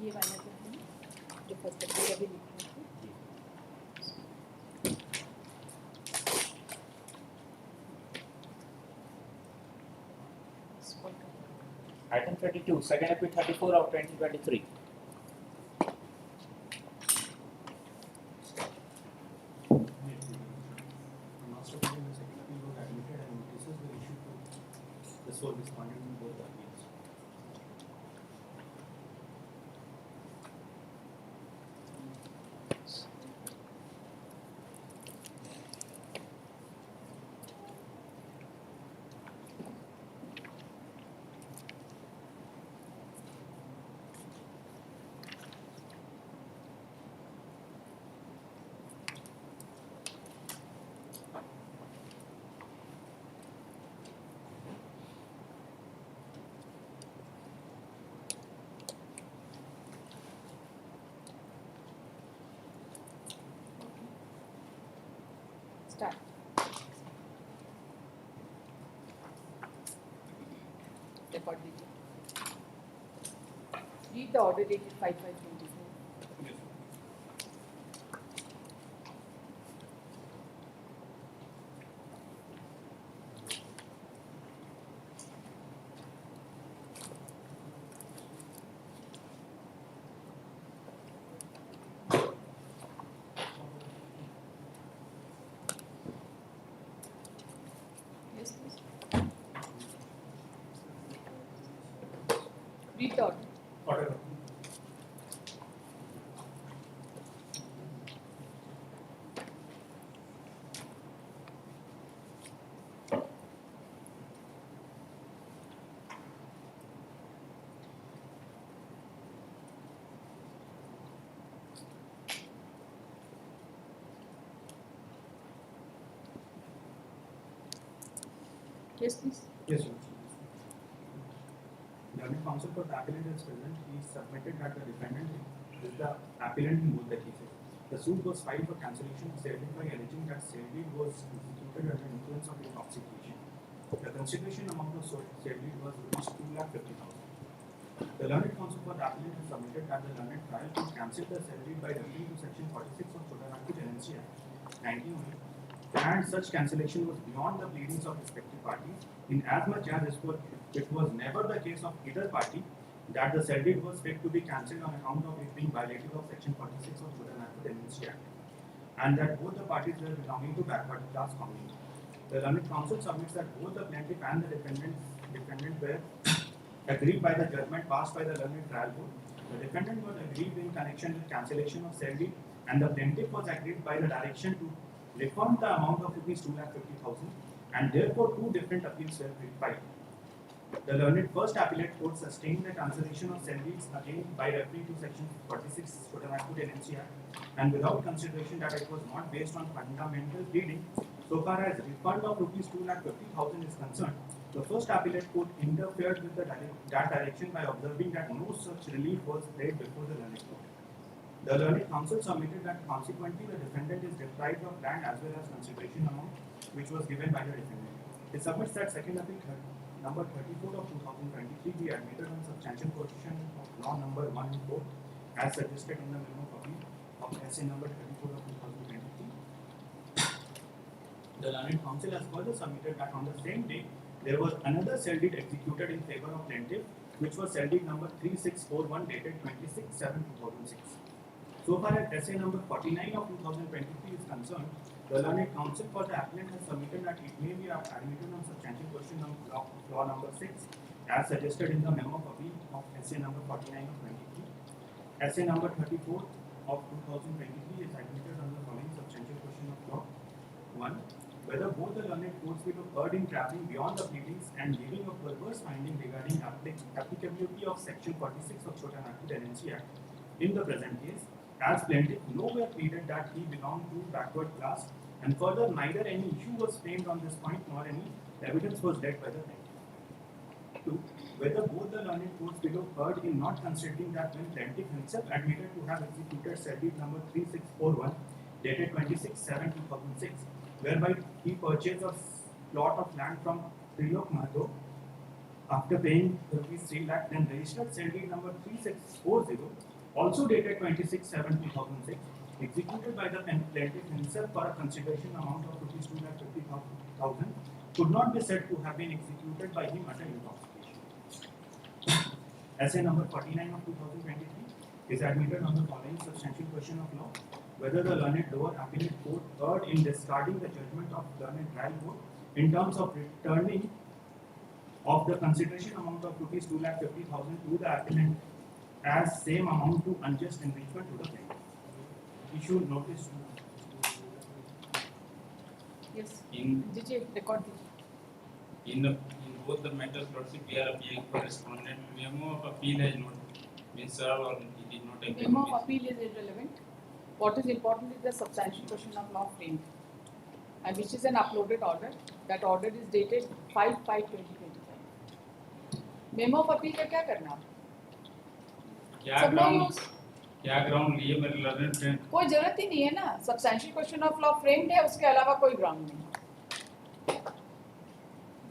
ये वाला जो है जो पर्सपेक्टिव अभी लिख रहे थे Item 32, second AP 34 of 2023. The sole respondent in both the appeals. Start. Record video. Read the order dated 5/5/24. Yes. Yes, please. Read the order. Order. Yes, please. Yes, sir. Learned counsel for the appellant is present. He submitted that the defendant is the appellant in both the cases. The suit was filed for cancellation of sale deed by alleging that sale deed was executed under influence of intoxication. The consideration amount of sale deed was rupees 2,50,000. The learned counsel for the appellant has submitted that the learned trial could cancel the sale deed by referring to section 46 of Chota Tenancy Act 1908. And such cancellation was beyond the pleadings of respective parties, in as much as it was never the case of either party that the sale deed was felt to be cancelled on account of it being violative of section 46 of Chota Tenancy Act, and that both the parties were belonging to backward class community. The learned counsel submits that both the plaintiff and the defendant were agreed by the judgment passed by the learned trial court. The defendant was aggrieved in connection with cancellation of sale deed, and the plaintiff was aggrieved by the direction to refund the amount of rupees 2,50,000, and therefore two different appeals were filed. The learned first appellate court sustained the cancellation of sale deeds again by referring to section 46 Chota Tenancy Act, and without consideration that it was not based on fundamental pleading. So far as refund of rupees 2,50,000 is concerned, the first appellate court interfered with that direction by observing that no such relief was laid before the learned court. The learned counsel submitted that consequently the defendant is deprived of land as well as consideration amount which was given by the defendant. It submits that second appeal number 34 of 2023 be admitted on substantial position of law number 1 and 4 as suggested in the memo copy of SA number 34 of 2023. The learned counsel has further submitted that on the same day there was another sale deed executed in favor of plaintiff, which was sale deed number 3641 dated 26/7/2006. So far as SA number 49 of 2023 is concerned, the learned counsel for the appellant has submitted that it may be admitted on substantial question of law number 6 as suggested in the memo copy of SA number 49 of 23. SA number 34 of 2023 is admitted on the following substantial question of law. 1. Whether both the learned courts below erred in travelling beyond the pleadings and giving a perverse finding regarding applicability of section 46 of Chota Tenancy Act in the present case, as plaintiff nowhere pleaded that he belonged to backward class, and further neither any issue was framed on this point nor any evidence was led by the plaintiff. 2. Whether both the learned courts below erred in not considering that when plaintiff himself admitted to have executed sale deed number 3641 dated 26/7/2006, whereby he purchased a plot of land from Trilok Mahato after paying rupees 3 lakh, then registered sale deed number 3640 also dated 26/7/2006, executed by the plaintiff himself for a consideration amount of rupees 2,50,000, could not be said to have been executed by him under intoxication. Essay number 49 of 2023 is admitted on the following substantial question of law: whether the learned lower appellate court erred in discarding the judgment of learned trial court in terms of returning of the consideration amount of rupees 2,50,000 to the appellant as same amount to unjust enrichment to the plaintiff. Issue notice to Yes. In DJ, record DJ. in both the matters, Lordship, we are appealing for respondent. Memo of appeal has not been served or it is not available. Memo of appeal is irrelevant. What is important is the substantial question of law framed, and which is an uploaded order. That order is dated 5/5/2025. Memo of appeal का क्या करना? क्या सब लोग ground use क्या ground लिए मेरे learner friend कोई जरूरत ही नहीं है ना. Substantial question of law framed है, उसके अलावा कोई ग्राउंड नहीं.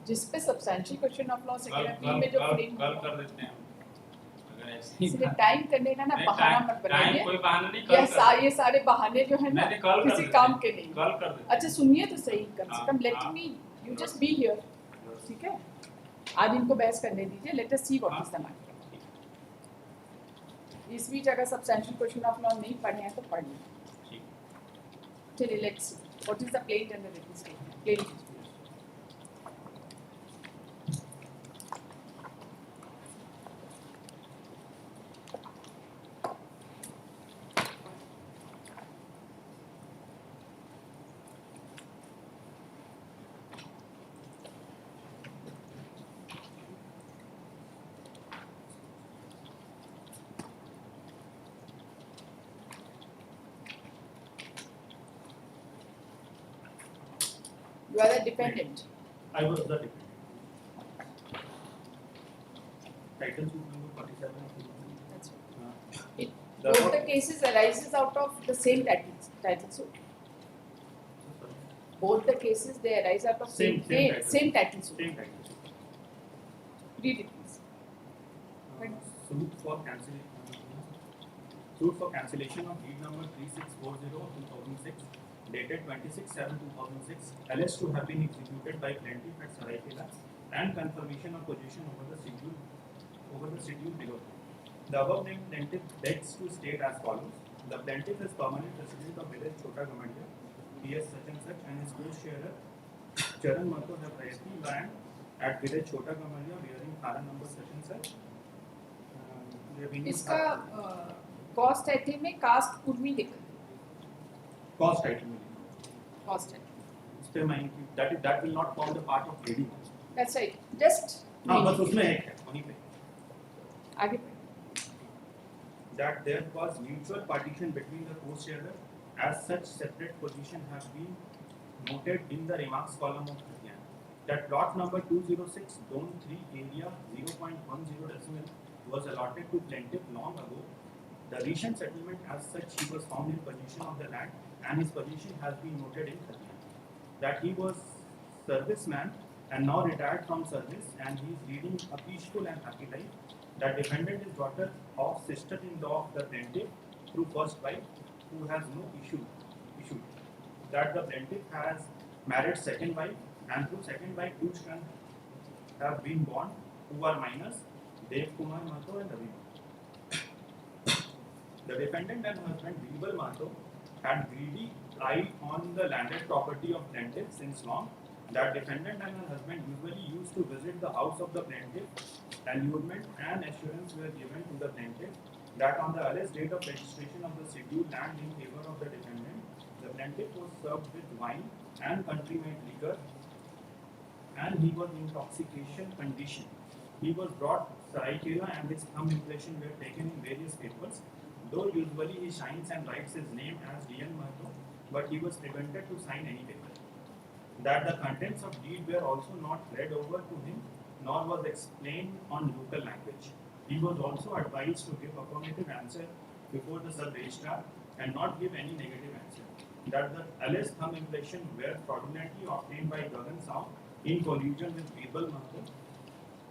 जिस पे substantial question of law second appeal में जो फ्रेम कल कर देते हैं अगर ऐसे ही इसलिए टाइम करने का ना नहीं, बहाना टाइम- मत टाइम बनाइए. कोई बहाना नहीं ये कल कर ये सारे बहाने जो है ना नहीं, कल कर किसी देते काम हैं। के नहीं. कल कर देते अच्छा सुनिए तो सही, कम से हाँ, कम लेट हाँ। Me you just be here. ठीक है, आज इनको बहस करने दीजिए. Let us C what is the matter. इस बीच अगर सब्सटेंशियल क्वेश्चन ऑफ लॉ नहीं पढ़े हैं तो पढ़ लीजिए. ठीक चलिए let's see what is the plaint and the written statement. Plaint You are the defendant. I was the defendant. Title suit number 47 of 2000. That's right. Uh, It, The both what- the cases arises out of the same title suit. Both the cases they arise out of Same title. same title suit. Same title suit. Read it please. Suit for cancellation of deed number 3640 of 2006, dated 26/7/2006, alleged to have been executed by plaintiff at Saraikela, and confirmation of possession over the schedule below. The above named plaintiff begs to state as follows: the plaintiff is permanent resident of village Chota Gamadia, PS such and such, and his co-sharer Charan Mato have priority land at village Chota Gamadia bearing Khara number such and such. इसका cause title में cast Kurmi लिखा है. Cost item will be. Cause title. Still my that will not form the part of trading. That's right. Just हाँ बस उसमें एक है वहीं पे. आगे बढ़. That there was mutual partition between the co-sharer, as such separate position have been noted in the remarks column of Khatian. That plot number 206, zone 3, area 0.10 decimal was allotted to plaintiff long ago. The recent settlement, as such, he was found in possession of the land, and his position has been noted in Khatian. That he was serviceman and now retired from service, and he is leading a peaceful and happy life. That defendant is daughter of sister-in-law of the plaintiff through first wife, who has no issue. That the plaintiff has married second wife, and through second wife 2 children have been born, who are minors, Dev Kumar Mato and Ravi Mato. The defendant and husband Birbal Mato had greedy eye on the landed property of plaintiff since long. That defendant and her husband usually used to visit the house of the plaintiff. Allurement and assurance were given to the plaintiff that on the earliest date of registration of the scheduled land in favor of the defendant, the plaintiff was served with wine and country-made liquor, and he was in intoxication condition. He was brought Saraikela, and his thumb impression were taken in various papers. Though usually he signs and writes his name as D.N. Mahato, but he was prevented to sign any paper. That the contents of deed were also not read over to him, nor was explained on local language. He was also advised to give affirmative answer before the sub-registrar and not give any negative answer. That the alleged thumb impression were fraudulently obtained by Gagan Sao in collusion with Birbal Mahato,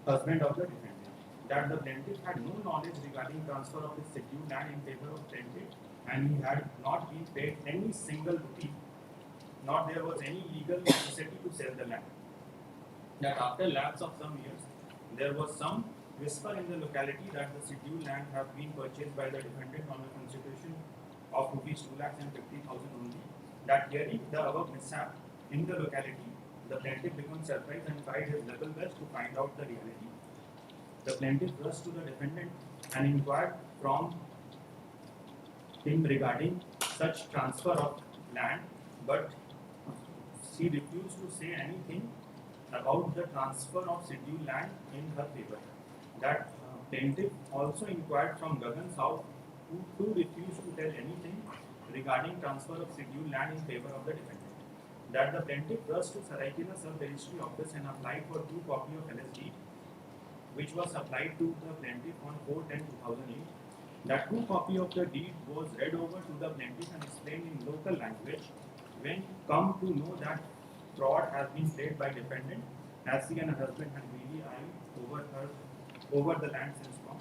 husband of the defendant. that the plaintiff had no knowledge regarding transfer of his scheduled land in favor of plaintiff, and he had not been paid any single rupee, nor there was any legal necessity to sell the land. That after lapse of some years, there was some whisper in the locality that the scheduled land have been purchased by the defendant on a consideration of rupees 2,50,000 only. That hearing the above mishap in the locality, the plaintiff became surprised and tried his level best to find out the reality. The plaintiff rushed to the defendant and inquired from him regarding such transfer of land, but she refused to say anything about the transfer of scheduled land in her favor. That plaintiff also inquired from Gagan South, who too refused to tell anything regarding transfer of scheduled land in favor of the defendant. That the plaintiff rushed to Saraikela Sub-Registry Office and applied for 2 copies of LSD, which was supplied to the plaintiff on 4/10/2008. That 2 copies of the deed was read over to the plaintiff and explained in local language. When come to know that fraud has been played by defendant, as she and her husband had really eyed over the land since long.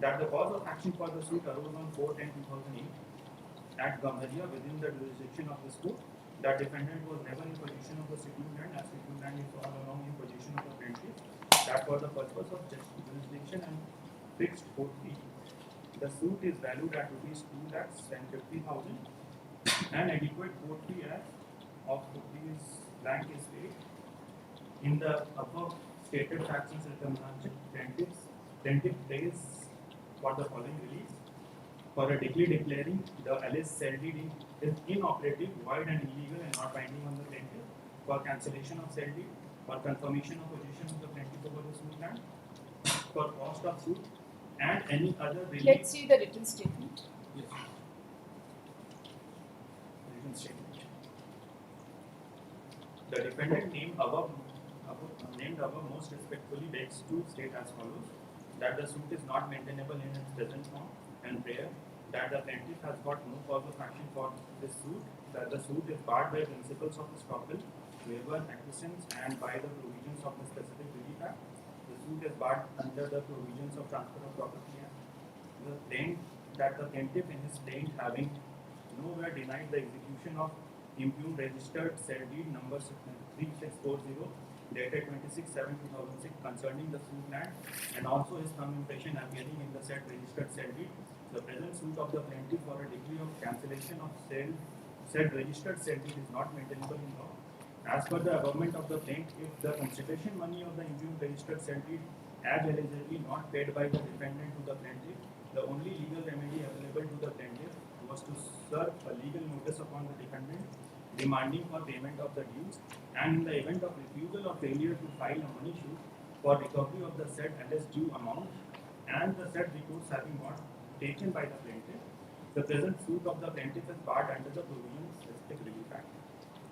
That the cause of action for the suit arose on 4/10/2008 at Gamharia within the jurisdiction of this court. That defendant was never in possession of the scheduled land, as scheduled land is all along in possession of the plaintiff. That for the purpose of jurisdiction and fixed court fee, the suit is valued at rupees 2,10,50,000 and adequate court fee as of rupees blank is paid. In the above stated facts and circumstances, plaintiff pays for the following release: for a decree declaring the alleged sale deed is inoperative, void and illegal and not binding on the plaintiff; for cancellation of sale deed; for confirmation of possession of the plaintiff over the suit land; for cost of suit and any other relief. Let's see the written statement. Yes. Written statement. The defendant named above most respectfully begs to state as follows: that the suit is not maintainable in its present form and prayer; that the plaintiff has got no cause of action for this suit; that the suit is barred by principles of estoppel, waiver, acquiescence, and by the provisions of the specific relief act. The suit is barred under the provisions of transfer of property act. That the plaintiff in his plaint having nowhere denied the execution of impugned registered sale deed number 3640 dated 26/7/2006 concerning the suit land, and also his thumb impression appearing in the said registered sale deed. The present suit of the plaintiff for a degree of cancellation of said registered sale deed is not maintainable in law. As per the abovement of the plaint, if the consideration money of the impugned registered sale deed as allegedly not paid by the defendant to the plaintiff, the only legal remedy available to the plaintiff was to serve a legal notice upon the defendant demanding for payment of the dues, and in the event of refusal or failure to file a money suit for recovery of the said alleged due amount and the said recourse having not taken by the plaintiff, the present suit of the plaintiff is barred under the provisions of specific relief act.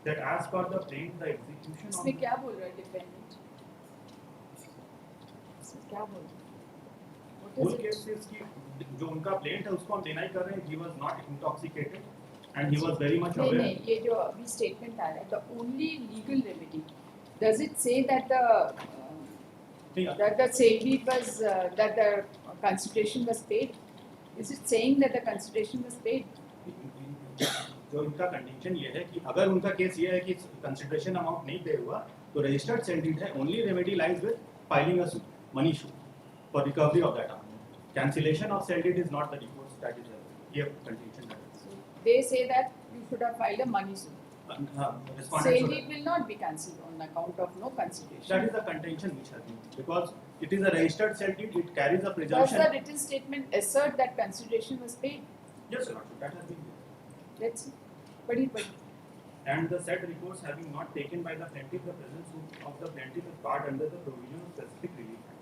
That as per the plaint, the execution of इसमें क्या बोल रहा है defendant? इसमें क्या बोल रहा है? whole case is कि जो उनका प्लेंट है उसको हम डिनाई कर रहे हैं. He was not intoxicated and he was very much नहीं aware. नहीं, ये जो अभी स्टेटमेंट आ रहा है, the only legal remedy, does it say that the sale deed was that the consideration was paid? Is it saying that the consideration was paid? जो इनका condition ये है कि अगर उनका केस ये है कि कंसिडरेशन अमाउंट नहीं पे हुआ तो रजिस्टर्ड सेल डीड है. Only remedy lies with filing a suit, money suit for recovery of that amount. Cancellation of sale deed is not the recourse. That is ये condition है. So they say that you should have filed a money suit. Sale deed will not be cancelled on account of no consideration. That is the contention which has been, because it is a registered sale deed, it carries a Does presumption. the written statement assert that consideration was paid? Yes, Lord, that has been there. Let's see. But And the said recourse having not taken by the plaintiff, the present suit of the plaintiff is barred under the provision of specific relief act.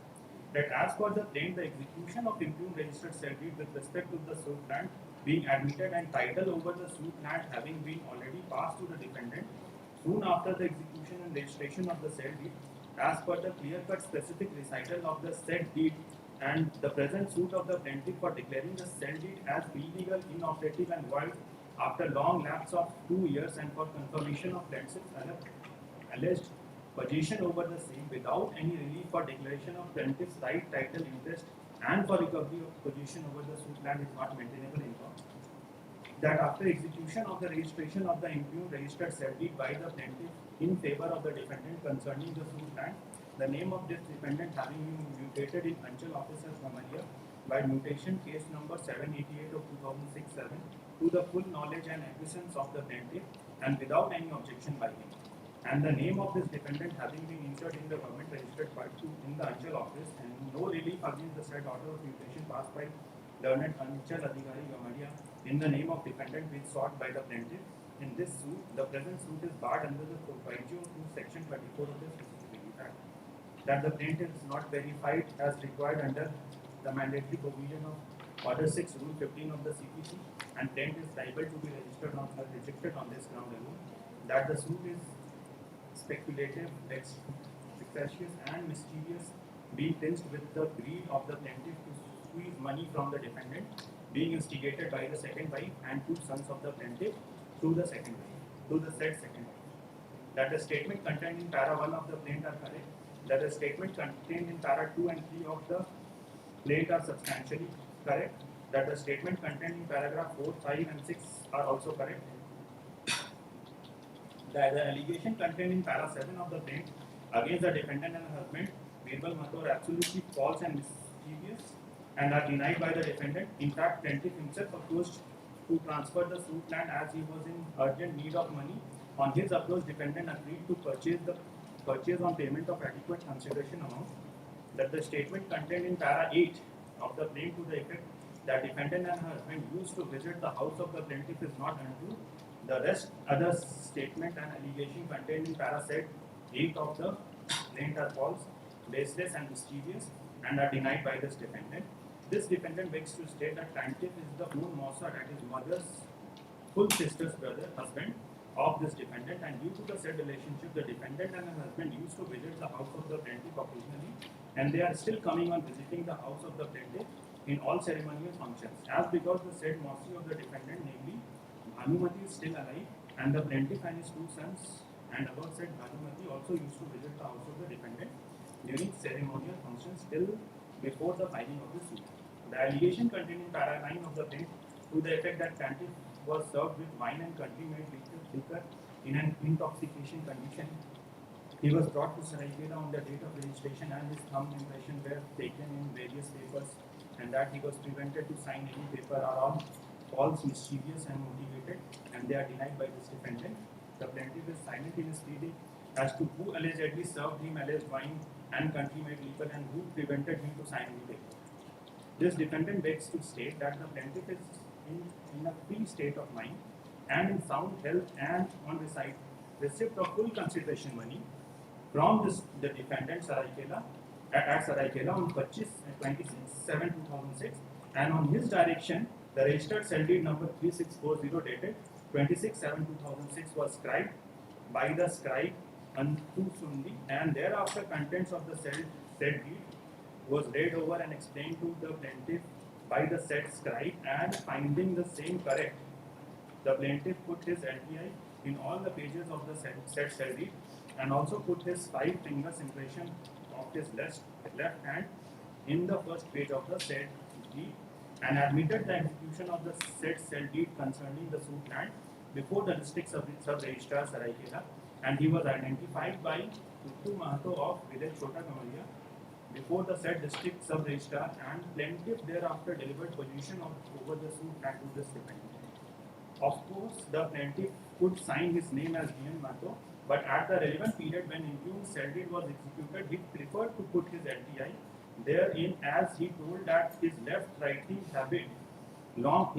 That as per the plaint, the execution of impugned registered sale deed with respect to the suit land being admitted and title over the suit land having been already passed to the defendant soon after the execution and registration of the sale deed, as per the clear-cut specific recital of the said deed, and the present suit of the plaintiff for declaring the sale deed as illegal, inoperative and void after long lapse of 2 years, and for confirmation of plaintiff's alleged possession over the same without any relief or declaration of plaintiff's right, title, interest, and for recovery of possession over the suit land is not maintainable in law. That after execution of the registration of the impugned registered said deed by the plaintiff in favor of the defendant concerning the suit land, the name of this defendant having been mutated in Anchal Officer Gamalia by mutation case number 788 of 2006-7 to the full knowledge and acquiescence of the plaintiff and without any objection by him. And the name of this defendant having been inserted in the government registered part 2 in the Anchal office and no relief against the said order of mutation passed by learned Anchal Adhikari Gamalia in the name of defendant which sought by the plaintiff. In this suit, the present suit is barred under the proviso to section 24 of the Specific Act. That the plaintiff is not verified as required under the mandatory provision of Order 6, Rule 15 of the CPC, and plaintiff is liable to be registered on rejected on this ground alone. That the suit is speculative, vexatious, and mischievous, being tinged with the greed of the plaintiff to squeeze money from the defendant, being instigated by the second wife and 2 sons of the plaintiff through the second wife, through the said second wife. That the statement contained in para 1 of the plaint are correct. That the statement contained in para 2 and 3 of the plaint are substantially correct. That the statement contained in paragraph 4, 5, and 6 are also correct. That the allegation contained in para 7 of the plaint against the defendant and her husband, Birbal Mathur, are absolutely false and mischievous and are denied by the defendant. In fact, plaintiff himself approached to transfer the suit land as he was in urgent need of money. On his approach, defendant agreed to purchase on payment of adequate consideration amount. That the statement contained in para 8 of the plaint to the effect that defendant and her husband used to visit the house of the plaintiff is not untrue. The rest other statement and allegation contained in para 8 of the plaint are false, baseless, and mischievous and are denied by this defendant. This defendant begs to state that plaintiff is the own Mausa, that is mother's full sister's brother, husband of this defendant, and due to the said relationship, the defendant and her husband used to visit the house of the plaintiff occasionally, and they are still coming on visiting the house of the plaintiff in all ceremonial functions. As because the said Mausi of the defendant, namely Bhanumati, is still alive, and the plaintiff and his 2 sons and above said Bhanumati also used to visit the house of the defendant during ceremonial functions till before the filing of the suit. The allegation contained in para 9 of the plaint to the effect that plaintiff was served with wine and country-made liquor in an intoxication condition. He was brought to Saraikela on the date of registration and his thumb impression were taken in various papers, and that he was prevented to sign any paper are all false, mischievous, and motivated, and they are denied by this defendant. The plaintiff is silent in his pleading as to who allegedly served him alleged wine and country-made liquor and who prevented him to sign any paper. This defendant begs to state that the plaintiff is in a free state of mind and in sound health and on receipt of full consideration money from the defendant Saraikela at Saraikela on 26/7/2006, and on his direction the registered cell deed number 3640 dated 26/7/2006 was scribed by the scribe Antu Sundi, and thereafter contents of the said deed was read over and explained to the plaintiff by the said scribe, and finding the same correct, the plaintiff put his LTI in all the pages of the said cell deed and also put his 5 fingers impression of his left hand in the first page of the said deed and admitted the execution of the said cell deed concerning the suit land before the district sub-registrar Saraikela, and he was identified by Uttu Mahato of village Chota Gamalia before the said district sub-registrar, and plaintiff thereafter delivered possession over the suit land to this defendant. Of course, the plaintiff could sign his name as D.N. Mahato, but at the relevant period when impugned cell deed was executed, he preferred to put his LTI therein, as he told that his left writing habit long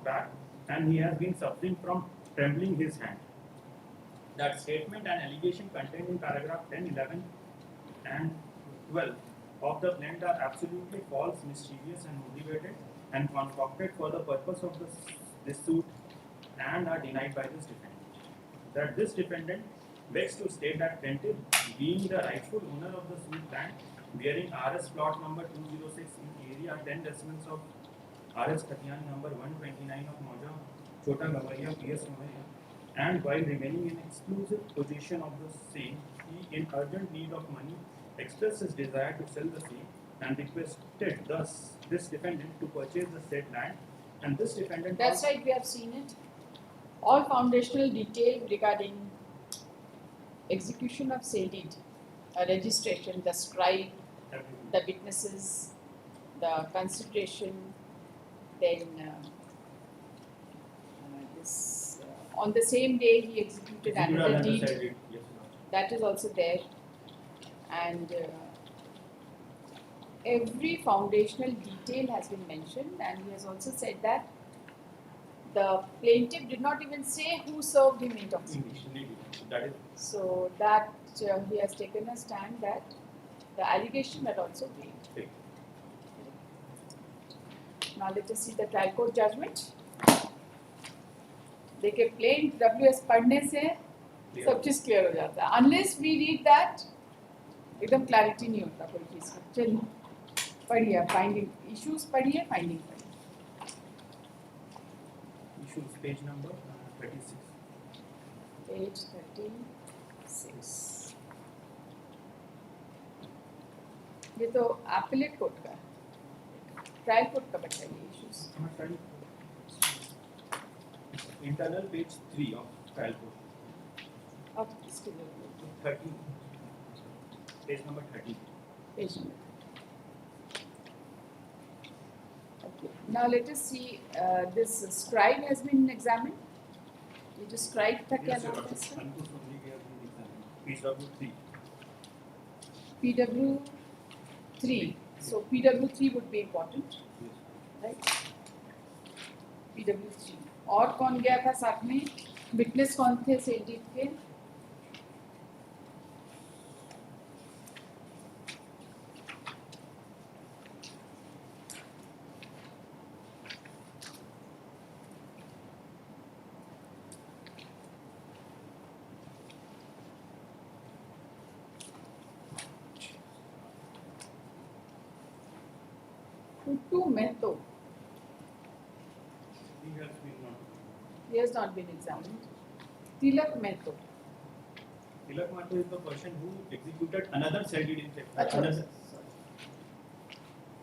back, and he has been suffering from trembling his hand. That statement and allegation contained in paragraph 10, 11, and 12 of the plaint are absolutely false, mischievous, and motivated, and concocted for the purpose of this suit, and are denied by this defendant. That this defendant begs to state that plaintiff, being the rightful owner of the suit land, bearing RS plot number 206 in area 10 decimals of RS Khatiyani number 129 of Mauja, Chota Gamaria, PS Gamaria, and while remaining in exclusive possession of the same, he, in urgent need of money, expressed his desire to sell the same and requested thus this defendant to purchase the said land, and this defendant That's was- right, we have seen it. All foundational detail regarding execution of sale deed, registration, the scribe, everything. the witnesses, the consideration, then this on the same day he executed Executed another another deed. sale deed. Yes, Lord. That is also there, and every foundational detail has been mentioned, and he has also said that the plaintiff did not even say who served him intoxication. Indeed. That is So that he has taken a stand that the allegation had also been. fake. Now let us see the trial court judgment. देखिए plain WS पढ़ने से सब चीज clear हो जाता है. Unless we read that, एकदम clarity नहीं होता कोई चीज का. चलिए पढ़िए फाइंडिंग इश्यूज पढ़िए फाइंडिंग पढ़िए. Issues page number 36. Page 36. ये तो एपिलेट कोर्ट का है. ट्रायल कोर्ट का बताइए issues. I'm trying internal page 3 of trial court. अब इसके लिए 30. Page number 30. page number. Okay. Now let us see. This scribe has been examined. ये जो scribe था क्या Yes, नाम Your है Honor. इसका? Ankush only we have been examining. Page number 3. PW3. So PW3 would be important, Yes. right? PW3. और कौन गया था साथ में? विटनेस कौन थे सेल डीड के? Tuttu Mehto. He has been not. He has not been examined. Tilak Mehto. Tilak Mato is the person who executed another cell deed in Achha. another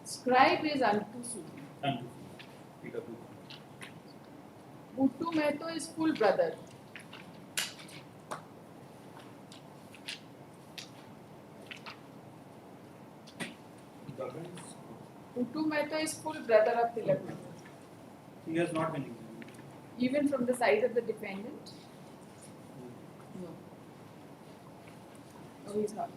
Scribe is Antu Sudi. PW. Tuttu Mehto is full brother. Governs. Tuttu Mehto is full brother of Tilak Mehto. He has not been examined. Even from the side of the defendant? No. No, he is not.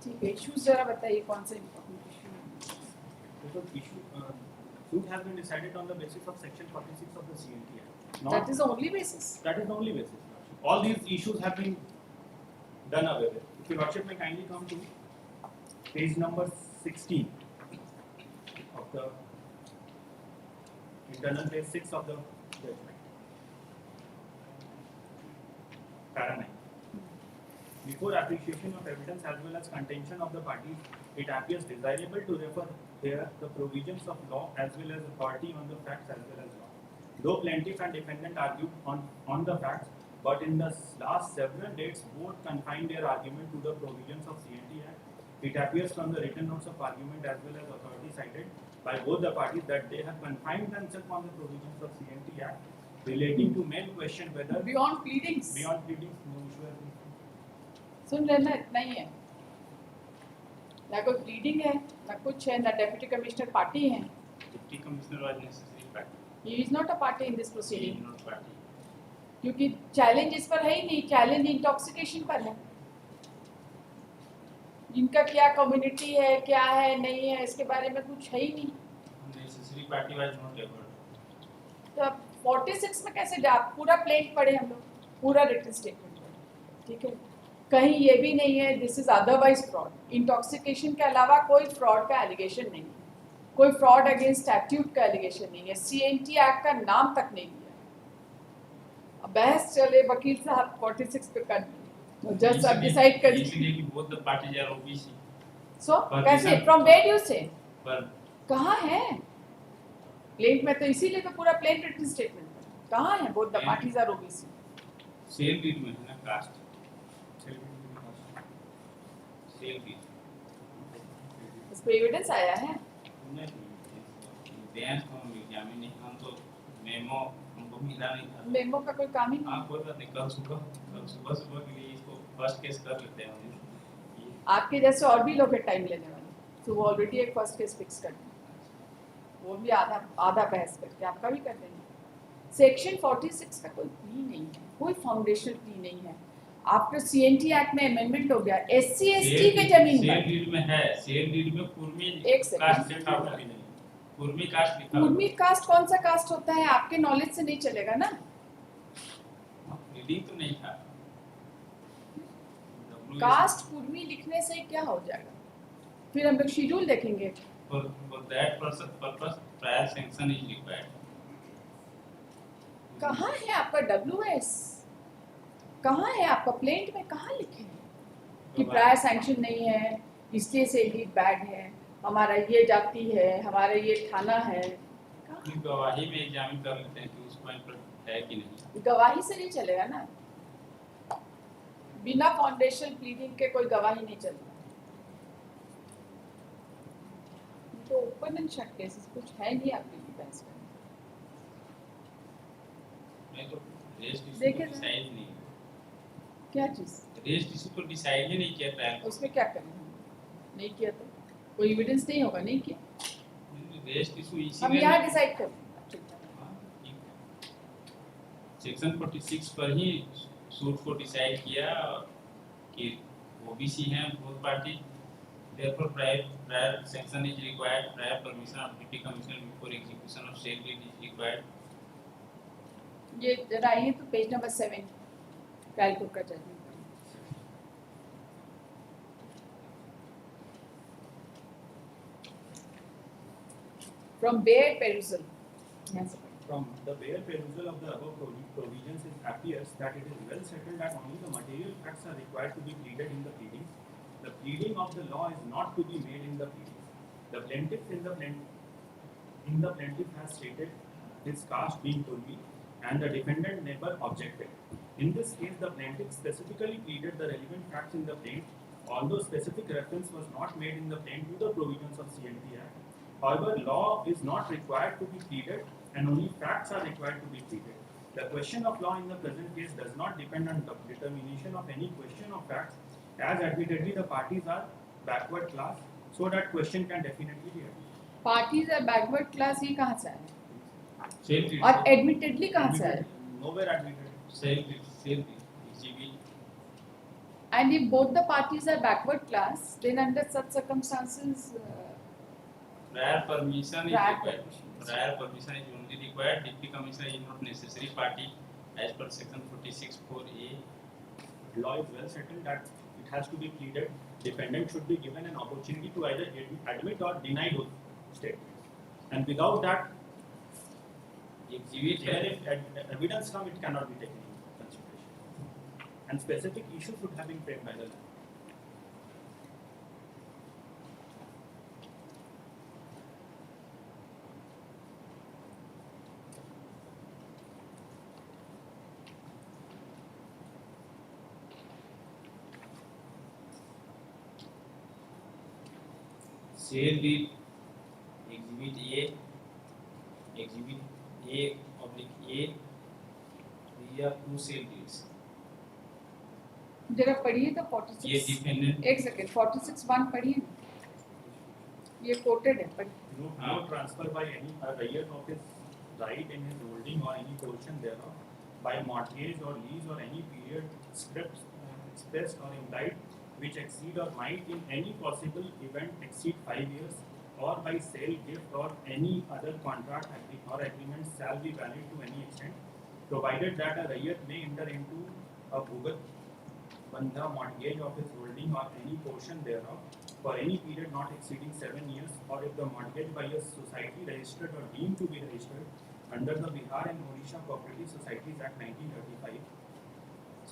ठीक है, issues जरा बताइए कौन सा important issue है. Because issue suit has been decided on the basis of section 46 of the CNT Act. That is the only basis. That is the only basis. All these issues have been done away with. If your Lordship may kindly come to page number 16 of the internal page 6 of the judgment. Para 9. Before appreciation of evidence as well as contention of the parties, it appears desirable to refer here the provisions of law as well as authority on the facts as well as law. Though plaintiff and defendant argued on the facts, but in the last several dates, both confined their argument to the provisions of CNT Act. It appears from the written notes of argument as well as authority cited by both the parties that they have confined themselves on the provisions of CNT Act relating to main question whether Beyond pleadings. beyond pleadings no issue has been. सुन रहे ना, इतना ही है. ना कोई pleading है, ना कुछ है, ना डेप्यूटी कमिश्नर पार्टी है. Deputy Commissioner was necessary party. He is not a party in this He is proceeding. not party. क्योंकि चैलेंज इस पर है ही नहीं, चैलेंज इंटॉक्सिकेशन पर है. इनका क्या कम्युनिटी है, क्या है, नहीं है, इसके बारे में कुछ है ही नहीं. Necessary party was not able. तो अब 46 में कैसे आप पूरा प्लेट पढ़े हम लोग, पूरा रिटन स्टेटमेंट पढ़े, ठीक है. कहीं ये भी नहीं है this is otherwise fraud. Intoxication के अलावा कोई फ्रॉड का एलिगेशन नहीं है, कोई फ्रॉड अगेंस्ट स्टैट्यूट का एलिगेशन नहीं है, CNT एक्ट का नाम तक नहीं लिया. अब बहस चले, वकील साहब 46 पे कर दिए, जज अब डिसाइड कर Immediately both the parties are OBC. So But कैसे this- फ्रॉम वेयर यू से But कहाँ है प्लेंट में तो इसीलिए तो पूरा प्लेन रिटन स्टेटमेंट है। कहाँ है both the Plain- parties are OBC? Sale deed में है ना कास्ट, सेल डीड इस पे एविडेंस आया है? बेंच को हम एग्जामिन नहीं, हम तो मेमो हमको मिला नहीं था। मेमो का कोई काम ही नहीं। हाँ कोई बात नहीं, कल सुबह के लिए इसको फर्स्ट केस कर लेते हैं हम। आपके जैसे और भी लोग हैं टाइम लेने वाले, तो वो ऑलरेडी एक फर्स्ट केस फिक्स कर देंगे, वो भी आधा बहस करके आपका भी कर देंगे। सेक्शन 46 का कोई प्ली नहीं है, कोई फाउंडेशनल प्ली नहीं है। आफ्टर सीएनटी एक्ट में अमेंडमेंट हो गया, एससी एसटी के जमीन सेल पर। डीड में है, सेल डीड में कुर्मी एक सेकंड। कास्ट लिखा हुआ है, कुर्मी कास्ट लिखा हुआ कुर्मी कास्ट कौन सा कास्ट होता है? आपके नॉलेज से नहीं चलेगा ना। रीडिंग तो नहीं था। कास्ट कुर्मी लिखने से क्या हो जाएगा? फिर हम लोग शेड्यूल देखेंगे। For that purpose prior sanction is required. कहाँ है आपका WS? कहाँ है आपका प्लेंट में? कहाँ लिखे हैं कि प्रायर सैंक्शन नहीं है, इसलिए से लीड बैड है, हमारा ये जाति है, हमारा ये थाना है? अपनी गवाही में एग्जामिन कर लेते हैं कि उस पॉइंट पर है कि नहीं। गवाही से नहीं चलेगा ना, बिना फाउंडेशन प्लीडिंग के कोई गवाही नहीं चलेगा। तो ओपन एंड शट केसेस कुछ है नहीं आपके लिए बहस करने। मैं तो रेस्ट इशू देखे को ना। डिसाइड नहीं, क्या चीज? रेस्ट इशू को डिसाइड ही नहीं किया ट्रायल। उसमें क्या करना है? नहीं किया तो कोई एविडेंस नहीं होगा, नहीं किया। रेस्ट इशू हम इसीलिए यहाँ डिसाइड कर सेक्शन 46 पर ही सूट को डिसाइड किया कि ओबीसी हैं both party, therefore prior sanction is required, prior permission of deputy commissioner before execution of sale deed is required. ये जरा आइए तो पेज नंबर 7 कैलकुलेट का जजमेंट। फ्रॉम बेयर पेरुसल, यहाँ से पढ़िए। From the bare perusal of the above provisions, it appears that it is well settled that only the material facts are required to be pleaded in the pleadings. The pleading of the law is not to be made in the pleadings. The plaintiff has stated his caste being Turki, and the defendant never objected. In this case, the plaintiff specifically pleaded the relevant facts in the plaint, although specific reference was not made in the plaint to the provisions of CNT Act. However, law is not required to be pleaded, and only facts are required to be pleaded. The question of law in the present case does not depend on the determination of any question of facts, as admittedly the parties are backward class, so that question can definitely be admitted. Parties are backward class, ये कहाँ से आया? Sale deed, और admittedly कहाँ से आया? Nowhere admitted. sale deed, exhibit. And if both the parties are backward class, then under such circumstances, Prior permission is Prior required. permission. Prior permission is only required. Deputy commissioner is not necessary party as per section 46(4)(a). Law is well settled that it has to be pleaded. Defendant should be given an opportunity to either admit or deny those statements. And without that, Exhibit even है, if evidence come, it cannot be taken into consideration. And specific issues should have been framed by the law. sale deed, exhibit A, exhibit A/A. These are two sale deeds. जरा पढ़िए तो ये 46, dependent एक second, 46(1) पढ़िए ना, ये coated है, पढ़िए। No transfer by any buyer of his right in his holding or any portion thereof by mortgage or lease or any period scripts expressed or implied which exceed or might in any possible event exceed 5 years or by sale, gift or any other contract or agreement shall be valid to any extent, provided that a rayat may enter into a bhugat bandha mortgage of his holding or any portion thereof for any period not exceeding 7 years, or if the mortgage by a society registered or deemed to be registered under the Bihar and Odisha Cooperative Societies Act 1935,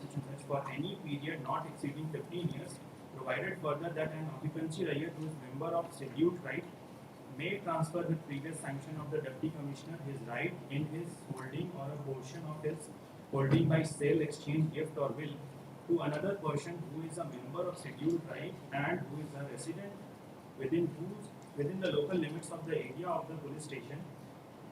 such and such for any period not exceeding 15 years, provided further that an occupancy rayat who is member of scheduled right may transfer with previous sanction of the Deputy Commissioner his right in his holding or a portion of his holding by sale, exchange, gift or will to another person who is a member of scheduled tribe and who is a resident within the local limits of the area of the police station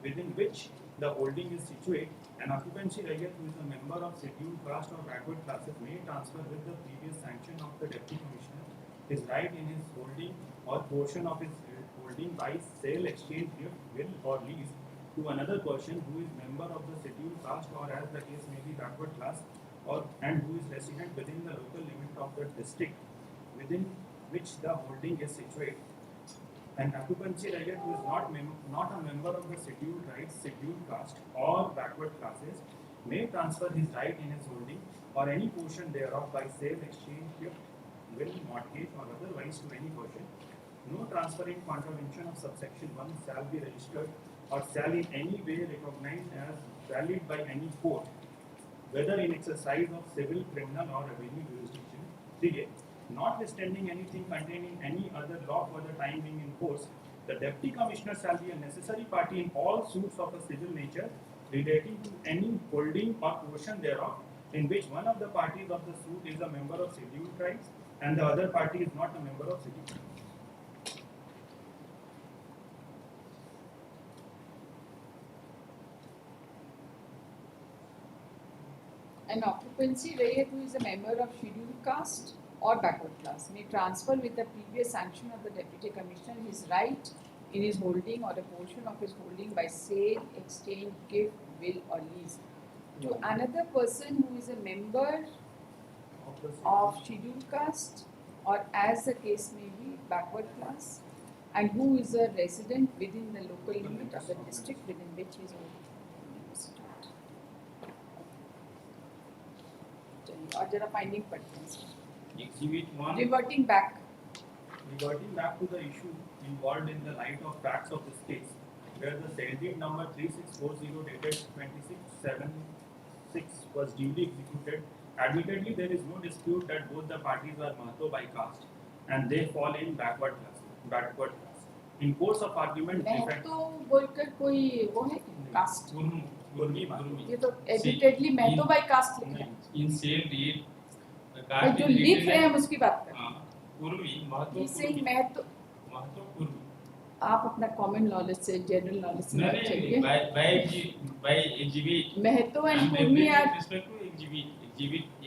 within which the holding is situated. An occupancy rayat who is a member of scheduled caste or backward classes may transfer with the previous sanction of the Deputy Commissioner his right in his holding or portion of his holding by sale, exchange, gift, will or lease to another person who is member of the scheduled caste or as the case may be backward class or and who is resident within the local limit of the district within which the holding is situated. An occupancy rayat who is not a member of the scheduled tribes, scheduled caste or backward classes may transfer his right in his holding or any portion thereof by sale, exchange, gift, will, mortgage or otherwise to any person. No transfer in contravention of subsection 1 shall be registered or shall in any way recognized as valid by any court, whether in exercise of civil, criminal or revenue jurisdiction. 3a. Notwithstanding anything contained in any other law for the time being in force, the Deputy Commissioner shall be a necessary party in all suits of a civil nature relating to any holding or portion thereof in which one of the parties of the suit is a member of scheduled tribes and the other party is not a member of scheduled tribes. An occupancy rayat who is a member of scheduled caste or backward class may transfer with the previous sanction of the Deputy Commissioner his right in his holding or a portion of his holding by sale, exchange, gift, will or lease to another person who is a member of scheduled caste or as the case may be backward class and who is a resident within the local limit of the district within which he is situated. और जरा finding पढ़ते हैं sir. Exhibit 1. Reverting back. Reverting back to the issue involved in the light of facts of this case, where the sale deed number 3640 dated 26/7/6 was duly executed, admittedly there is no dispute that both the parties are Mahato by caste and they fall in backward class. In course of argument, Mahato बोलकर कोई वो है cast Kurmi ये तो एडिटेडली Mahato bye cast लिखा है. In sale deed, the ये cast जो is लिख written रहे हैं हम as उसकी बात कर. Kurmi, Mahato इसे Kurmi. Mahato Mahato Kurmi. आप अपना कॉमन नॉलेज से जनरल नॉलेज से बात नहीं, करिए. by exhibit. Mahato and I'm Kurmi referring are with respect to exhibit A.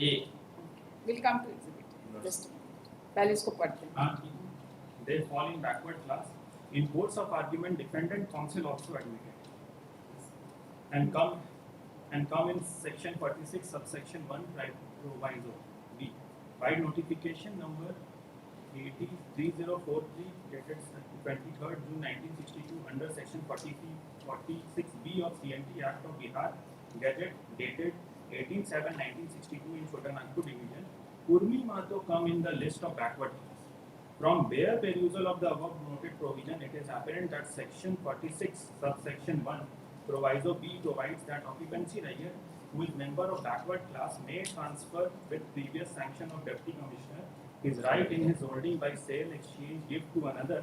Will come to exhibit. Just पहले इसको पढ़ते हैं. हाँ, ठीक है. they fall in backward class. In course of argument, defendant counsel also admitted and come in section 46 subsection 1 proviso B by notification number 803043 dated 23rd June 1962 under section 46B of CNT Act of Bihar Gazette dated 18/7/1962 in Chotanagpur division, Kurmi Mahato come in the list of backward class. From bare perusal of the above noted provision, it is apparent that section 46 subsection 1 proviso B provides that occupancy rayat who is member of backward class may transfer with previous sanction of Deputy Commissioner his right in his holding by sale, exchange, gift to another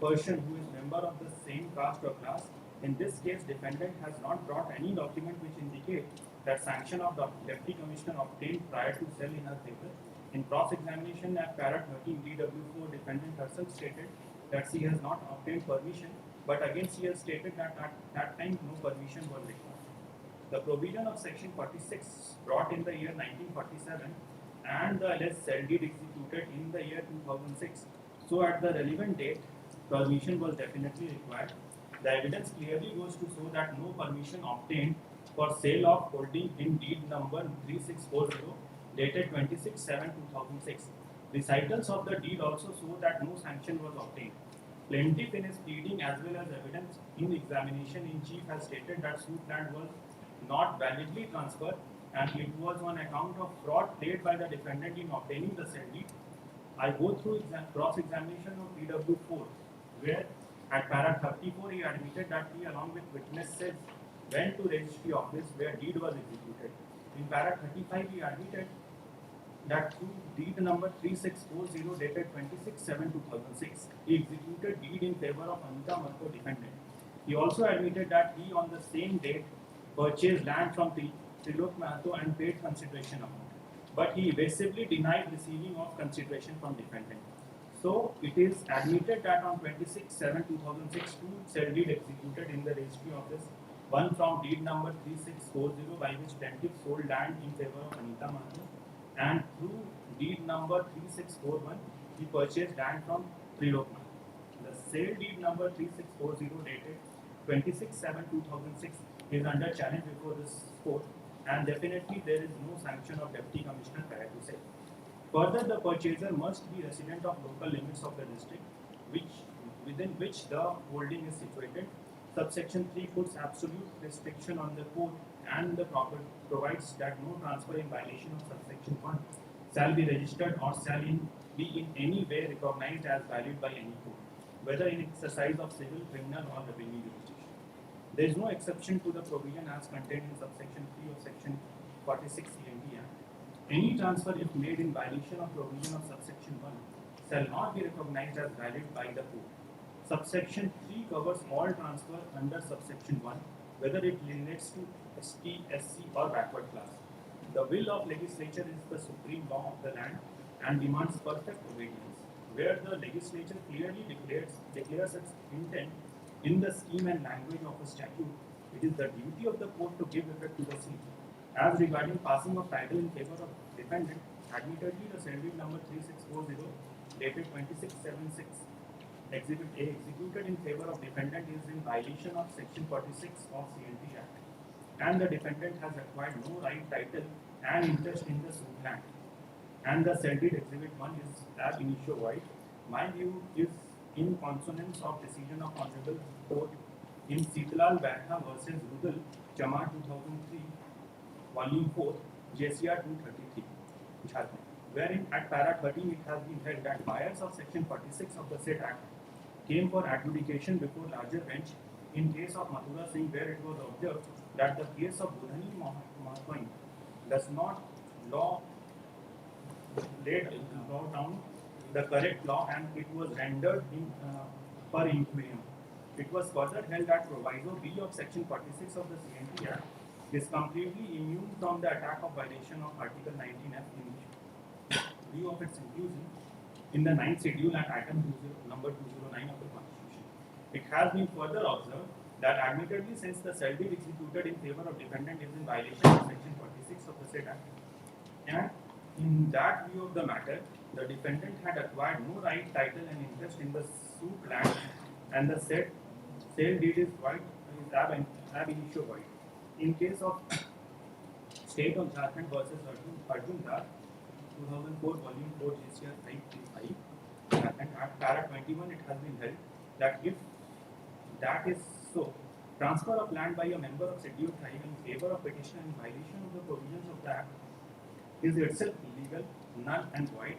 person who is member of the same caste or class. In this case, defendant has not brought any document which indicate that sanction of the Deputy Commissioner obtained prior to sale in her favor. In cross-examination at para 13 DW4, defendant herself stated that she has not obtained permission, but again she has stated that at that time no permission was required. The provision of section 46 brought in the year 1947 and the alleged sale deed executed in the year 2006. So at the relevant date, permission was definitely required. The evidence clearly goes to show that no permission obtained for sale of holding in deed number 3640 dated 26/7/2006. Recitals of the deed also show that no sanction was obtained. Plaintiff in his pleading as well as evidence in examination in chief has stated that suit land was not validly transferred and it was on account of fraud played by the defendant in obtaining the sale deed. I go through cross-examination of PW4 where at para 34 he admitted that he along with witnesses went to registry office where deed was executed. In para 35 he admitted that through deed number 3640 dated 26/7/2006, he executed deed in favor of Anita Marko defendant. He also admitted that he on the same date purchased land from Trilok Mahato and paid consideration amount. But he evasively denied receiving of consideration from defendant. So it is admitted that on 26/7/2006, two sale deed executed in the registry office, one from deed number 3640 by which plaintiff sold land in favor of Anita Mahato, and through deed number 3641, he purchased land from Trilok Mahato. The sale deed number 3640 dated 26/7/2006 is under challenge before this court, and definitely there is no sanction of deputy commissioner prior to sale. Further, the purchaser must be resident of local limits of the district within which the holding is situated. Subsection 3 puts absolute restriction on the court, and the provides that no transfer in violation of subsection 1 shall be registered or shall be in any way recognized as valid by any court, whether in exercise of civil, criminal or revenue jurisdiction. There is no exception to the provision as contained in subsection 3 of section 46 CMT Act. Any transfer, if made in violation of provision of subsection 1, shall not be recognized as valid by the court. Subsection 3 covers all transfer under subsection 1, whether it relates to ST, SC or backward class. The will of legislature is the supreme law of the land and demands perfect obedience. Where the legislature clearly declares its intent in the scheme and language of a statute, it is the duty of the court to give effect to the same. As regarding passing of title in favor of defendant, admittedly the sale deed number 3640 dated 26/7/6 Exhibit A executed in favor of defendant is in violation of section 46 of CNT Act, and the defendant has acquired no right, title and interest in the suit land, and the sale deed Exhibit 1 is ab initio void. My view is in consonance of decision of Honorable Court in Sitlal Baitha versus Rudal, Chamar 2003, Volume 4, JCR 233, Jharkhand, wherein at para 13 it has been held that buyers of section 46 of the said act came for adjudication before larger bench in case of Mathura Singh, where it was observed that the case of Budhani Mahapani does not laid down the correct law and it was rendered in per inquirium. It was further held that proviso B of section 46 of the CNT Act is completely immune from the attack of violation of Article 19F in view of its inclusion in the 9th schedule and item number 209 of the Constitution. It has been further observed that admittedly, since the sale deed executed in favor of defendant is in violation of section 46 of the said act, and in that view of the matter, the defendant had acquired no right, title and interest in the suit land, and the said sale deed is void, is ab initio void. In case of State of Jharkhand versus Arjun Dar, 2004, Volume 4, JCR 535, and at para 21 it has been held that if that is so, transfer of land by a member of scheduled tribe in favor of petitioner in violation of the provisions of the Act is itself illegal, null and void,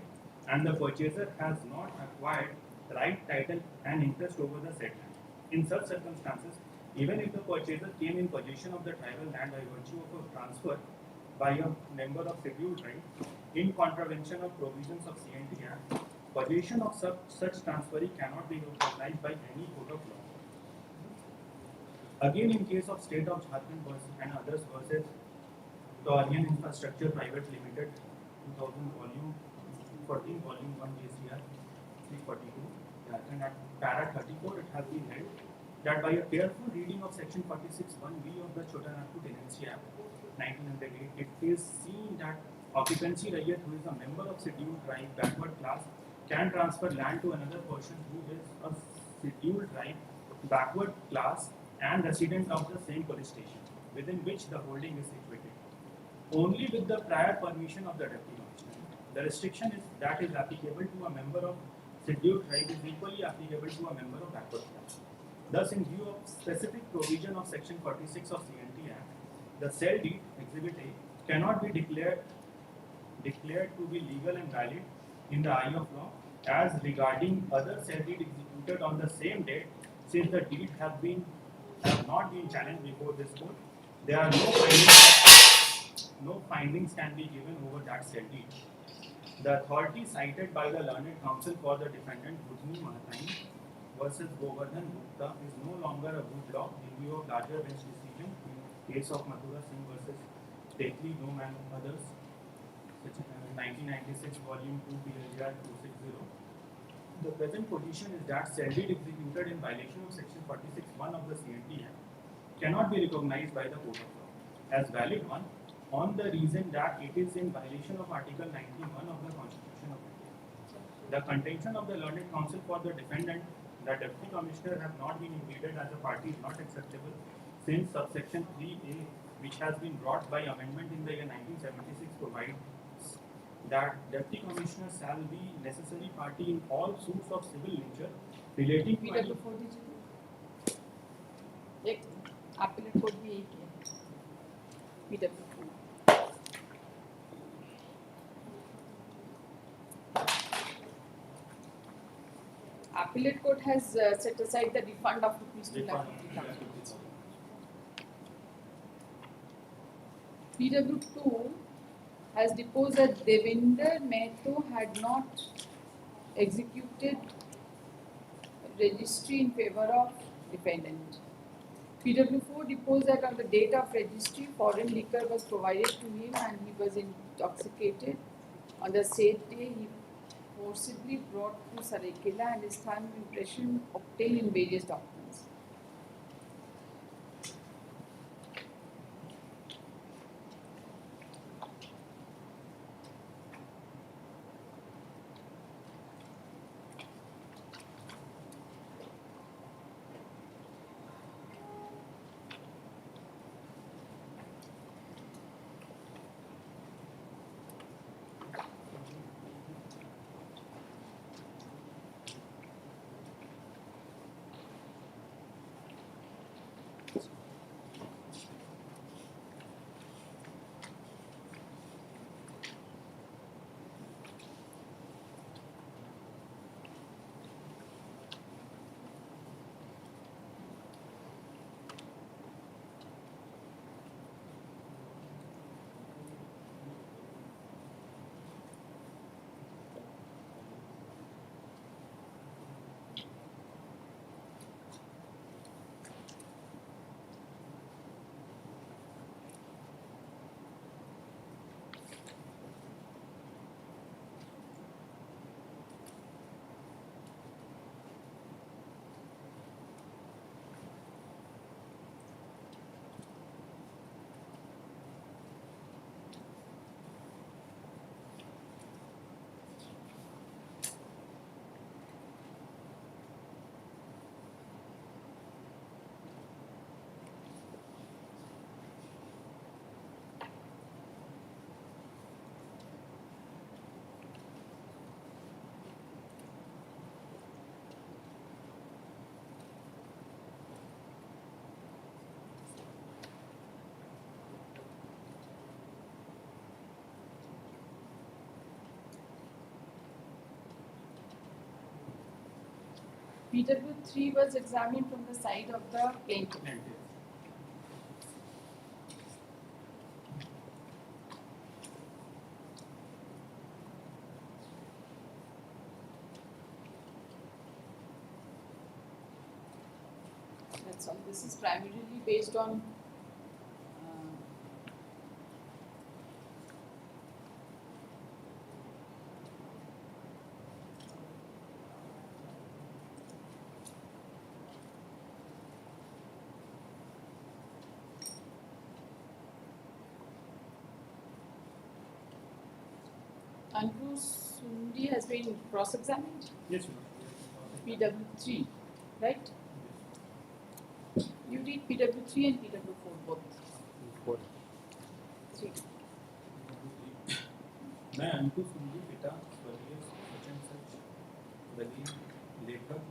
and the purchaser has not acquired right, title and interest over the said land. In such circumstances, even if the purchaser came in possession of the tribal land by virtue of a transfer by a member of scheduled tribe in contravention of provisions of CNT Act, possession of such transferee cannot be recognized by any court of law. Again, in case of State of Jharkhand and others versus Torian Infrastructure Private Limited, 2000 Volume 14, Volume 1, JCR 342, Jharkhand at para 34, it has been held that by a careful reading of section 46(1)(b) of the Chota Nagpur Tenancy Act 1908, it is seen that occupancy Rayyat who is a member of scheduled tribe backward class can transfer land to another person who is a scheduled tribe backward class and resident of the same police station within which the holding is situated, only with the prior permission of the deputy commissioner. The restriction is that is applicable to a member of scheduled tribe is equally applicable to a member of backward class. Thus, in view of specific provision of section 46 of CNT Act, the sale deed Exhibit A cannot be declared to be legal and valid in the eye of law as regarding other sale deed executed on the same date, since the deed have not been challenged before this court. There are no findings can be given over that sale deed. The authority cited by the learned counsel for the defendant Bhujni Mahatai versus Govardhan Gupta is no longer a good law in view of larger bench decision in case of Mathura Singh versus Tetli, no man others, 1996 volume 2 PLGR 260. The present position is that cell deed executed in violation of section 46(1) of the CNT Act cannot be recognized by the court of law as valid one on the reason that it is in violation of Article 91 of the Constitution of India. The contention of the learned counsel for the defendant that Deputy Commissioner have not been included as a party is not acceptable since subsection 3A, which has been brought by amendment in the year 1976, provides that Deputy Commissioner shall be necessary party in all suits of civil nature relating to any PW4 दीजिए एक appellate court भी एक है PW4 appellate court has set aside the refund of ₹2 lakh 50,000. PW2 has deposed that Devinder Mehto had not executed registry in favor of defendant. PW4 deposed that on the date of registry, foreign liquor was provided to him and he was intoxicated. On the said day, he forcibly brought to Saraikela and his thumb impression obtained in various documents. PW3 was examined from the side of the plaintiff. That's all. This is primarily based on Anku Sundi has been cross-examined. Yes, ma'am. PW3, right? You read PW3 and PW4 both. Three. मैं अंकुश सुंदी पिता स्वर्गीय सचिन सच दलील लेखक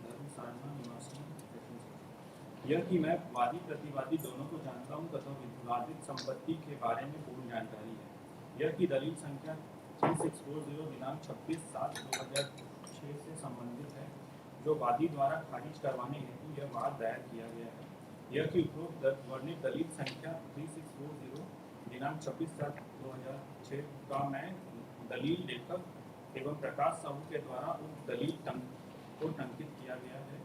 धर्म सारना निवासी सचिन सच। यह कि मैं वादी प्रतिवादी दोनों को जानता हूं तथा विवादित संपत्ति के बारे में पूर्ण जानकारी है। यह कि दलील संख्या 3640 दिनांक 26/7/2006 से संबंधित है जो वादी द्वारा खारिज करवाने हेतु यह वाद दायर किया गया है। यह कि उपरोक्त वर्णित दलील संख्या 3640 दिनांक 26/7/2006 का मैं दलील लेखक एवं प्रकाश साहू के द्वारा उक्त दलील को टंकित किया गया है,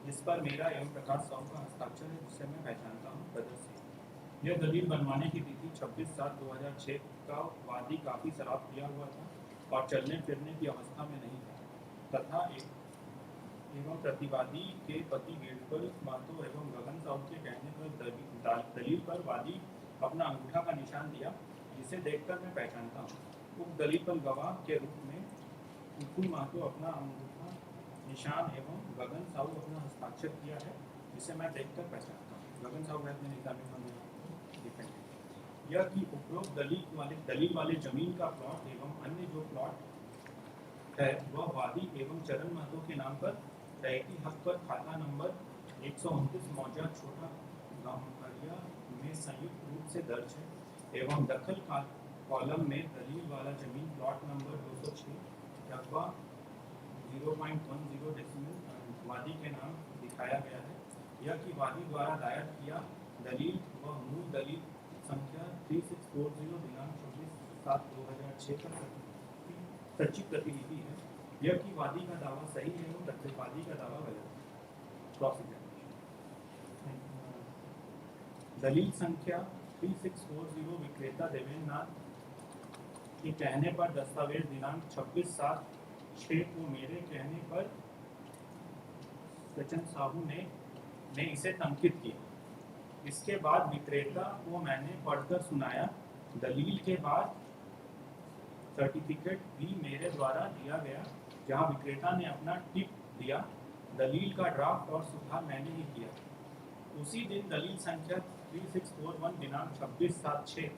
जिस पर मेरा एवं प्रकाश साहू का हस्ताक्षर है, जिससे मैं पहचानता हूँ प्रदर्शित। यह दलील बनवाने की तिथि 26/7/2006 का वादी काफ़ी शराब पिया हुआ था और चलने फिरने की अवस्था में नहीं था तथा एवं प्रतिवादी के पति वीरबल महतो एवं गगन साहू के कहने पर दलील पर वादी अपना अंगूठा का निशान दिया, जिसे देखकर मैं पहचानता हूँ। उक्त दलील पर गवाह के रूप में विपुल महतो अपना अंगूठा निशान एवं गगन साहू अपना हस्ताक्षर किया है, जिसे मैं देखकर पहचानता हूँ। गगन साहू अपने निशान यह कि उपरोक्त दलील वाले जमीन का प्लॉट एवं अन्य जो प्लॉट है वह वादी एवं चरण महतो के नाम पर रैयती हक पर खाता नंबर 129 मौजा छोटा गांवरिया में संयुक्त रूप से दर्ज है एवं दखल कॉलम में दलील वाला जमीन प्लॉट नंबर 206 रकबा 0.10 डेसिमल वादी के नाम दिखाया गया है। यह कि वादी द्वारा दायर किया दलील व मूल दलील संख्या 3640 दिनांक 26/7/2006 का सचिव प्रतिलिपि है। यह कि वादी का दावा सही है एवं प्रतिवादी का दावा गलत है। Cross examination. दलील संख्या 3640 विक्रेता देवेंद्र नाथ के कहने पर दस्तावेज दिनांक 26/7/6 को मेरे कहने पर सचिन साहू ने इसे टंकित किया। इसके बाद विक्रेता को मैंने पढ़कर सुनाया। दलील के बाद सर्टिफिकेट भी मेरे द्वारा दिया गया, जहां विक्रेता ने अपना टिप दिया। दलील का ड्राफ्ट और सुधार मैंने ही किया। उसी दिन दलील संख्या 3641 दिनांक 26/7/6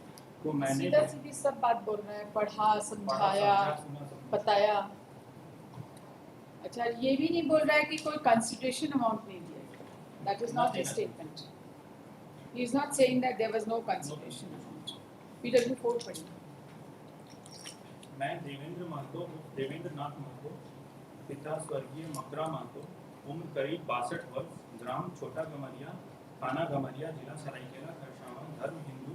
को मैंने सीधा सीधी सब बात बोल रहा है, पढ़ा, समझाया, बताया। अच्छा, ये भी नहीं बोल रहा है कि कोई कंसिडरेशन अमाउंट नहीं दिया। That is not his statement. He is not saying that there was no consideration amount. PW4 पढ़िए। मैं देवेंद्र नाथ महतो, पिता स्वर्गीय मकरा महतो, उम्र करीब 62 वर्ष, ग्राम छोटा गमरिया, थाना गमरिया, जिला सरायकेला खरसावां, धर्म हिंदू,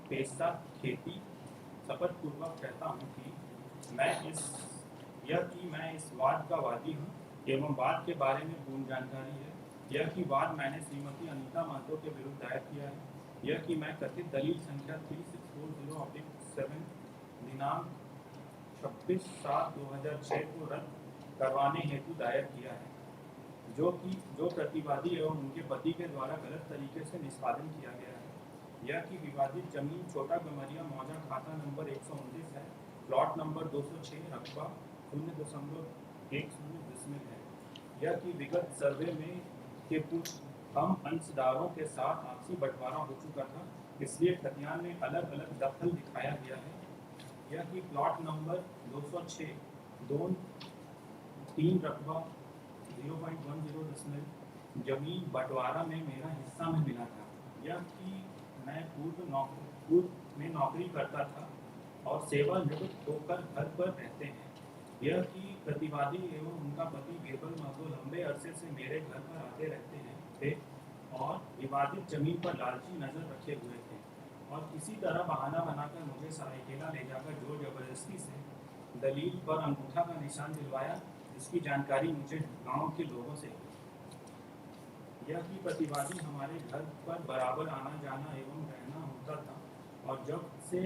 पेशा खेती, शपथ पूर्वक कहता हूँ कि मैं इस वाद का वादी हूँ एवं वाद के बारे में पूर्ण जानकारी है। यह कि वाद मैंने श्रीमती अनीता महतो के विरुद्ध दायर किया है। यह कि मैं कथित दलील संख्या 3640/7 दिनांक 26/7/2006 को रद्द करवाने हेतु दायर किया है, जो प्रतिवादी एवं उनके पति के द्वारा गलत तरीके से निष्पादन किया गया है। यह कि विवादित जमीन छोटा गमरिया मौजा खाता नंबर 119 है, प्लॉट नंबर 206 रकबा 0.10 डिसमिल है। यह कि विगत सर्वे में के कुछ हम अंशदारों के साथ आपसी बंटवारा हो चुका था, इसलिए खतियान में अलग अलग दखल दिखाया गया है। यह कि प्लॉट नंबर 206 2-3 रकबा 0.10 डिसमिल जमीन बंटवारा में मेरा हिस्सा में मिला था। यह कि मैं पूर्व में नौकरी करता था और सेवानिवृत्त होकर घर पर रहते हैं। यह कि प्रतिवादी एवं उनका पति वीरबल महतो लंबे अरसे से मेरे घर पर आते रहते थे और विवादित जमीन पर लालची नजर रखे हुए थे और किसी तरह बहाना बनाकर मुझे सरायकेला ले जाकर जोर जबरदस्ती से दलील पर अंगूठा का निशान दिलवाया, जिसकी जानकारी मुझे गांव के लोगों से हुई। यह कि प्रतिवादी हमारे घर पर बराबर आना जाना एवं रहना होता था और जब से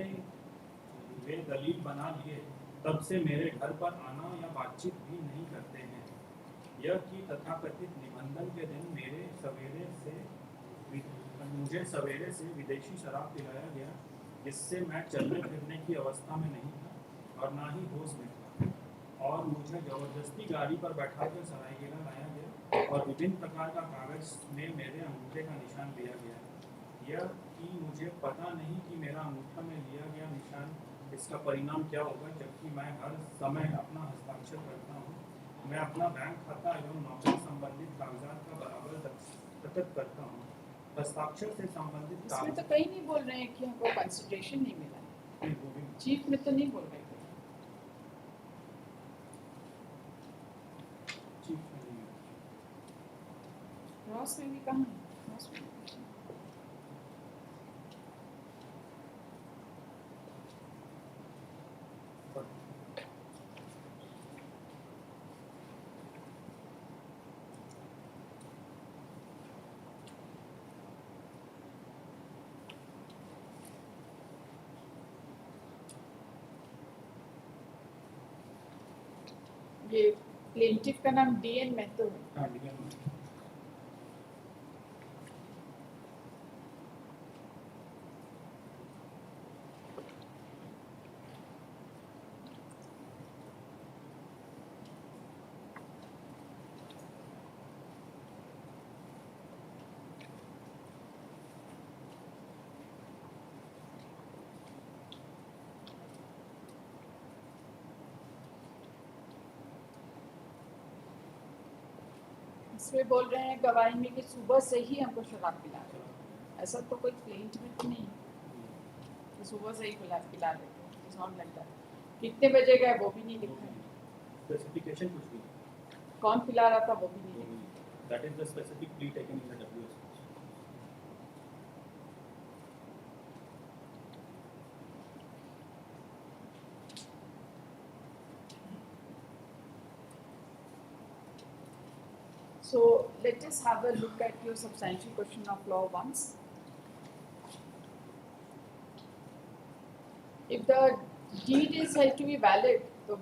वे दलील बना लिए तब से मेरे घर पर आना या बातचीत भी नहीं करते हैं। यह कि तथाकथित निबंधन के दिन मुझे सवेरे से विदेशी शराब पिलाया गया, जिससे मैं चलने फिरने की अवस्था में नहीं था और ना ही होश में था, और मुझे जबरदस्ती गाड़ी पर बैठाकर सरायकेला लाया गया और विभिन्न प्रकार का कागज में मेरे अंगूठे का निशान लिया गया। यह कि मुझे पता नहीं कि मेरा अंगूठा में लिया गया निशान इसका परिणाम क्या होगा, जबकि मैं हर समय अपना हस्ताक्षर करता हूँ। मैं अपना बैंक खाता एवं नौकरी संबंधित कागजात का बराबर दस्तखत करता हूँ। हस्ताक्षर से संबंधित इसमें तो कहीं नहीं बोल रहे हैं कि हमको कंसिडरेशन नहीं मिला है। चीफ में तो नहीं बोल रहे थे। क्रॉस में भी कहाँ है? क्रॉस में पर ये प्लेंटिफ का नाम DN मेहतो है. हाँ डिपेंड इसमें बोल रहे हैं गवाही में कि सुबह से ही हमको शराब पिला रहे हैं. ऐसा तो कोई प्लेंट में तो नहीं है कि सुबह से ही पिला रहे थे. It's not like that. कितने बजे गए वो भी नहीं लिखा है. स्पेसिफिकेशन कुछ भी नहीं. कौन पिला रहा था वो भी नहीं लिखा. That is the specific plea taken in the WS. So let us have a look at your substantial question of law once. If the deed is held to be valid, तो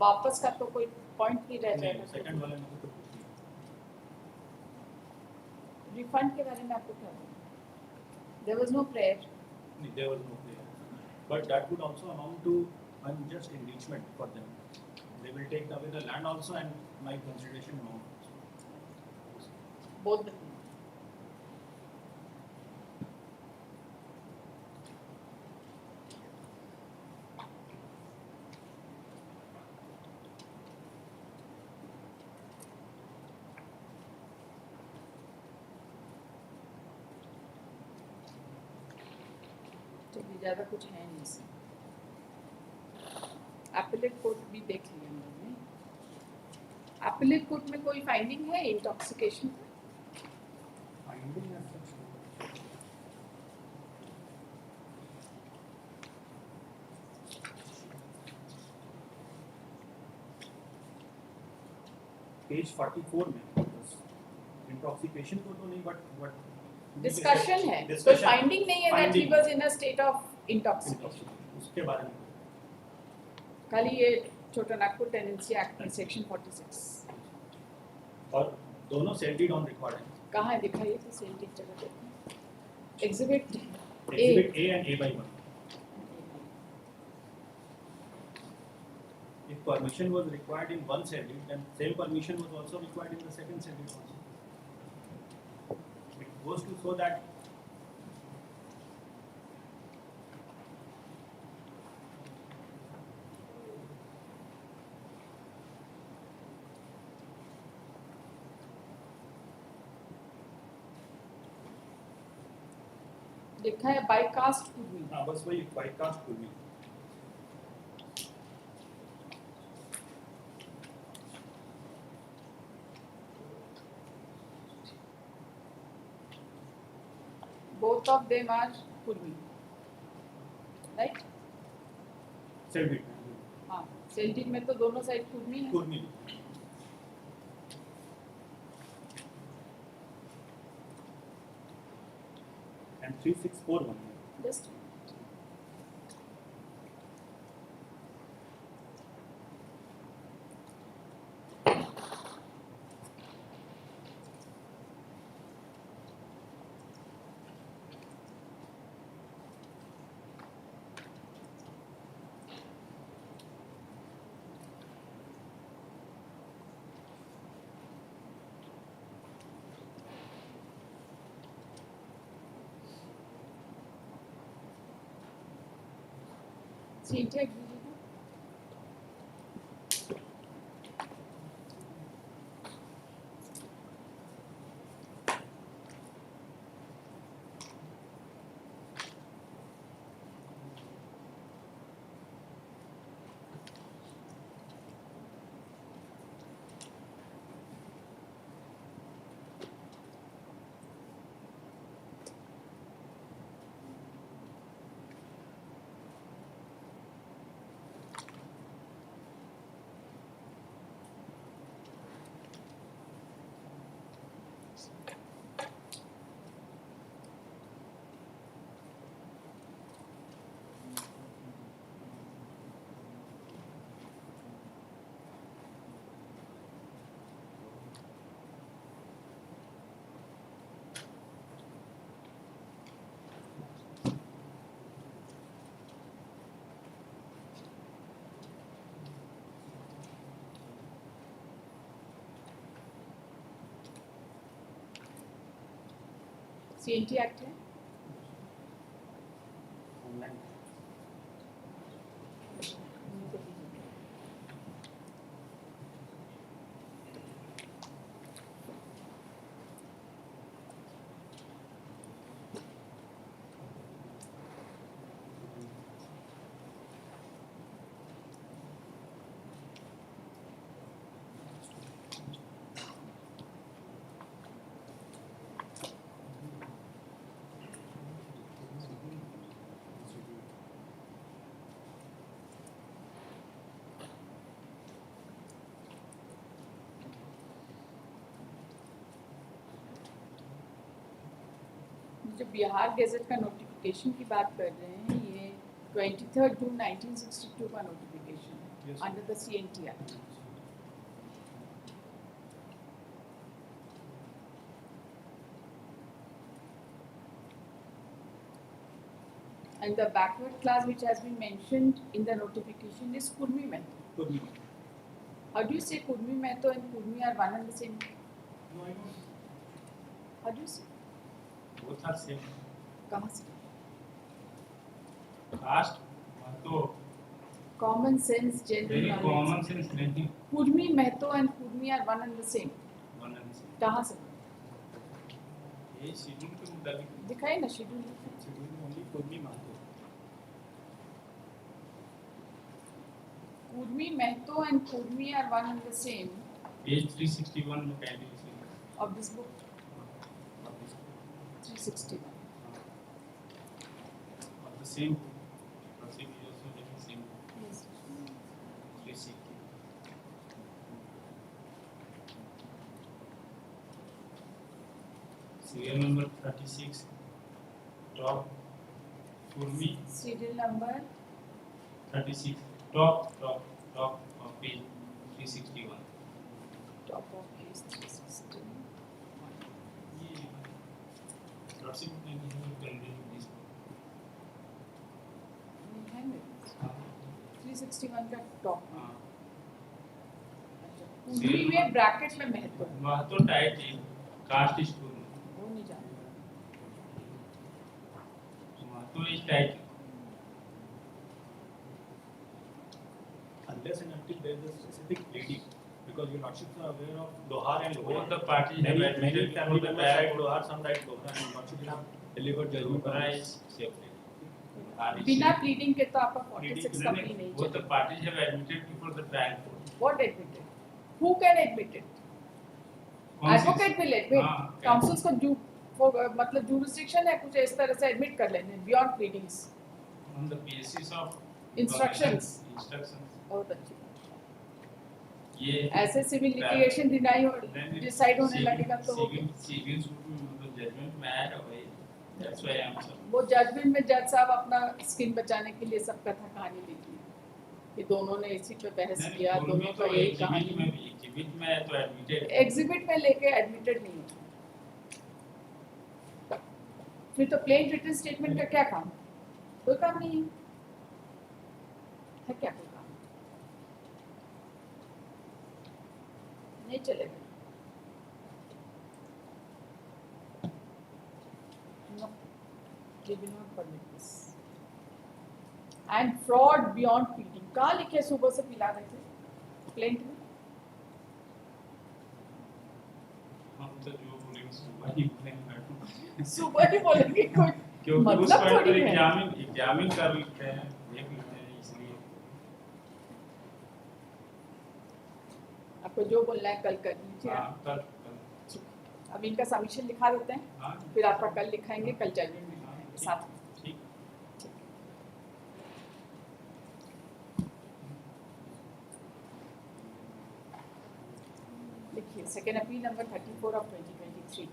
वापस का तो कोई point नहीं रह जाएगा. Second वाले में तो कुछ नहीं. Refund के बारे में आपको क्या बोलना? There was no prayer. There was no prayer. But that would also amount to unjust enrichment for them. They will take away the land also and my consideration amount. Both the things. चलिए ज़्यादा कुछ है नहीं इसमें. Appellate court भी देख लिया हम लोग ने. एपेलेट कोर्ट में कोई फाइंडिंग है इंटॉक्सिकेशन का? Finding as such. Page 44 में इंटॉक्सिकेशन को तो नहीं but डिस्कशन है. कोई Discussion. फाइंडिंग नहीं है that he Finding. Was in a state of intoxication. उसके बारे में खाली ये छोटा नागपुर टेनेंसी एक्ट में सेक्शन 46 और दोनों सेल्टेड ऑन रिकॉर्ड है. कहाँ है दिखाइए तो सेम की जगह देखो. Exhibit Exhibit A and A/1. If permission was required in one cell, then same permission was also required in the second cell also. It goes to show that लिखा है बाय कास्ट हुई. हाँ बस वही बाइकास्ट हुई. Both of them are Kurmi, right? सेल्टेड हाँ, सेल्टिन में तो दोनों साइड कुर्मी है. कुर्मी and 3641. जस्ट सीट है. CNT Act है. Online. जो बिहार गैजेट का नोटिफिकेशन की बात कर रहे हैं, ये 23 जून 1962 का नोटिफिकेशन है Yes. Under the CNT Act. And the backward class which has been mentioned in the notification is Kurmi Mehto. Could be. How do you say Kurmi Mehto and Kurmi are one and the same? No, I know. How do you say? both are same. कहाँ से? Caste तो Common sense, general very knowledge. common sense नहीं Kurmi Mehto and Kurmi are one and the same. one and same. कहाँ से? ये schedule के मुताबिक दिखाई ना schedule. Schedule only could be Mahto. Kurmi Mehto and Kurmi are one and the same page 361 में candy of this book. 361. of the same Prasim is also having same Yes. 360. Serial number 36 top Kurmi Serial number 36 top of page 361. top of page 361. ये Prasim ने candy this है मेरे पास. 361 का top. हाँ कुर्मी में bracket में महत्व महतो टाइट है कास्ट स्कूल वो नहीं जानते. Mahato is title Unless and until there is a specific pleading, because your lordships are aware of Lohar and Lohar. both the parties have Many admitted family before the members trial cite Lohar, some cite Lohar, and lordships have delivered judgment on Lohar this. is separate. बिना pleading के तो आपका 46 का plea नहीं Both the चलेगा. parties have admitted before the trial court. What admitted? Who can admit it? Advocate will admit. हाँ, Counsels को जू मतलब jurisdiction है कुछ इस तरह से admit कर लेने beyond pleadings. on the basis of Instructions. instructions. बहुत अच्छी बात. ये ऐसे सिविल लिटिगेशन डिनाई और डिसाइड होने लगेगा तो सिविल सूट में मतलब जजमेंट में आएगा भाई. That's why I am so. वो जजमेंट में जज साहब अपना स्किन बचाने के लिए सब कथा कहानी लिखी है कि दोनों ने इसी पे बहस किया, दोनों का यही कहानी. एग्जिबिट में है तो एडमिटेड. एग्जिबिट में लेके एडमिटेड नहीं होता. फिर तो प्लेन रिटन स्टेटमेंट का क्या काम? कोई काम नहीं है क्या कोई काम? नहीं चलेगा. No, they will not permit this. And fraud beyond pleading. कहाँ लिखे सुबह से पिला रहे थे? Plaint में? हम तो जो बोलेंगे सुबह ही बोलेंगे. सुबह ही बोलेंगे कोई क्योंकि उस मतलब पॉइंट थोड़ी पर है. एग्जामिन कर लिखते हैं, देख लिखते हैं इसलिए. आपको जो बोलना है कल कर लीजिए. हाँ कल अब इनका सबमिशन लिखा देते हैं, हाँ फिर आपका कल लिखाएंगे, कल जजमेंट में लिखाएंगे साथ में. ठीक. लिखिए second appeal number 34 of 2023.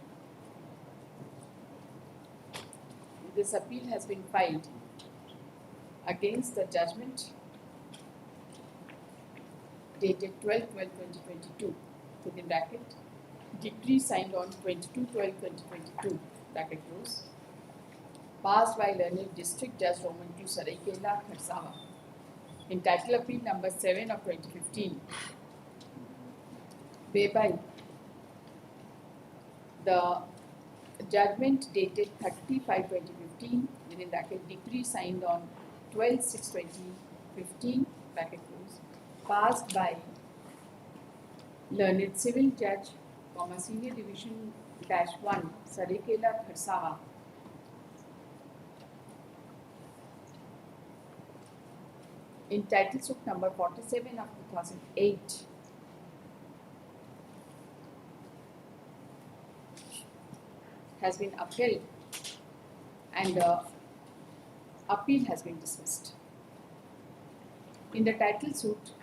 This appeal has been filed against the judgment dated 12/12/2022 within bracket decree signed on 22/12/2022 bracket close passed by learned district judge Roman 2 Saraikela Kharsawa in title appeal number 7 of 2015 whereby the judgment dated 30/5/2015 within bracket decree signed on 12/6/2015 bracket close, passed by learned civil judge, senior division -1 Sarekela Kharsawa, in title suit number 47 of 2008, has been upheld and the appeal has been dismissed. In the title suit,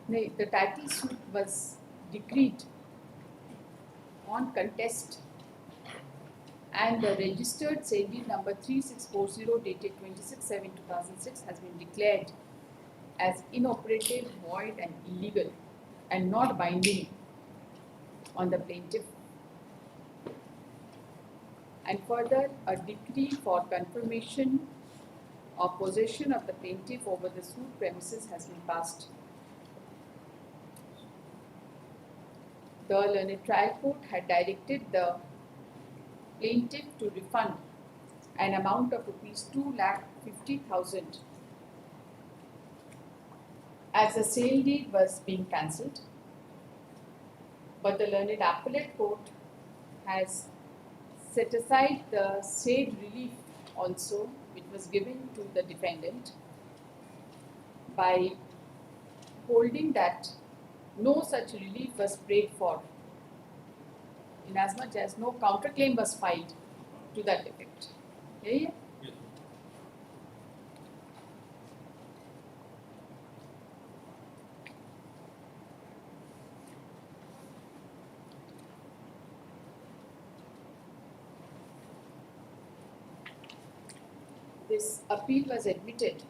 the title suit was decreed on contest and the registered sale deed number 3640 dated 26/7/2006 has been declared as inoperative, void and illegal and not binding on the plaintiff. And further, a decree for confirmation of possession of the plaintiff over the suit premises has been passed. The learned trial court had directed the plaintiff to refund an amount of ₹2,50,000 as the sale deed was being cancelled, but the learned appellate court has set aside the said relief also which was given to the defendant by holding that no such relief was prayed for, inasmuch as no counterclaim was filed to that effect. Okay? Yes. This appeal was admitted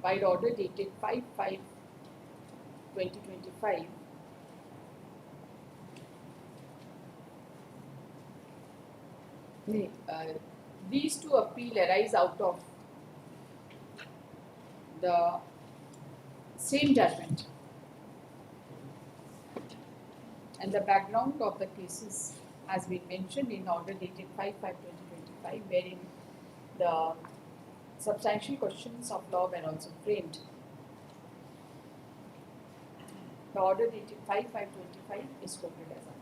by the order dated 5/5/2025 these two appeals arise out of the same judgment, and the background of the cases has been mentioned in order dated 5/5/2025, wherein the substantial questions of law were also framed. The order dated 5/5/25 is quoted as under.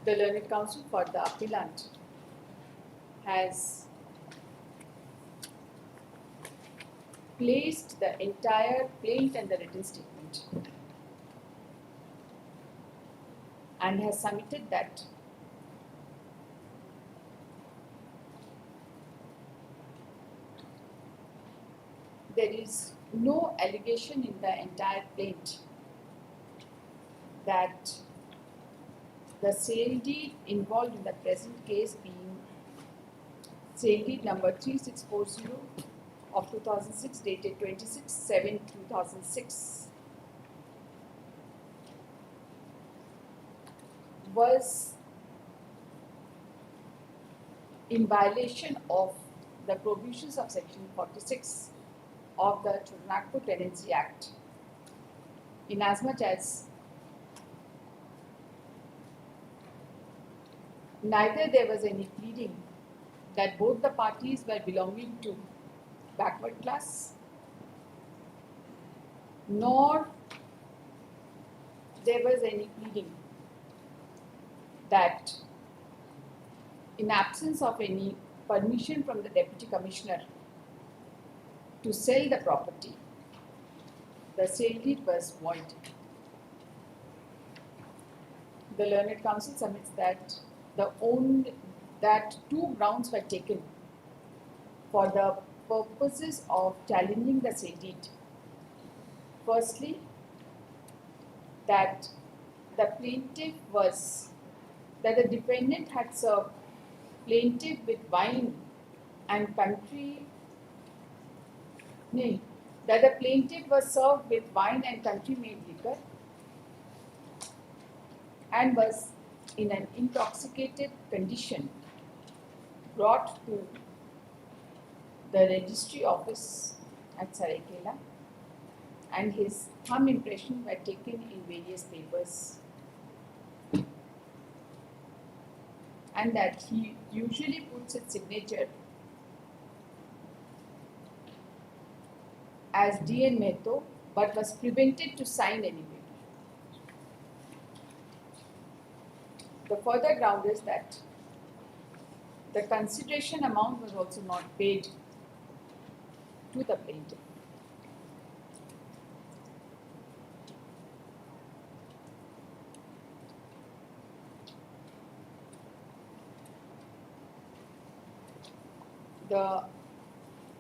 The learned counsel for the appellant has placed the entire plaint and the written statement and has submitted that there is no allegation in the entire plaint that the sale deed involved in the present case being sale deed number 3640 of 2006 dated 26/7/2006 was in violation of the provisions of section 46 of the Jharkhand Tenancy Act, inasmuch as neither there was any pleading that both the parties were belonging to backward class, nor there was any pleading that in absence of any permission from the Deputy Commissioner to sell the property, the sale deed was void. The learned counsel submits that that two grounds were taken for the purposes of challenging the sale deed. Firstly, that the defendant had served plaintiff with wine and that the plaintiff was served with wine and country-made liquor and was in an intoxicated condition brought to the registry office at Sarekela and his thumb impression were taken in various papers, and that he usually puts his signature as D.N. Mehto but was prevented to sign anyway. The further ground is that the consideration amount was also not paid to the plaintiff. The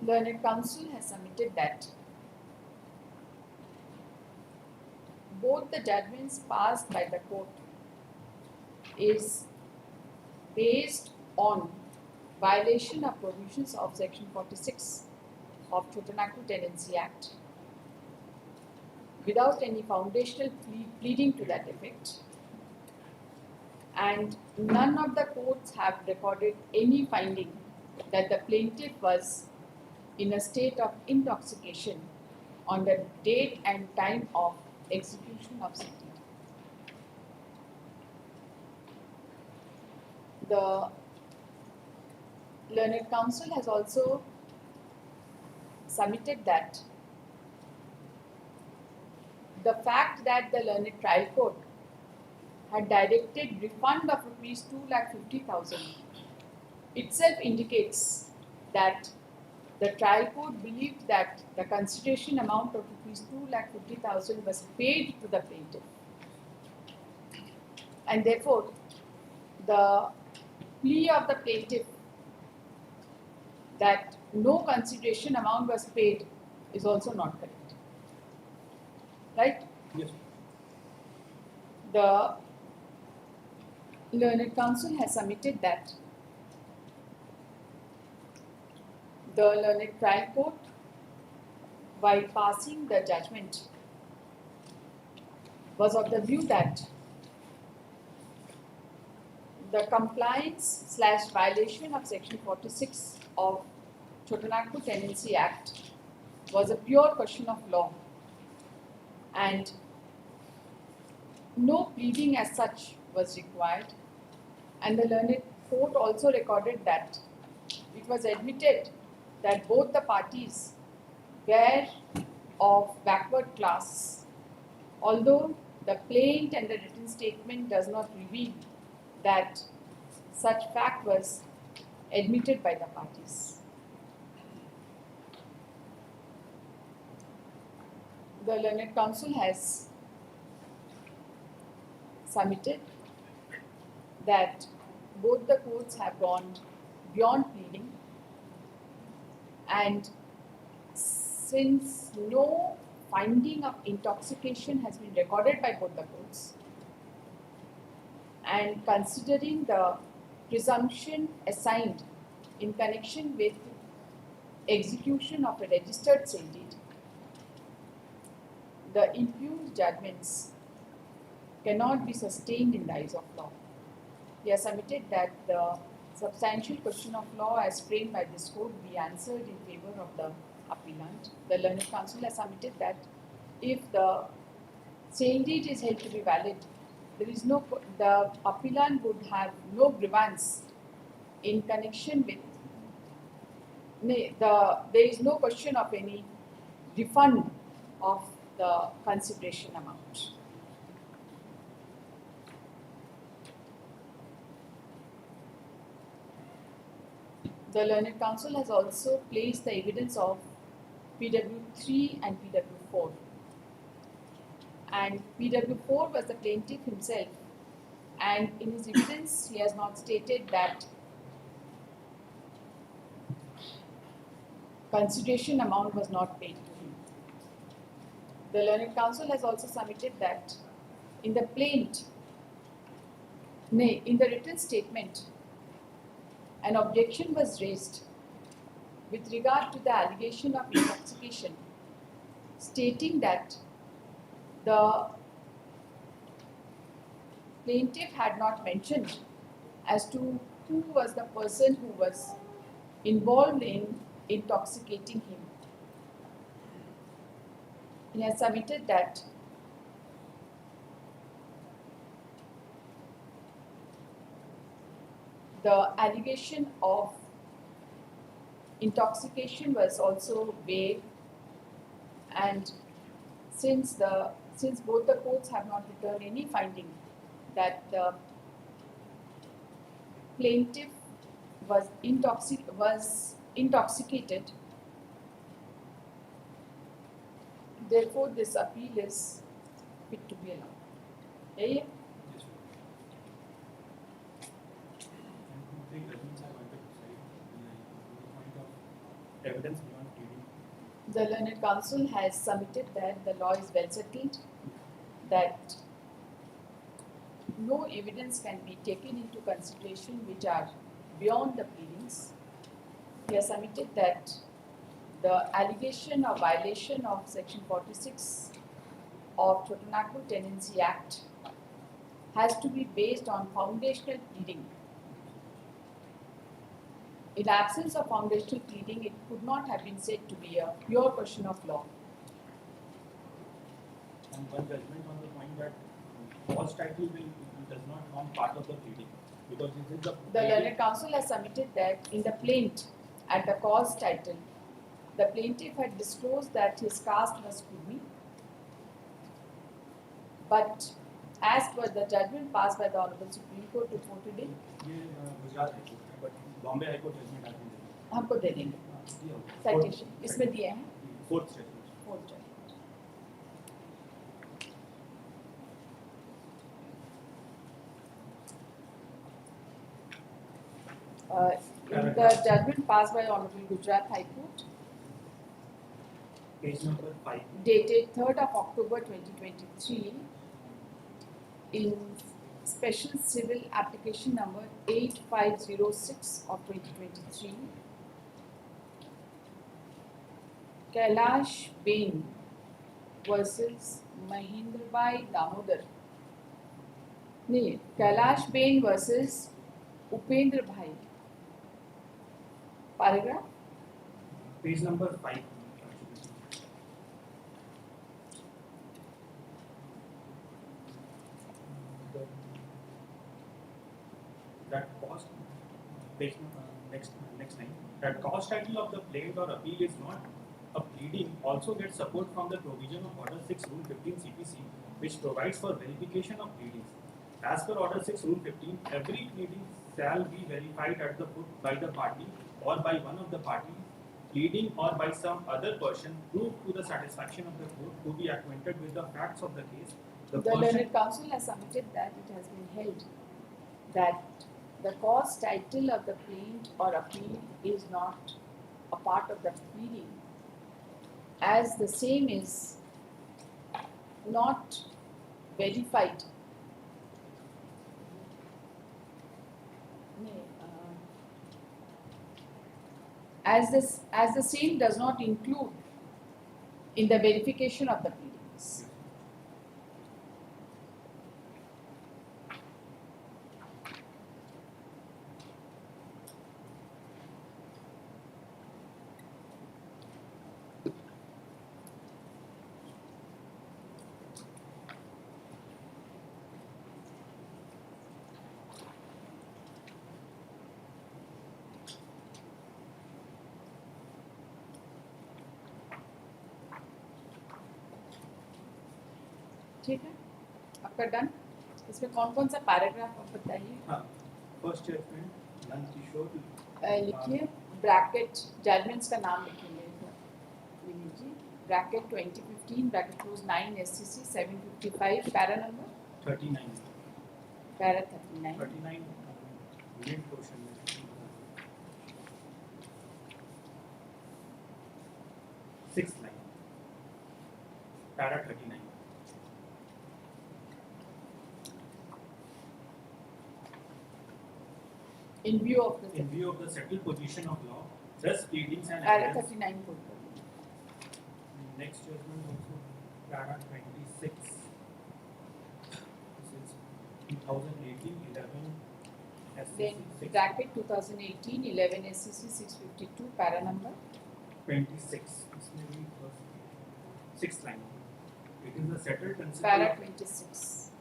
learned counsel has submitted that both the judgments passed by the court is based on violation of provisions of Section 46 of Chotanagpur Tenancy Act without any foundational pleading to that effect, and none of the courts have recorded any finding that the plaintiff was in a state of intoxication on the date and time of execution of sentence. The learned counsel has also submitted that the fact that the learned trial court had directed refund of rupees 2,50,000 itself indicates that the trial court believed that the consideration amount of rupees 2,50,000 was paid to the plaintiff, and therefore the plea of the plaintiff that no consideration amount was paid is also not correct. Right? Yes. The learned counsel has submitted that the learned trial court, while passing the judgment, was of the view that the compliance/violation of Section 46 of Chotanagpur Tenancy Act was a pure question of law, and no pleading as such was required, and the learned court also recorded that it was admitted that both the parties were of backward class, although the plaint and the written statement does not reveal that such fact was admitted by the parties. The learned counsel has submitted that both the courts have gone beyond pleading, and since no finding of intoxication has been recorded by both the courts, and considering the presumption assigned in connection with execution of a registered sale deed, the impugned judgments cannot be sustained in the eyes of law. He has submitted that the substantial question of law as framed by this court be answered in favor of the appellant. The learned counsel has submitted that if the sale deed is held to be valid, the appellant would have no grievance in connection with there is no question of any refund of the consideration amount. The learned counsel has also placed the evidence of PW3 and PW4. And PW4 was the plaintiff himself, and in his evidence he has not stated that consideration amount was not paid to him. The learned counsel has also submitted that in the written statement, an objection was raised with regard to the allegation of intoxication, stating that the plaintiff had not mentioned as to who was the person who was involved in intoxicating him. He has submitted that the allegation of intoxication was also vague, and since both the courts have not returned any finding that the plaintiff was intoxicated, therefore this appeal is fit to be allowed. Yeah, yeah. Yes, sir. And the judgments are going to decide on the point of evidence beyond pleading. The learned counsel has submitted that the law is well settled, that no evidence can be taken into consideration which are beyond the pleadings. He has submitted that the allegation of violation of Section 46 of Totonaco Tenancy Act has to be based on foundational pleading. In absence of foundational pleading, it could not have been said to be a pure question of law. And one judgment on the point that cause title does not form part of the pleading because this is The pleading. learned counsel has submitted that in the plaint at the cause title, the plaintiff had disclosed that his caste was Kurmi, but as per the judgment passed by the Honorable Supreme Court reported in, ये Gujarat high court है but Bombay high court judgment आज नहीं हमको दे देंगे दिया citation इसमें दिए हैं fourth judgment fourth judgment. In the judgment passed by Honorable Gujarat High Court, page number 5 dated 3rd of October 2023, in Special Civil Application number 8506 of 2023, Kailash Bain versus Mahendrabhai Damodar. Nee, Kailash Bain versus Upendra Bhai. Paragraph. Page number 5 that cost page next line that cause title of the plaint or appeal is not a pleading also gets support from the provision of Order 6 Rule 15 CPC which provides for verification of pleadings. As per Order 6 Rule 15, every pleading shall be verified at the foot by the party or by one of the parties pleading or by some other person proved to the satisfaction of the court to be acquainted with the facts of the case. The learned counsel has submitted that it has been held that the cause title of the plaint or appeal is not a part of the pleading, as the same is not verified. As the same does not include in the verification of the pleadings. ठीक है, आपका done. इसमें कौन कौन सा paragraph आप बताइए. हाँ, फर्स्ट जजमेंट नंद किशोर लिखिए ब्रैकेट जजमेंट्स का नाम लिखेंगे. ये लीजिए bracket 2015 bracket close 9 SCC 755 para number 39 para 39. 39 mid portion में sixth line para 39 in view of the settled position of law, thus pleadings and para evidence. 39 बोल रहे हैं. Next judgment also, para 26. This is 2018-11 Then SCC bracket 2018 11 SCC 652 para number 26. इसमें भी sixth line. the settled principle Para of 26.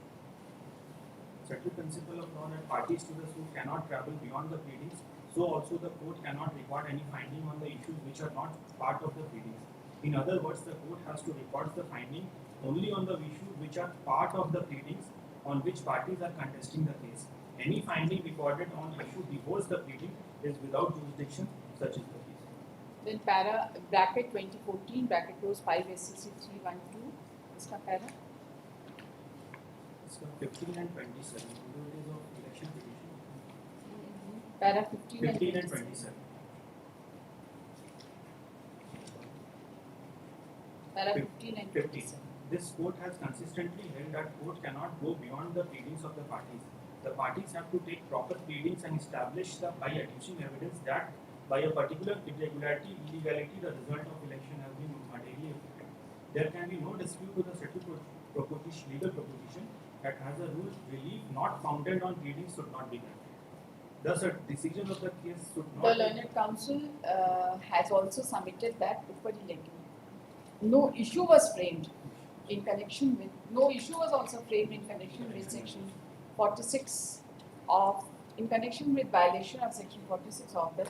settled principle of law that parties to the suit cannot travel beyond the pleadings, so also the court cannot record any finding on the issues which are not part of the pleadings. In other words, the court has to record the finding only on the issues which are part of the pleadings on which parties are contesting the case. Any finding recorded on issue before the pleading is without jurisdiction, such is the case. Then para bracket 2014 bracket close 5 SCC 312 इसका para It's 15 and 27. It is of election petition. para 15 15 and 27. Para 15 and 15. 27. This court has consistently held that court cannot go beyond the pleadings of the parties. The parties have to take proper pleadings and establish by adducing evidence that by a particular irregularity, illegality, the result of election has been materially affected. There can be no dispute with the settled legal proposition that as a rule, relief not founded on pleadings should not be granted. Thus, a decision of the case should The not be learned counsel has also submitted that no issue was framed in connection with section 46 of in connection with violation of section 46 of the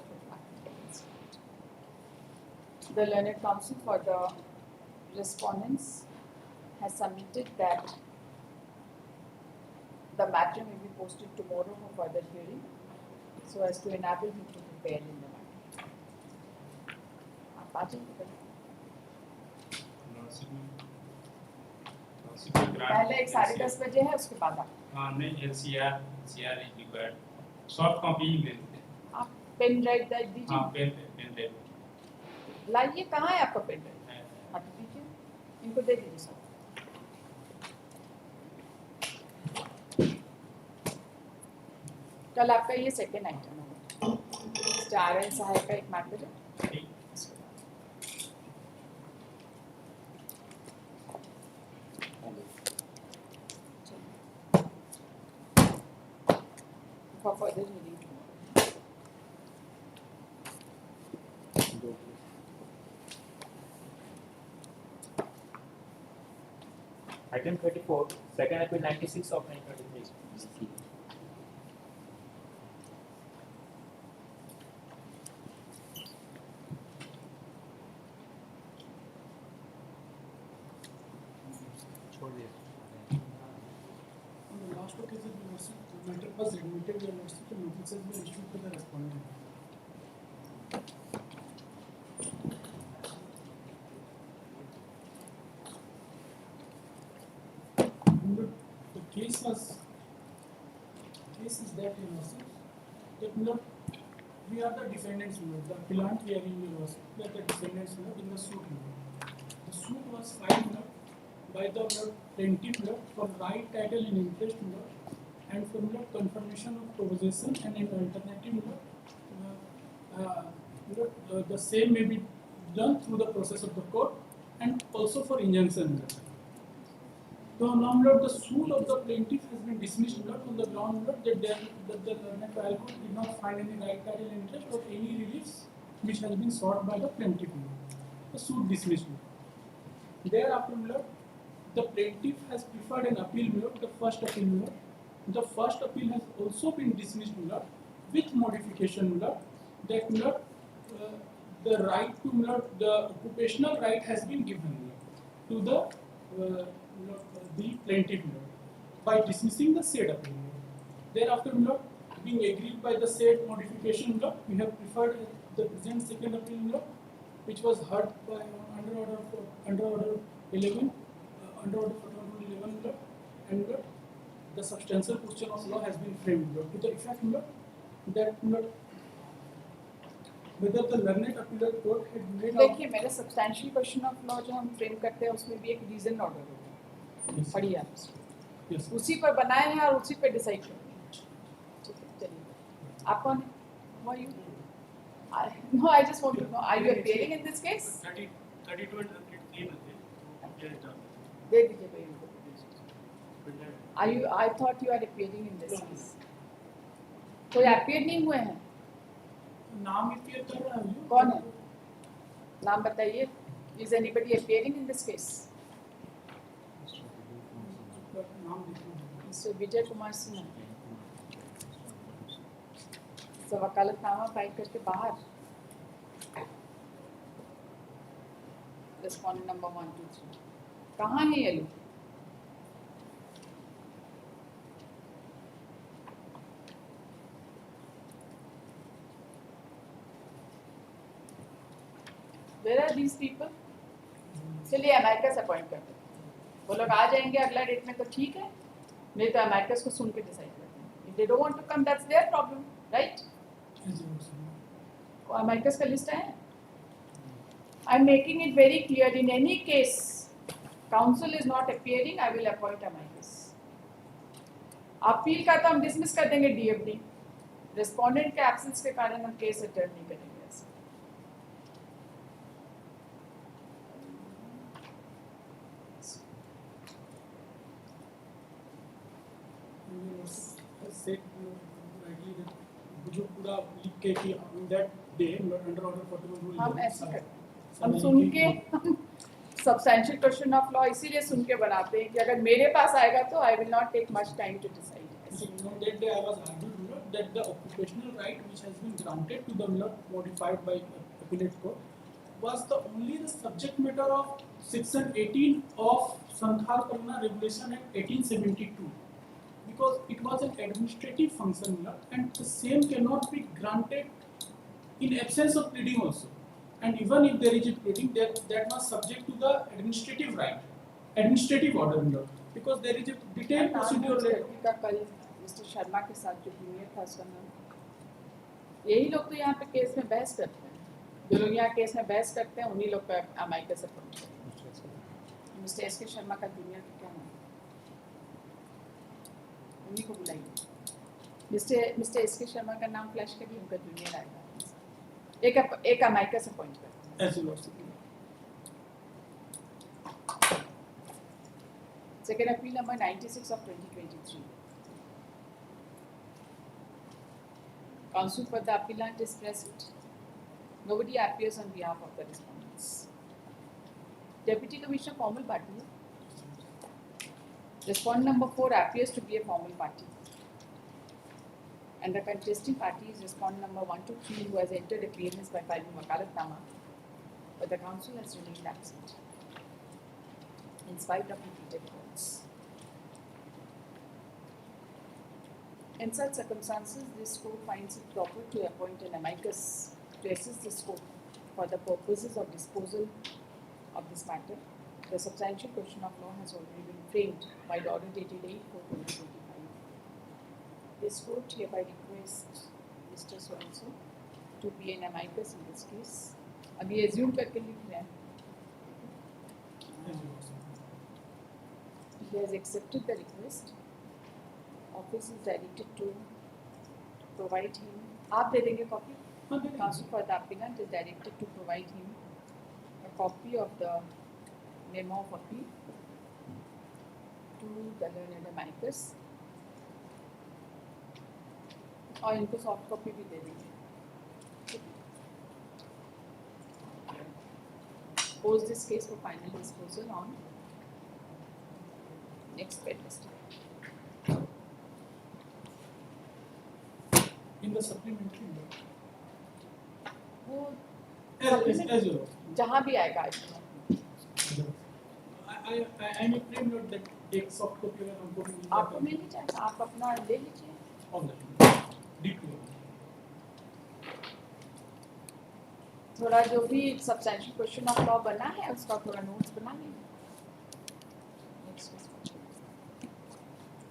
The learned counsel for the respondents has submitted that the matter may be posted tomorrow for further hearing so as to enable him to prepare in the matter. आप आ जाइए पहले एक 10:30 बजे है उसके बाद आप हाँ नहीं LCR is required soft copy ही दे देते आप पेन ड्राइव दे हैं दीजिए हाँ पेन ड्राइव लाइए कहाँ है आपका पेन ड्राइव हाँ तो दीजिए इनको दे दीजिए सब कल आपका ये सेकेंड आइटम है RN सहायक का एक मैटर है for further hearing tomorrow. Item 34, second appeal 96 of 2023. On the last occasion, the matter was admitted to the notices were issued to the respondent. The case is that we are the defendants, the appellant we are in we are the defendants in the suit. The suit was filed by the plaintiff for right title and interest and for confirmation of possession and an alternative the same may be done through the process of the court and also for injunction. So now the suit of the plaintiff has been dismissed on the ground that the trial court did not find any right title and interest or any reliefs which has been sought by the plaintiff. The suit dismissed. Thereafter, the plaintiff has preferred an appeal, the first appeal. The first appeal has also been dismissed with modification that the right to the occupational right has been given to the plaintiff by dismissing the said appeal. Thereafter, being agreed by the said modification, we have preferred the present second appeal, which was heard by under order 11. Under order 11 and the substantial question of law has been framed to the effect that whether the learned appellate court had made देखिए मेरा substantial question of law जो हम frame करते हैं उसमें भी एक reason order होता है पढ़िए आप उसी पर बनाए हैं और उसी पर डिसाइड करते हैं ठीक है चलिए आप कौन है No, I just want to know, are you appearing in this case? 32 and 33 दे दीजिए भाई उनको I thought you are appearing in this case. कोई appear नहीं हुए हैं नाम appear कर रहा है कौन है नाम बताइए Is anybody appearing in this case? का नाम देखना मिस्टर विजय कुमार सिन्हा तो वकालतनामा फाइल करके बाहर रेस्पोंडेंट नंबर 1 2 3 कहाँ है ये लोग? Where are these people? चलिए अमेरिकस अपॉइंट करते हैं। वो लोग आ जाएंगे अगला डेट में तो ठीक है, नहीं तो अमेरिकस को सुन के डिसाइड करते हैं। If they don't want to come, that's their problem, right? अमेरिकस का लिस्ट है। I'm making it very clear. In any case, counsel is not appearing. I will appoint amicus. Appeal का तो हम डिसमिस कर देंगे DFD. रेस्पोंडेंट के absence के कारण हम केस अटेंड नहीं करेंगे। said rightly that जो पूरा लिख के कि on that day under order 41 rule हम ऐसे करते हैं, हम सुन के सब्सटेंशियल क्वेश्चन ऑफ लॉ इसीलिए सुन के बनाते हैं कि अगर मेरे पास आएगा तो I will not take much time to decide. on that day I was argued that the occupational right which has been granted to the modified by appellate court was only the subject matter of section 18 of Santhal Pargana Regulation Act 1872 because it was an administrative function and the same cannot be granted in absence of pleading also, and even if there is a pleading that was subject to the administrative right, administrative order because there is a detailed procedure का कल mister Sharma के साथ जो junior था उसका नाम, यही लोग तो यहाँ पे केस में बहस करते हैं। जो लोग यहाँ केस में बहस करते हैं उन्हीं लोग का अमाइकस अपॉइंट करते हैं। मिस्टर एस के शर्मा का जूनियर का क्या नाम? उन्हीं को बुलाइए। मिस्टर एस के शर्मा का नाम फ्लैश करिए, उनका जूनियर आएगा। एक अमाइकस अपॉइंट करते हैं। Second appeal number 96 of 2023. Counsel for the appellant is present. Nobody appears on behalf of the respondents. Deputy Commissioner formal party. Respondent number 4 appears to be a formal party. And the contesting party is respondent number 1 to 3 who has entered a clearance by filing wakalatnama, but the counsel has remained absent in spite of repeated calls. In such circumstances, this court finds it proper to appoint an amicus to assist this court for the purposes of disposal of this matter. The substantial question of law has already been framed by the order dated 8/4/2025. This court hereby requests Mr. So-and-so to be an amicus in this case. अब ये assume करके लिख रहे हैं. He has accepted the request. Office is directed to provide him. आप दे देंगे copy? Counsel for the appellant is directed to provide him a copy of the memo of appeal to the learned amicus. और इनको soft copy भी दे देंगे। Post this case for final disposal on next Wednesday. In the supplementary note. वो As you know. जहाँ भी आएगा I may frame note that एक soft copy अगर हमको मिल आपको मिल ही जाएगा, आप अपना ले लीजिए। on that DT. थोड़ा जो भी सब्सटेंशियल क्वेश्चन ऑफ लॉ बना है उसका थोड़ा नोट्स बना लीजिए।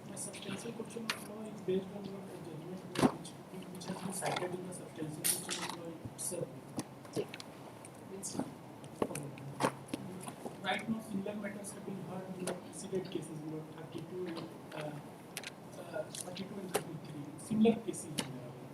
My substantial question of law is based on your judgment which has been cited in the substantial question of law itself. Right now, similar matters have been heard in the preceded cases, 32 and 33. Similar cases.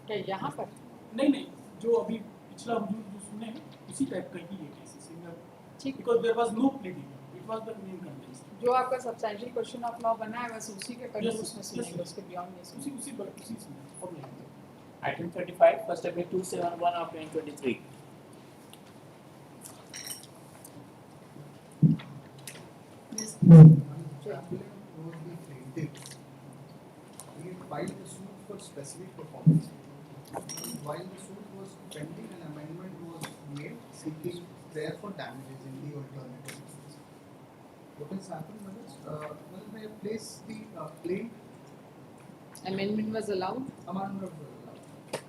क्या यहाँ पर? नहीं, जो अभी पिछला हम जो सुने हैं उसी टाइप का ही ये केस है, सिमिलर। ठीक। Because there was no pleading, it was the main contest. जो आपका सब्सटेंशियल क्वेश्चन ऑफ लॉ बना है बस उसी के कंटेंट उसमें सुनेंगे, उसके बियॉन्ड नहीं सुनेंगे। उसी सुने और नहीं। Item 35, first appeal 271 of 2023. was the plaintiff. He had filed the suit for specific performance. While the suit was pending, an amendment was made seeking prayer for damages in the alternative. What has happened, Manoj? Well, they have placed the claim Amendment was allowed, amendment was allowed.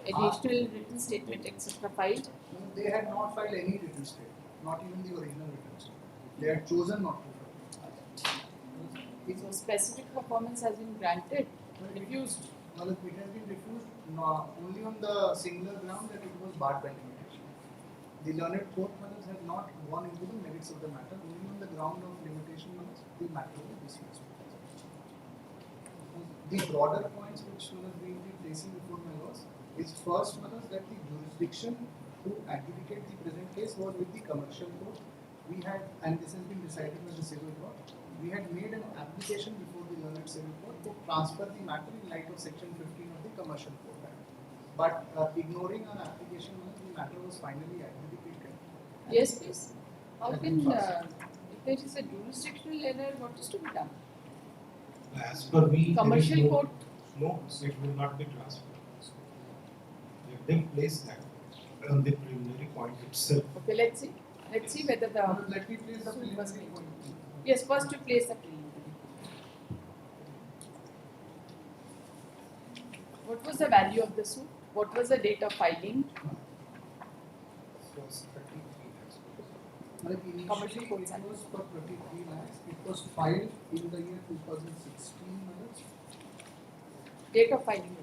additional written statement, etc. filed. They had not filed any written statement, not even the original written statement. They had chosen not to file. So specific performance has been granted, refused. Well, it has been refused only on the singular ground that it was barred by limitation. The learned court Manoj had not gone into the merits of the matter, only on the ground of limitation Manoj, the matter was dismissed. The broader points which Manoj we will be placing before my laws is first Manoj that the jurisdiction to adjudicate the present case was with the commercial court. We had, and this has been decided by the civil court, we had made an application before the learned civil court to transfer the matter in light of section 15 of the commercial court act. But ignoring our application, the matter was finally adjudicated. Yes, please. How can, if there is a jurisdictional error, what is to be done? As per me, Commercial there is court. no, it will not be transferred. Let them place that on the preliminary point itself. Okay, let's see. Let's see whether the. Let me place the suit was preliminary made. point. Yes, first you place the preliminary. What was the value of the suit? What was the date of filing? It was 33 lakhs. Like initially Commercial it courts and- was for 33 lakhs. It was filed in the year 2016, Manoj. Date of filing.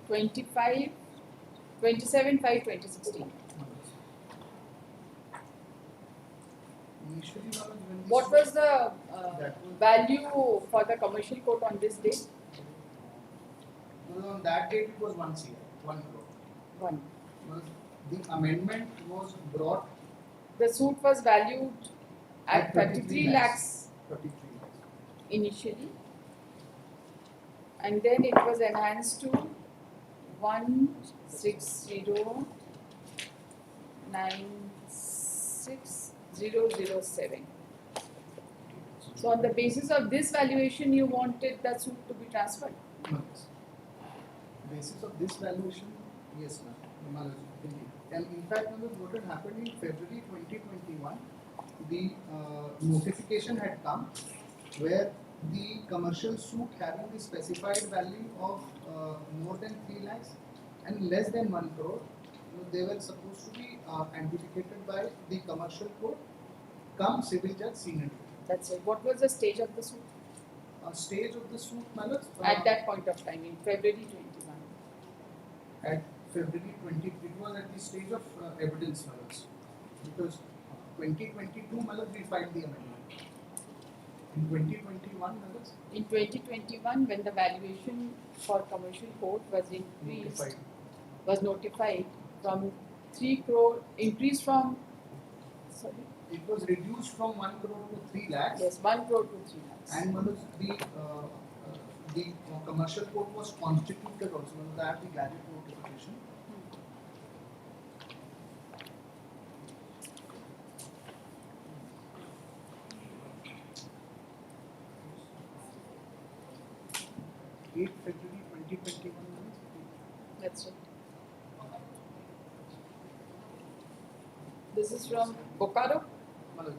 Twenty-five, 27/5/2016. Initially, Manoj, when the What suit- was the That was- value for the commercial court on this date? Well, on that date it was 1 CR, 1 crore. One. Well, the amendment was brought The suit was valued at 33 lakhs 33 lakhs. initially, and then it was enhanced to 160,96007. So on the basis of this valuation, you wanted the suit to be transferred. Yes. Basis of this valuation, yes, ma'am. Manoj, indeed. And in fact, Manoj, what had happened in February 2021, the notification had come where the commercial suit having the specified value of more than 3 lakhs and less than 1 crore, they were supposed to be adjudicated by the commercial court, come civil judge senior. That's it. What was the stage of the suit Stage of the suit, Manoj, at that point of time in February 21? at February 20, it was at the stage of evidence, Manoj, because 2022, Manoj, we filed the amendment. In 2021, Manoj, In 2021, when the valuation for commercial court was increased, notified. was notified from 3 crore, increased from, sorry, It was reduced from 1 crore to 3 lakhs. yes, 1 crore to 3 lakhs. And Manoj, the commercial court was constituted also. Manoj, I have the gadget notification. February 2021. That's it. This is from Bokaro. Manoj,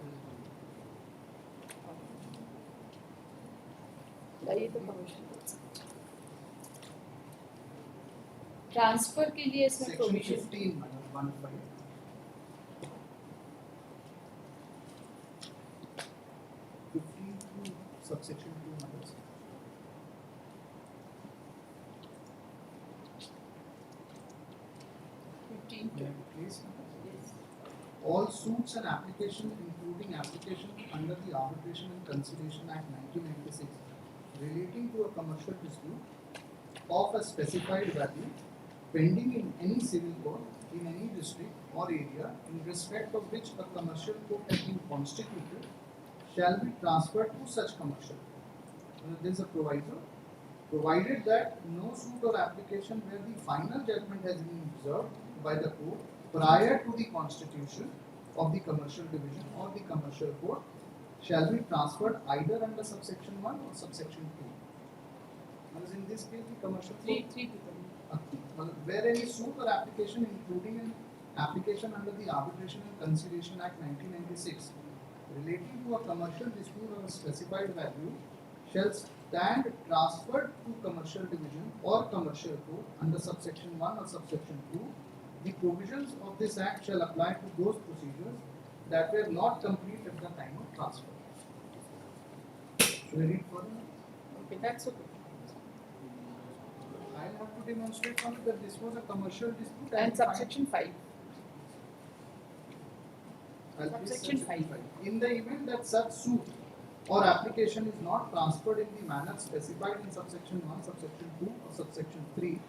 लाइए तो commercial court से. Transfer के लिए इसमें section provision 15, Manoj, 1/5. 15 to subsection 2, Manoj. fifteen to May I please? yes. all suits and applications, including applications under the Arbitration and Conciliation Act 1996, relating to a commercial dispute of a specified value pending in any civil court in any district or area in respect of which a commercial court has been constituted shall be transferred to such commercial court. There is a proviso, provided that no suit or application where the final judgment has been observed by the court prior to the constitution of the commercial division or the commercial court shall be transferred either under subsection 1 or subsection 2. Whereas in this case, the commercial court, Three people. where any suit or application, including an application under the Arbitration and Conciliation Act 1996, relating to a commercial dispute of a specified value, shall stand transferred to commercial division or commercial court under subsection 1 or subsection 2. The provisions of this act shall apply to those procedures that were not complete at the time of transfer. Should I read further? Okay, that's okay. I'll have to demonstrate on it that this was a commercial dispute And subsection 5. I'll place Subsection 5. In the event that such suit or application is not transferred in the manner specified in subsection 1, subsection 2 or subsection 3,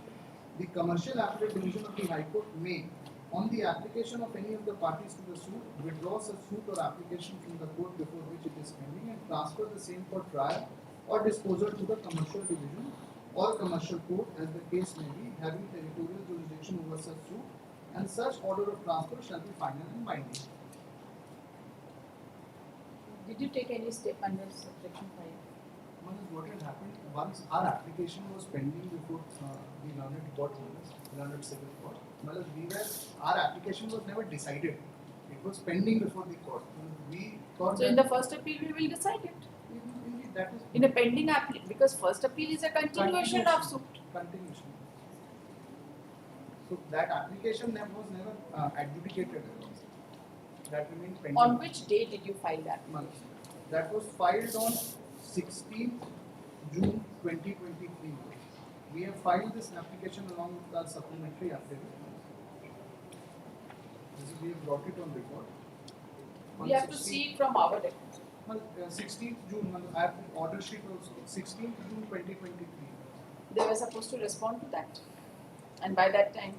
the commercial appellate division of the High Court may, on the application of any of the parties to the suit, withdraw such suit or application from the court before which it is pending and transfer the same for trial or disposal to the commercial division or commercial court as the case may be, having territorial jurisdiction over such suit, and such order of transfer shall be final and binding. Did you take any step under subsection 5? What had happened once our application was pending before the learned court, learned civil court. Our application was never decided. It was pending before the court. We thought So in the first appeal we will decide it. indeed that is In a pending appeal, because first appeal is a continuation of suit. continuation. So that application was never adjudicated. That remained pending. On which day did you file that? That was filed on 16th June 2023. We have filed this application along with our supplementary affidavit. We have brought it on record. On We have to 16th see it from our record. 16th June, I have the order sheet also. 16th June 2023. They were supposed to respond to that. And by that time,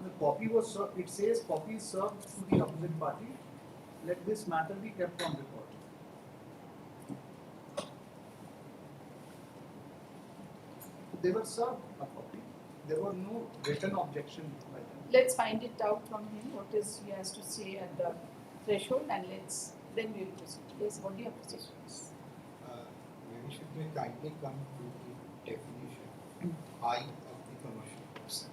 The copy was served. It says copy is served to the opposite party. Let this matter be kept on record. They were served a copy. There were no written objection by them. let's find it out from him, what is he has to say at the threshold, and then we will proceed. Yes, what do you have to say? Maybe should we kindly come to the definition I of the commercial person.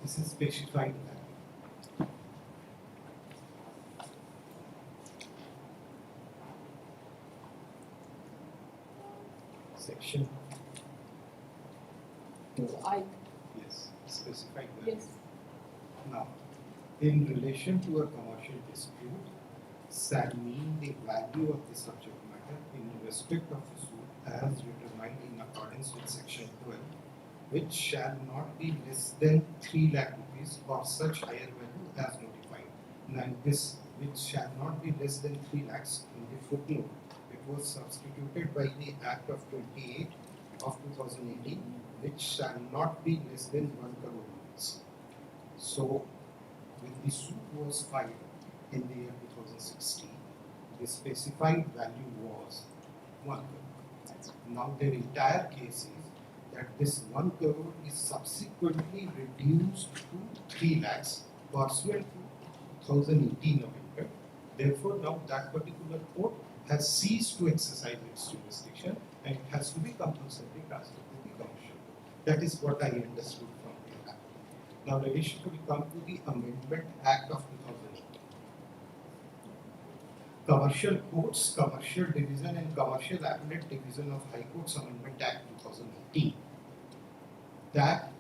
This is specified value. Section, I, yes, specified value. yes, Now, in relation to a commercial dispute, shall mean the value of the subject matter in respect of the suit as determined in accordance with section 12, which shall not be less than 3 lakh rupees or such higher value as notified. Now, this which shall not be less than 3 lakhs in the footnote, it was substituted by the Act of 28 of 2018, which shall not be less than 1 crore rupees. So, when the suit was filed in the year 2016, the specified value was 1 crore. Now, their entire case is that this 1 crore is subsequently reduced to 3 lakhs pursuant to 2018 amendment. Therefore, now that particular court has ceased to exercise its jurisdiction and it has to be compulsorily transferred to the commercial court. That is what I understood from the act. Now, should we come to the Amendment Act of 2018. Commercial Courts, Commercial Division and Commercial Appellate Division of High Courts Amendment Act 2018. That,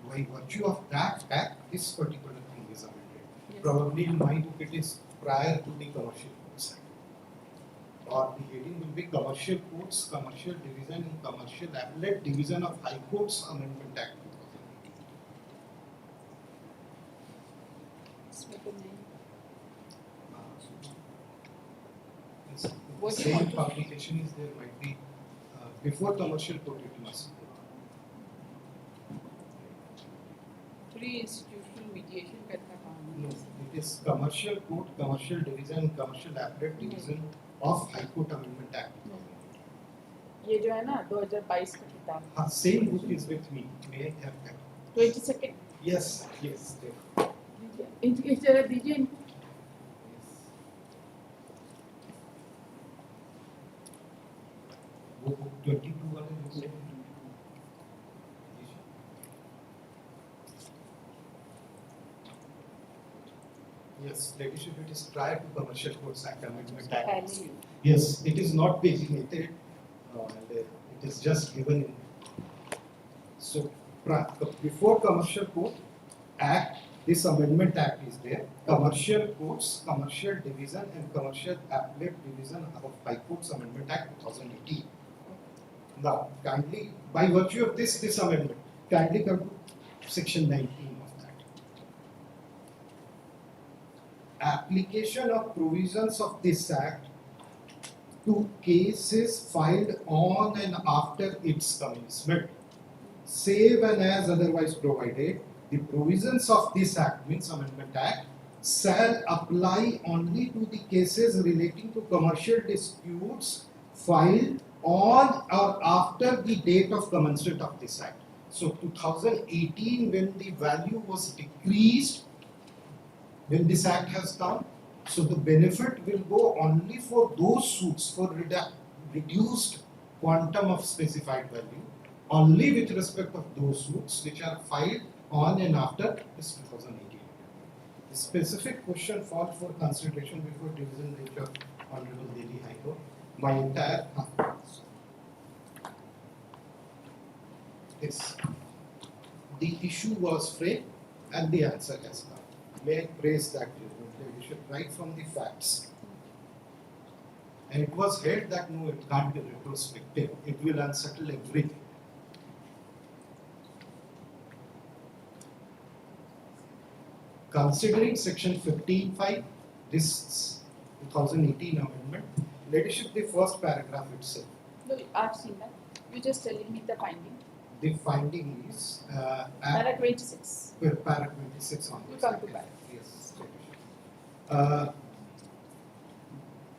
by virtue of that act, this particular thing is amended. yes. Probably in my book it is prior to the Commercial Courts Act. or the heading will be Commercial Courts, Commercial Division and Commercial Appellate Division of High Courts Amendment Act 2018. Let's make a name. Yes, What do you same want to- publication is there might be before commercial court it must be. Pre-institutional mediation करता काम No, it is commercial court, commercial division, commercial appellate division of High Court Amendment Act. ये जो है ना 2022 का किताब हाँ, same book is with me. May I have that? 22nd Yes, yes. there. इनके जरा दीजिए इनको वो book 22 वाले जो से Yes, legislation it is prior to Commercial Courts Act Amendment Act. पहले Yes, it is not designated, and it is just given in. So, before Commercial Court Act, this Amendment Act is there. Commercial Courts, Commercial Division and Commercial Appellate Division of High Courts Amendment Act 2018. Now, kindly, by virtue of this amendment, kindly come to section 19 of that. Application of provisions of this act to cases filed on and after its commencement, save and as otherwise provided, the provisions of this act, means Amendment Act, shall apply only to the cases relating to commercial disputes filed on or after the date of commencement of this act. So 2018, when the value was decreased, when this act has come, so the benefit will go only for those suits for reduced quantum of specified value, only with respect of those suits which are filed on and after this 2018. The specific question fought for consideration before division bench of Honorable Delhi High Court. My entire yes, the issue was framed and the answer has come. May I praise that judgment? We should write from the facts. And it was held that no, it can't be retrospective. It will unsettle everything. Considering section 15.5, this 2018 amendment, let us shift the first paragraph itself. No, I've seen that. You're just telling me the finding. The finding is Para 26. para 26 on You this. come to para. Yes.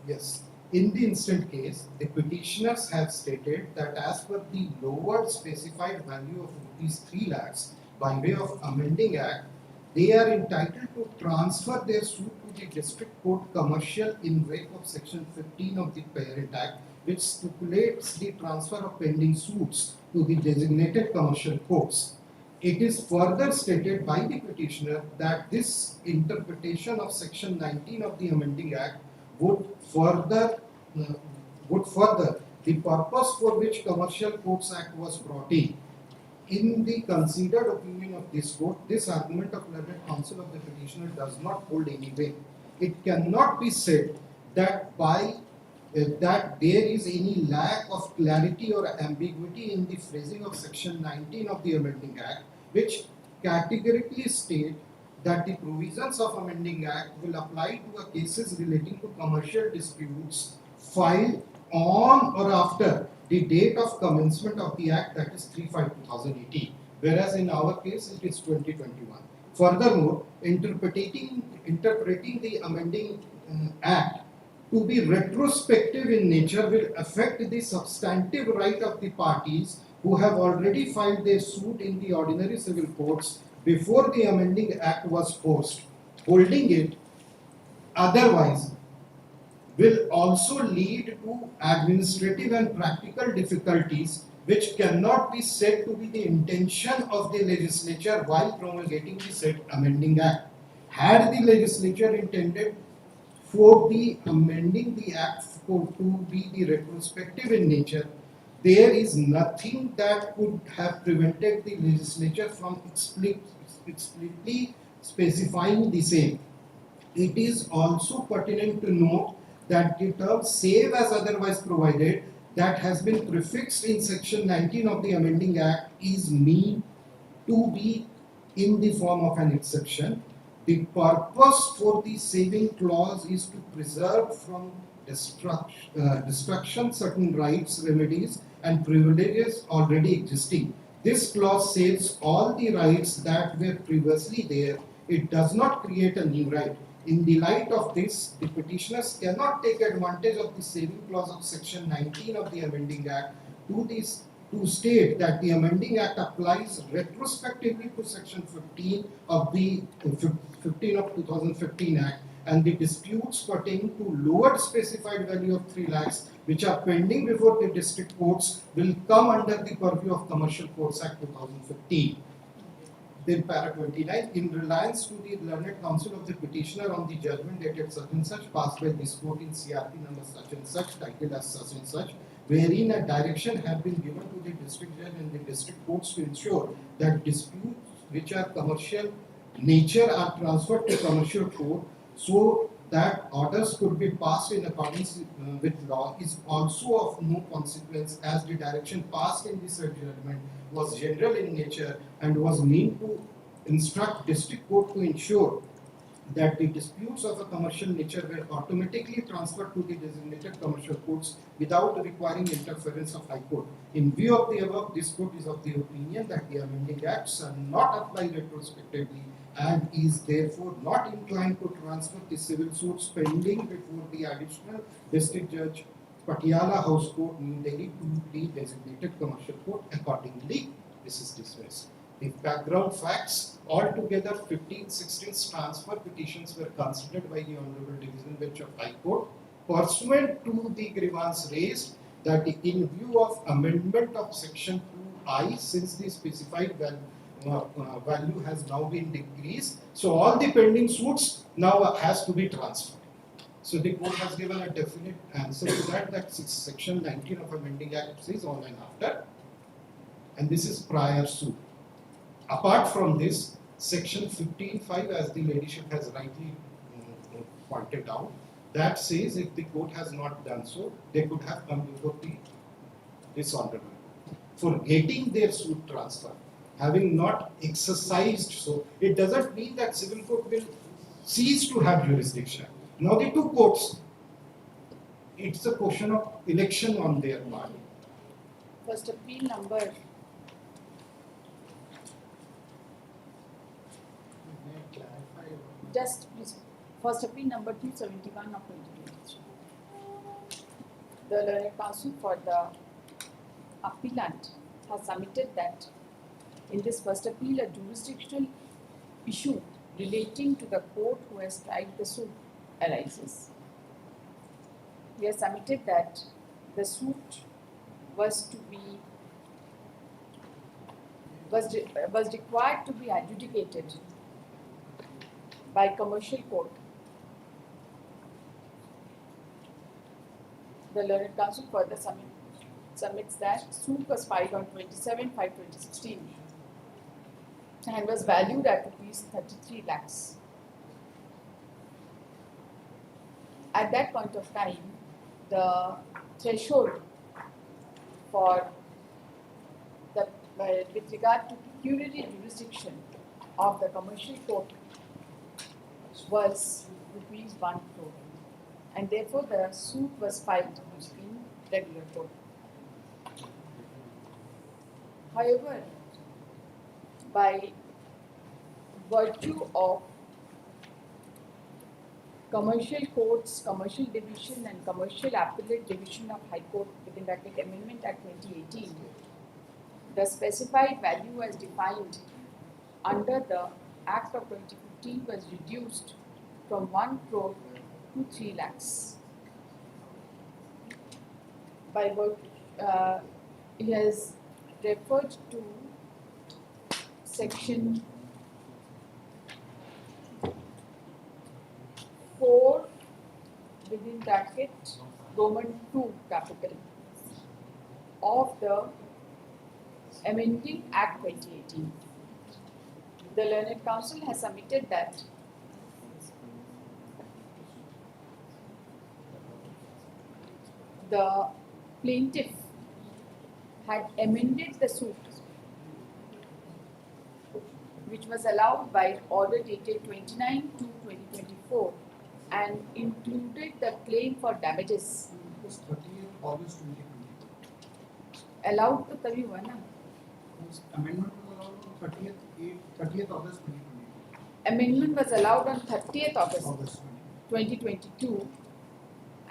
Yes. In the instant case, the petitioners have stated that as per the lower specified value of rupees 3 lakhs by way of amending act, they are entitled to transfer their suit to the district court commercial in wake of section 15 of the parent act, which stipulates the transfer of pending suits to the designated commercial courts. It is further stated by the petitioner that this interpretation of section 19 of the amending act would further the purpose for which Commercial Courts Act was brought in. In the considered opinion of this court, this argument of learned counsel of the petitioner does not hold any weight. It cannot be said that that there is any lack of clarity or ambiguity in the phrasing of section 19 of the amending act, which categorically state that the provisions of amending act will apply to cases relating to commercial disputes filed on or after the date of commencement of the act, that is 3/5/2018, whereas in our case it is 2021. Furthermore, interpreting the amending act to be retrospective in nature will affect the substantive right of the parties who have already filed their suit in the ordinary civil courts before the amending act was forced. Holding it otherwise will also lead to administrative and practical difficulties which cannot be said to be the intention of the legislature while promulgating the said amending act. Had the legislature intended for the amending the act to be the retrospective in nature, there is nothing that could have prevented the legislature from explicitly specifying the same. It is also pertinent to note that the term save as otherwise provided that has been prefixed in section 19 of the amending act is mean to be in the form of an exception. The purpose for the saving clause is to preserve from destruction certain rights, remedies, and privileges already existing. This clause saves all the rights that were previously there. It does not create a new right. In the light of this, the petitioners cannot take advantage of the saving clause of section 19 of the amending act to state that the amending act applies retrospectively to section 15 of the 15 of 2015 act, and the disputes pertaining to lowered specified value of 3 lakhs which are pending before the district courts will come under the purview of Commercial Courts Act 2015. Then para 29, in reliance to the learned counsel of the petitioner on the judgment dated such and such passed by this court in CRP number such and such, titled as such and such, wherein a direction had been given to the district judge and the district courts to ensure that disputes which are commercial nature are transferred to commercial court so that orders could be passed in accordance with law is also of no consequence, as the direction passed in this judgment was general in nature and was meant to instruct district court to ensure that the disputes of a commercial nature were automatically transferred to the designated commercial courts without requiring interference of High Court. In view of the above, this court is of the opinion that the amending acts are not applied retrospectively and is therefore not inclined to transfer the civil suits pending before the additional district judge Patiala House Court, New Delhi, to the designated commercial court. Accordingly, this is dismissed. The background facts: altogether 15/16 transfer petitions were considered by the Honorable Division Bench of High Court pursuant to the grievance raised that in view of amendment of section 2I, since the specified value has now been decreased, so all the pending suits now has to be transferred. So the court has given a definite answer to that section 19 of amending act says on and after, and this is prior suit. Apart from this, section 15(5), as the ladyship has rightly pointed out, that says if the court has not done so, they could have come before the dishonorable for getting their suit transferred, having not exercised so. It doesn't mean that civil court will cease to have jurisdiction. Now the two courts, it's a question of election on their part. First appeal number just please. First appeal number 271 of 2023. The learned counsel for the appellant has submitted that in this first appeal a jurisdictional issue relating to the court who has tried the suit arises. He has submitted that the suit was required to be adjudicated by commercial court. The learned counsel further submits that suit was filed on 27/5/2016 and was valued at rupees 33 lakhs. At that point of time, the threshold for the with regard to pecuniary jurisdiction of the commercial court was rupees 1 crore, and therefore the suit was filed in regular court. However, by virtue of commercial courts, commercial division and commercial appellate division of High Court within bracket Amendment Act 2018, the specified value as defined under the Act of 2015 was reduced from 1 crore to 3 lakhs. By what he has referred to section 4 within bracket Roman 2 capital of the Amending Act 2018. The learned counsel has submitted that the plaintiff had amended the suit, which was allowed by order dated 29/2/2024 and included the claim for damages. It was 30th August 2022. Allowed to तभी हुआ ना. This amendment was allowed on 30th August 2022. Amendment was allowed on 30th August August 2022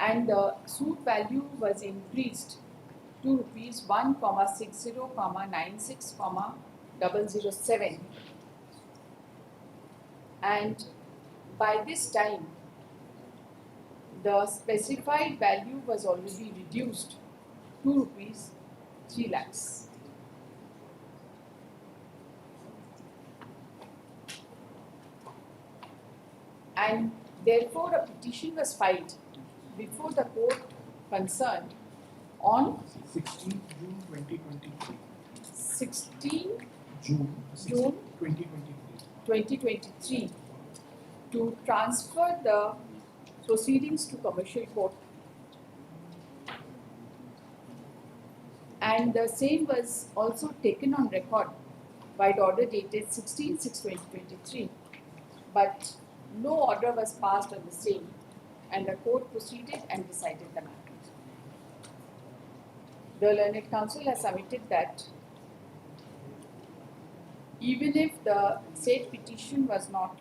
and the suit value was increased to rupees 1,60,96,007 and by this time the specified value was already reduced to rupees 3 lakhs. And therefore a petition was filed before the court concerned on 16th June 2023. 16 June June 2023. 2023 to transfer the proceedings to commercial court, and the same was also taken on record by the order dated 16/6/2023, but no order was passed on the same and the court proceeded and decided the matter. The learned counsel has submitted that even if the said petition was not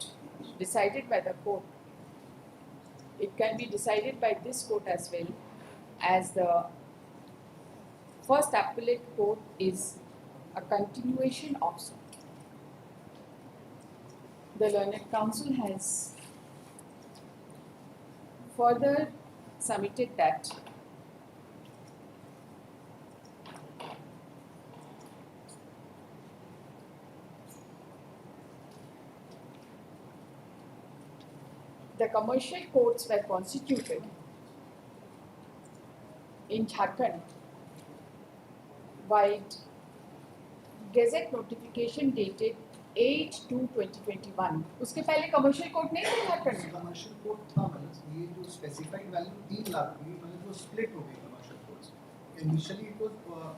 decided by the court, it can be decided by this court as well, as the first appellate court is a continuation of suit. The learned counsel has further submitted that the commercial courts were constituted in Jharkhand by Gazette notification dated 8/2/2021. उसके पहले commercial court नहीं थे झारखंड में? Commercial court था मतलब ये जो specified value 3 lakh की मतलब वो स्प्लिट हो गई commercial courts. Initially it was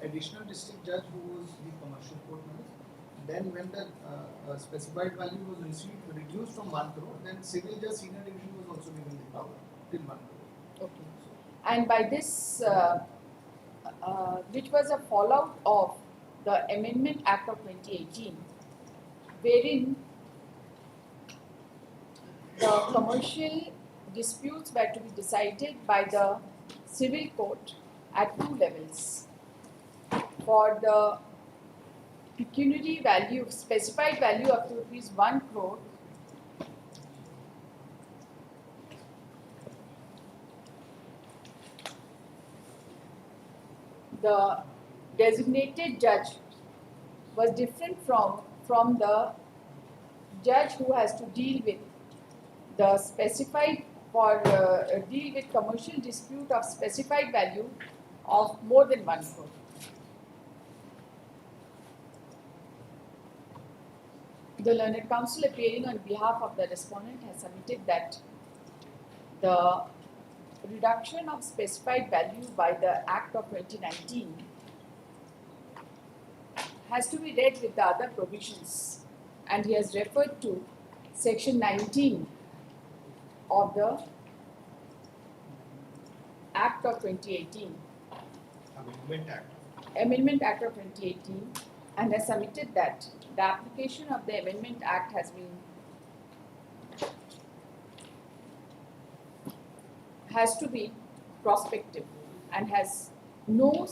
additional district judge who was the commercial court मतलब. Then when the specified value was reduced from 1 crore, then civil judge senior division was also given the power till 1 crore. Okay. And by this, which was a fallout of the Amendment Act of 2018, wherein the commercial disputes were to be decided by the civil court at 2 levels. For the pecuniary value, specified value up to rupees 1 crore, the designated judge was different from the judge who has to deal with the specified deal with commercial dispute of specified value of more than 1 crore. The learned counsel appearing on behalf of the respondent has submitted that the reduction of specified value by the Act of 2019 has to be read with the other provisions, and he has referred to section 19 of the Act of 2018, Amendment Act of 2018, and has submitted that the application of the Amendment Act has to be prospective and has no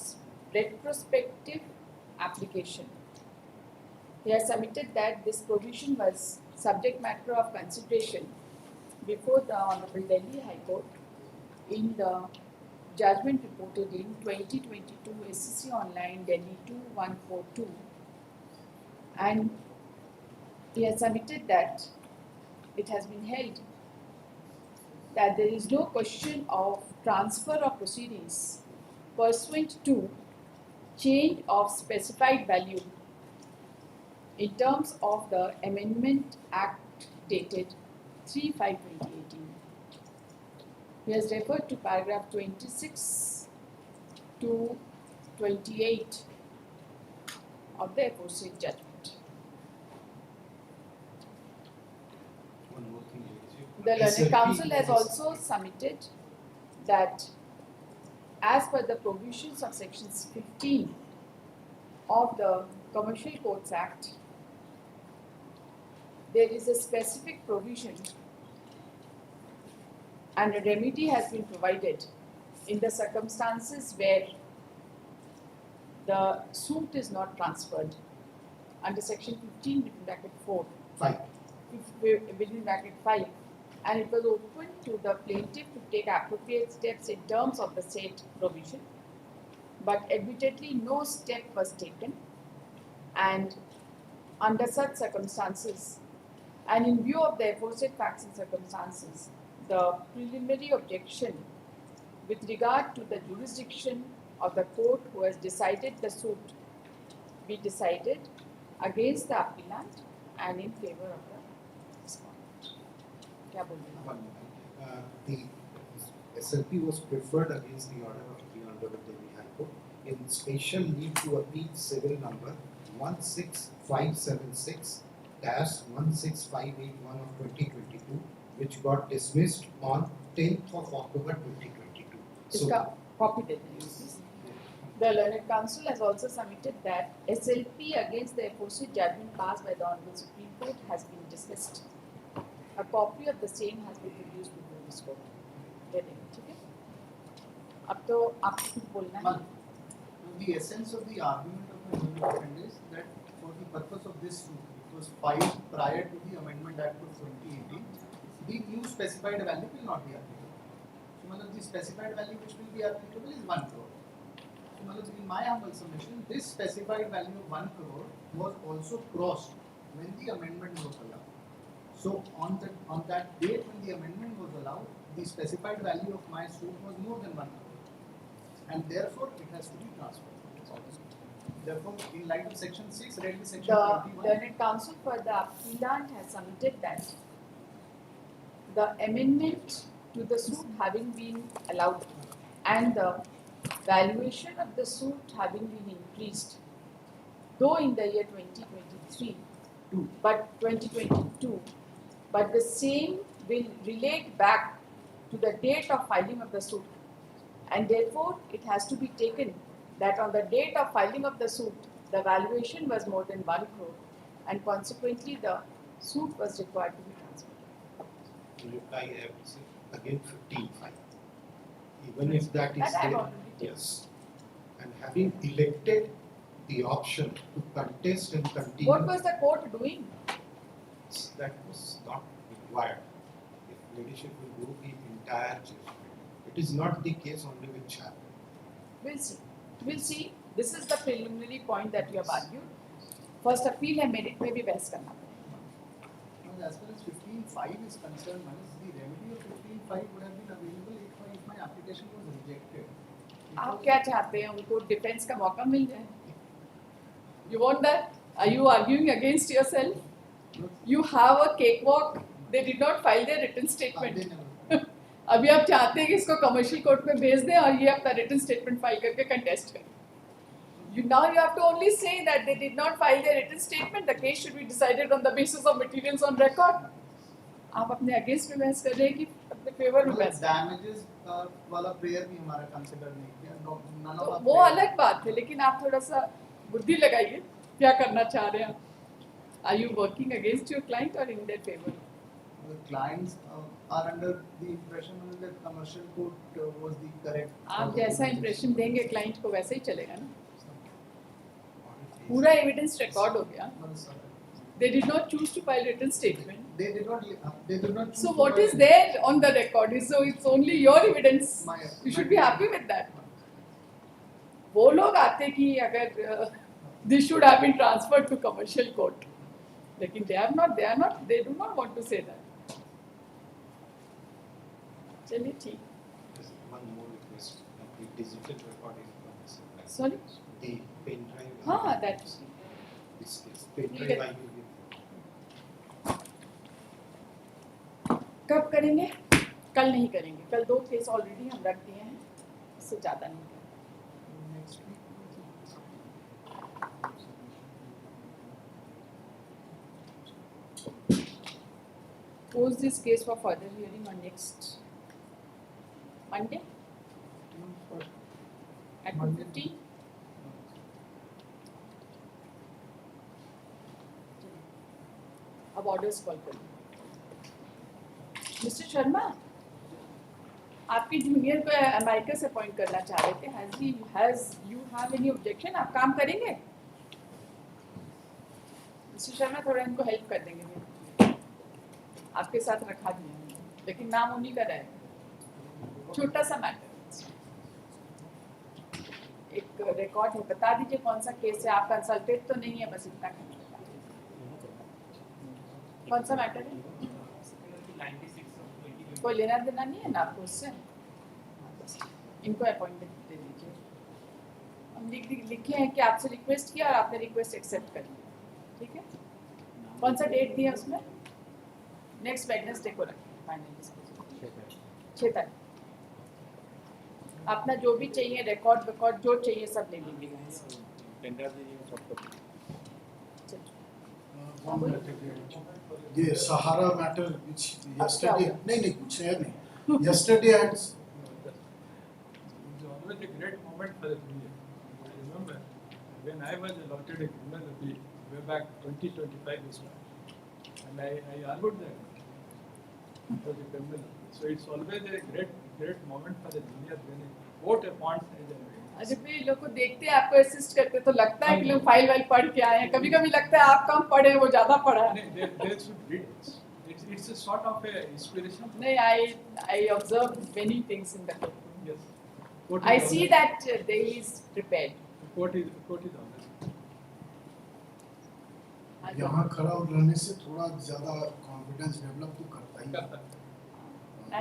retrospective application. He has submitted that this provision was subject matter of consideration before the Honorable Delhi High Court in the judgment reported in 2022 SCC Online Delhi 2142, and he has submitted that it has been held that there is no question of transfer of proceedings pursuant to change of specified value in terms of the Amendment Act dated 3/5/2018. He has referred to paragraph 26 to 28 of the aforesaid judgment. One more thing. The Learned SLP Council has was- also submitted that as per the provisions of sections 15 of the Commercial Codes Act, there is a specific provision and a remedy has been provided in the circumstances where the suit is not transferred under section 15 within bracket 4 5. within bracket 5, and it was open to the plaintiff to take appropriate steps in terms of the said provision, but admittedly no step was taken, and under such circumstances and in view of the aforesaid facts and circumstances, the preliminary objection with regard to the jurisdiction of the court who has decided the suit be decided against the appellant and in favor of the respondent. क्या बोल रहे हैं? One moment. The SLP was preferred against the order of the Honorable Delhi High Court in special leave to appeal civil number 16576-16581 of 2022, which got dismissed on 10th of October 2022. इसका copy देते हैं please. The Learned Council has also submitted that SLP against the aforesaid judgment passed by the Honorable Supreme Court has been dismissed. A copy of the same has been produced before this court. दे देंगे, ठीक है? अब तो आपको कुछ बोलना है? The essence of the argument of the defendant is that for the purpose of this suit, it was filed prior to the Amendment Act of 2018, the new specified value will not be applicable. So, the specified value which will be applicable is 1 crore. So, in my humble submission, this specified value of 1 crore was also crossed when the amendment was allowed. So, on that date when the amendment was allowed, the specified value of my suit was more than 1 crore. And therefore, it has to be transferred. Therefore, in light of section 6, read the section The 21. Learned Council for the appellant has submitted that the amendment to the suit having been allowed and the valuation of the suit having been increased, though in the year 2022, but the same will relate back to the date of filing of the suit, and therefore it has to be taken that on the date of filing of the suit, the valuation was more than 1 crore, and consequently the suit was required to be transferred. I have to say again 15.5. Even if that is That I have there, already taken. yes. And having elected the option to contest and continue, What was the court doing? that was not required. If leadership will go the entire judgment, it is not the case only with Jharkhand. We'll see. We'll see. This is the preliminary point that you have argued. First appeal है, merit में भी बहस करना पड़ेगा. Now, as far as 15.5 is concerned, the remedy of 15.5 would have been available if my application was rejected. आप क्या चाहते हैं? उनको डिफेंस का मौका मिल जाए. You want that? Are you arguing against yourself? You have a cakewalk. They did not file their written statement. अभी आप चाहते हैं कि इसको कमर्शियल कोर्ट में भेज दें और ये अपना रिटन स्टेटमेंट फाइल करके कंटेस्ट करें. You have to only say that they did not file their written statement. The case should be decided on the basis of materials on record. आप अपने अगेंस्ट में बहस कर रहे हैं कि अपने फेवर में बहस. Damages वाला prayer भी हमारा कंसीडर नहीं किया. तो वो अलग बात है, लेकिन आप थोड़ा सा बुद्धि लगाइए क्या करना चाह रहे हैं. Are you working against your client or in their favor? The clients are under the impression that commercial court was the correct. आप जैसा इंप्रेशन देंगे क्लाइंट को वैसे ही चलेगा ना. पूरा एविडेंस रिकॉर्ड हो गया. They did not choose to file written statement. They did not. So what is there on the record? So it's only your evidence. You should be happy with that. वो लोग आते कि अगर this should have been transferred to commercial court. लेकिन they do not want to say that. चलिए ठीक. One more request. The digital recording from this. Sorry? The pen drive. हाँ, that's. This case. Pen You drive get- I will give. कब करेंगे? कल नहीं करेंगे. कल 2 केस ऑलरेडी हम रख दिए हैं. इससे ज़्यादा नहीं करेंगे. Post this case for further hearing on next Monday at 2:15. अब ऑर्डर्स कॉल करिए। मिस्टर शर्मा, आपके जूनियर को अमेरिका से अपॉइंट करना चाह रहे थे। Has you have any objection? आप काम करेंगे? मिस्टर शर्मा, थोड़ा इनको हेल्प कर देंगे। आपके साथ रखा दिया, लेकिन नाम उन्हीं का रहेगा। छोटा सा मैटर, एक रिकॉर्ड है, बता दीजिए कौन सा केस है। आप कंसल्टेंट तो नहीं है, बस इतना कहना। कौन सा मैटर है? कोई लेना देना नहीं है ना आपको उससे? इनको अपॉइंटमेंट दे दीजिए। हम लिखे हैं कि आपसे रिक्वेस्ट किया और आपने रिक्वेस्ट एक्सेप्ट कर लिया, ठीक है? कौन सा डेट दिया उसमें? नेक्स्ट वेडनेसडे को रखें फाइनल डिस्कशन, 6 तारीख। अपना जो भी चाहिए रिकॉर्ड जो चाहिए सब ले लीजिएगा। ये सहारा मैटर which yesterday नहीं कुछ है नहीं yesterday had It's always a great moment for the junior. I remember when I was allotted a criminal appeal way back 2025 this time, and I argued that it was a criminal appeal. So it's always a great moment for the junior when a court appoints as a अरे भाई लोग को देखते हैं आपको assist करते तो लगता है कि लोग फाइल पढ़ के आए हैं। कभी कभी लगता है आप कम पढ़े, वो ज्यादा पढ़ा है। They should read it. It's a sort of a inspiration. नहीं, I observe many things in the courtroom. Yes. Court I is see always- that they is prepared. Court is always. यहाँ खड़ा रहने से थोड़ा ज्यादा कॉन्फिडेंस डेवलप तो करता ही है।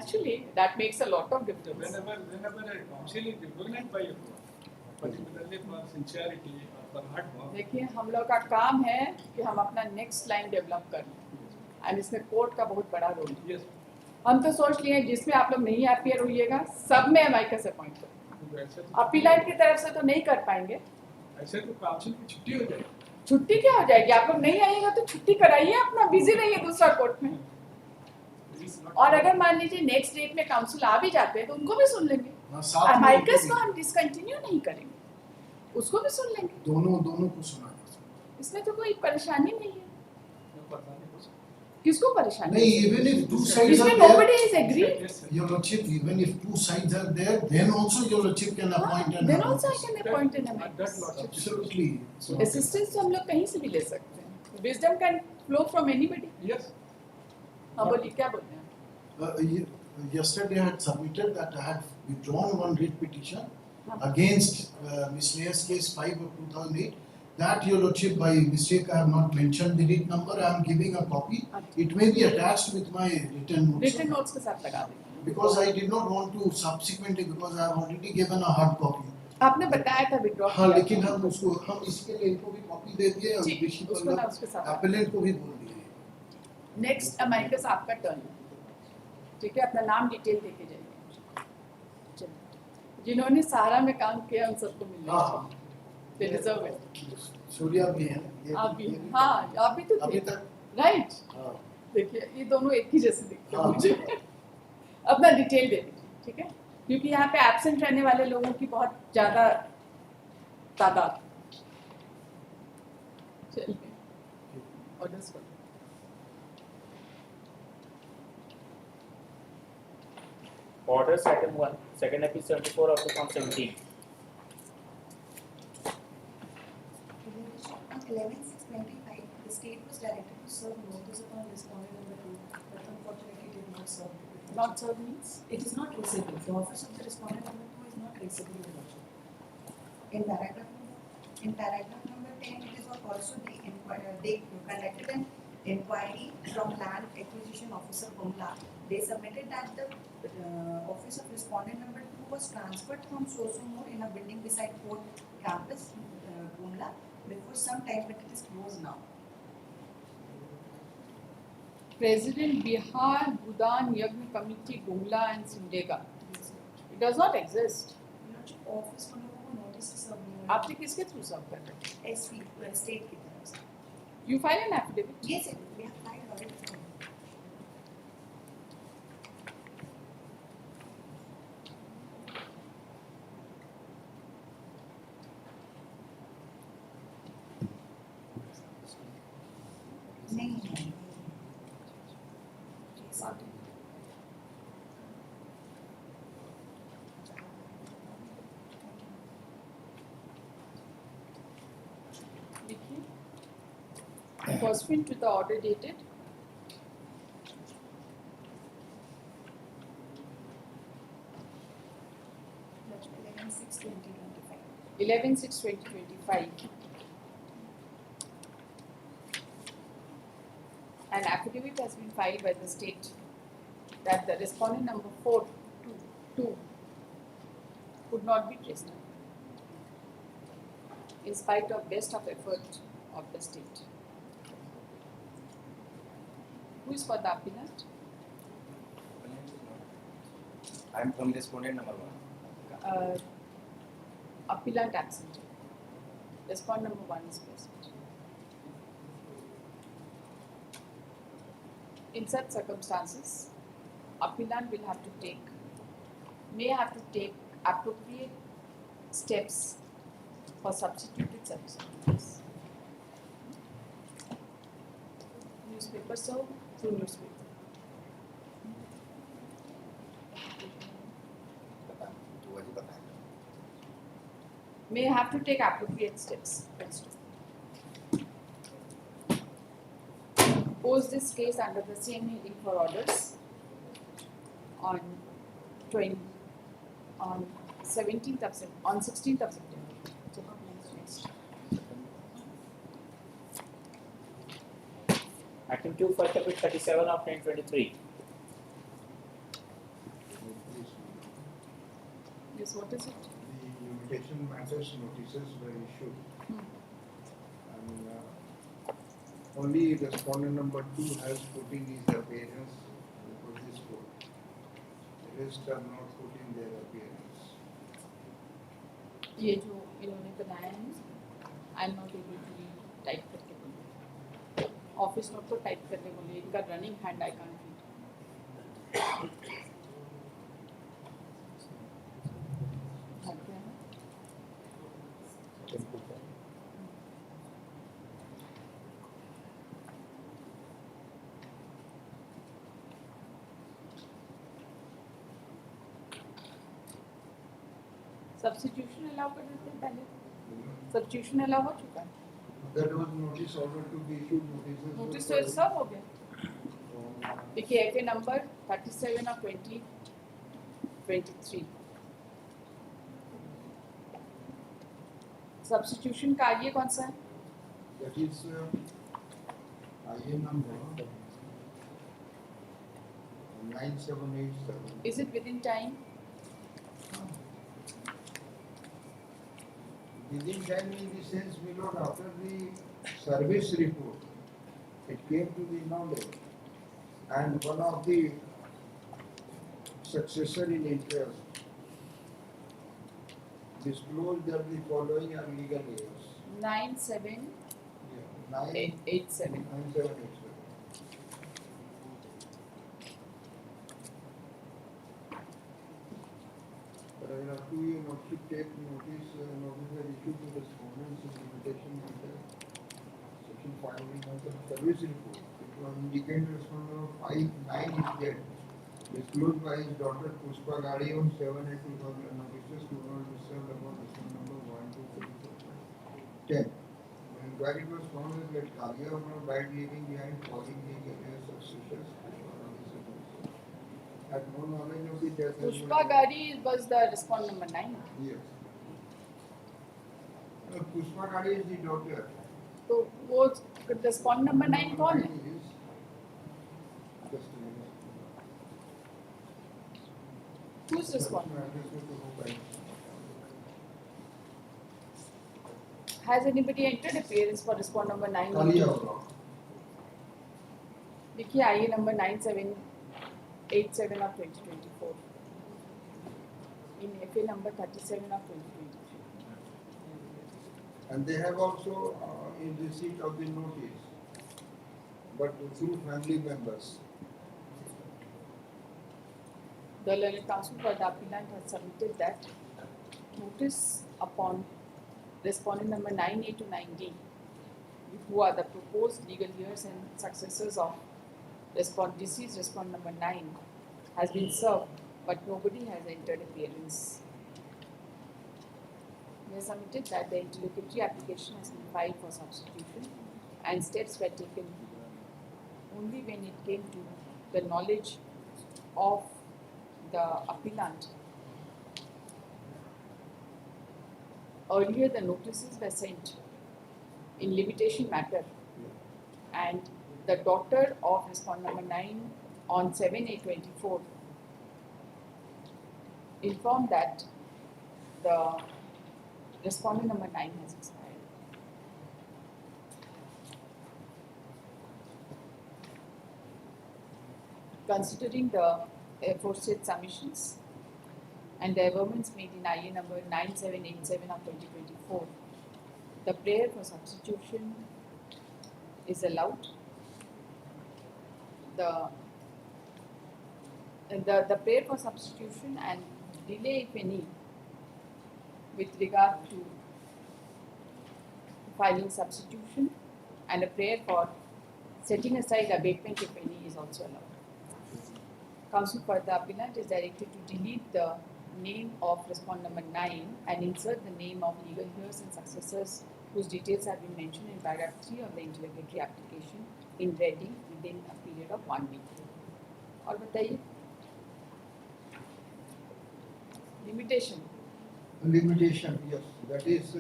Actually, that makes a lot of difference. Whenever a counsel is recognized by a court, particularly for sincerity or for hard work, देखिए, हम लोग का काम है कि हम अपना नेक्स्ट लाइन डेवलप कर लें, एंड इसमें कोर्ट का बहुत बड़ा रोल है। yes, हम तो सोच लिए हैं जिसमें आप लोग नहीं अपियर होइएगा सब में अमेरिका से अपॉइंट करें। ऐसे अपीलाइट की तरफ से तो नहीं कर पाएंगे। तो काउंसिल की छुट्टी हो जाएगी। छुट्टी क्या हो जाएगी? आप लोग नहीं आइएगा तो छुट्टी कराइए, अपना बिजी रहिए दूसरा कोर्ट में। और अगर मान लीजिए नेक्स्ट डेट में काउंसिल आ भी जाते हैं तो उनको भी सुन लेंगे। अमेरिकस को हम डिसकंटिन्यू नहीं करेंगे, उसको भी सुन लेंगे। दोनों को सुना दो। इसमें तो कोई परेशानी नहीं है। किसको परेशानी? नहीं, even if two sides इसमें are nobody there, is agreed. Your Lordship, even if two sides are there, then also Your Lordship can appoint an Then also I can appoint an That amicus. lordship Absolutely. So, Assistance तो हम लोग कहीं से भी ले सकते हैं। Wisdom can flow from anybody. yes, हाँ बोलिए, क्या बोलते हैं? yesterday I had submitted that I had withdrawn one writ petition against Ms. Leah's case 5 of 2008. That Your Lordship, by mistake I have not mentioned the writ number. I am giving a copy. It may be attached with my written notes. Written notes के साथ लगा देंगे। Because I did not want to subsequently, because I have already given a hard copy. आपने बताया था withdraw. हाँ, लेकिन हम इसके लिए इनको भी कॉपी दे दिए और ठीक, उसको ना उसके साथ। appellant को भी बोल दिए। नेक्स्ट अमेरिकस आपका टर्न है, ठीक है? अपना नाम डिटेल देके जाइए। चलिए, जिन्होंने सहारा में काम किया उन सबको मिलना चाहिए। They deserve it. सूर्या भी है। आप भी, हाँ आप भी तो थे, अभी तक। राइट? हाँ। देखिए ये दोनों एक ही जैसे दिखते हैं हाँ। मुझे। अपना डिटेल दे दीजिए, ठीक है? क्योंकि यहाँ पे एब्सेंट रहने वाले लोगों की बहुत ज़्यादा तादाद। चलिए, ऑर्डर्स करो। Orders item 1, second AP 74 of 2017. On 11/6/25, the state was directed to serve notice upon respondent number 2, but unfortunately did not serve. Not served means? It is not traceable. The office of the respondent number 2 is not traceable in the lordship. In paragraph number 10, it is also they conducted an inquiry from land acquisition officer Bumla. They submitted that the office of respondent number 2 was transferred from Sosumur in a building beside Port campus, Bumla, before some time, but it is closed now. President Bihar Budan Yagna Committee Gumla and Sindega. It does not exist. Lordship office को लोगों को notice serve नहीं हुआ। आपने किसके through सर्व कर रहे हैं? एसपी स्टेट की तरफ से। You file an affidavit. Yes, sir, we have filed already. नहीं देखिए first to the order dated 11/6/2025. An affidavit has been filed by the state that the respondent number 422 could not be traced in spite of best of effort of the state. Who is for the appellant? I am from respondent number 1. Appellant absent. Respondent number 1 is present. In such circumstances, appellant will have to take appropriate steps for substituted services. Newspaper serve through newspaper. May have to take appropriate steps. Post this case under the same heading for orders on 16th of September. Item 2 for Topic 37 of 2023. Yes, what is it? The limitation matters notices were issued. And only respondent number 2 has put in his appearance before this court. The rest have not put in their appearance. ये जो इन्होंने बनाया है, I am not able to read type करके बोले. Office note तो type करने बोले. इनका running hand I can't read. Substitution allow कर देते हैं पहले. सब्स्टिट्यूशन अलाउ हो चुका है. That was notice order to be issued notices. Notice तो सब हो गया. देखिए एफए नंबर 37 of 2023. सब्स्टिट्यूशन का आइए कौन सा है? That is IN number 9787. Is it within time? Within time in the sense, my lord, after the service report, it came to the knowledge, and one of the successor in interest disclosed that the following are legal heirs. 9787. 9787. Paragraph 2, you not to take notice are issued to respondents in limitation matter. Section 5 of the service report. It was indicated respondent 5/9 is dead. Disclosed by his daughter Pushpa Gadi on 7/8/2000 notices to not be served upon respondent number 1, 2, 3, 4, 5, 10. When inquiry was found that Kalia was not died leaving behind falling the heirs successors. Had no knowledge of the death. Pushpa Gadi was the respondent number 9. Yes. Pushpa Gadi is the daughter. तो वो respondent number 9 कौन है? Who's respondent? Has anybody entered appearance for respondent number 9? देखिए आइए number 9787 of 2024. In FA number 37 of 2023. And they have also in receipt of the notice but through family members. The learned counsel for the appellant has submitted that notice upon respondent number 9A to 9D, who are the proposed legal heirs and successors of deceased respondent number 9, has been served, but nobody has entered appearance. We have submitted that the interlocutory application has been filed for substitution and steps were taken only when it came to the knowledge of the appellant. Earlier, the notices were sent in limitation matter, and the daughter of respondent number 9 on 7/8/24 informed that the respondent number 9 has expired. Considering the aforesaid submissions and the amendments made in IA number 9787 of 2024, the prayer for substitution is allowed. The prayer for substitution and delay, if any, with regard to filing substitution, and a prayer for setting aside abatement, if any, is also allowed. Counsel for the appellant is directed to delete the name of respondent number 9 and insert the name of legal heirs and successors whose details have been mentioned in paragraph 3 of the interlocutory application in writing within a period of 1 week. और बताइए limitation. Limitation, yes, that is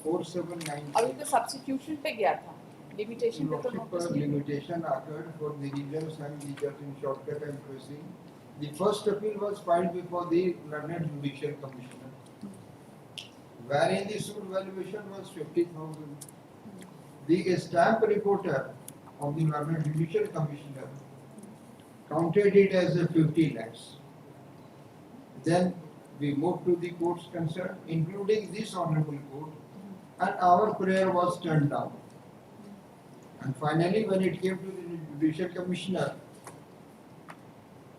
4790. अभी तो substitution पे गया था, limitation पे तो notice नहीं. Limitation occurred for the reasons and the just in shortcut and pressing. The first appeal was filed before the learned judicial commissioner, wherein the suit valuation was 50,000. The stamp reporter of the learned judicial commissioner counted it as a 50 lakhs. Then we moved to the courts concerned, including this honorable court, and our prayer was turned down. And finally, when it came to the judicial commissioner,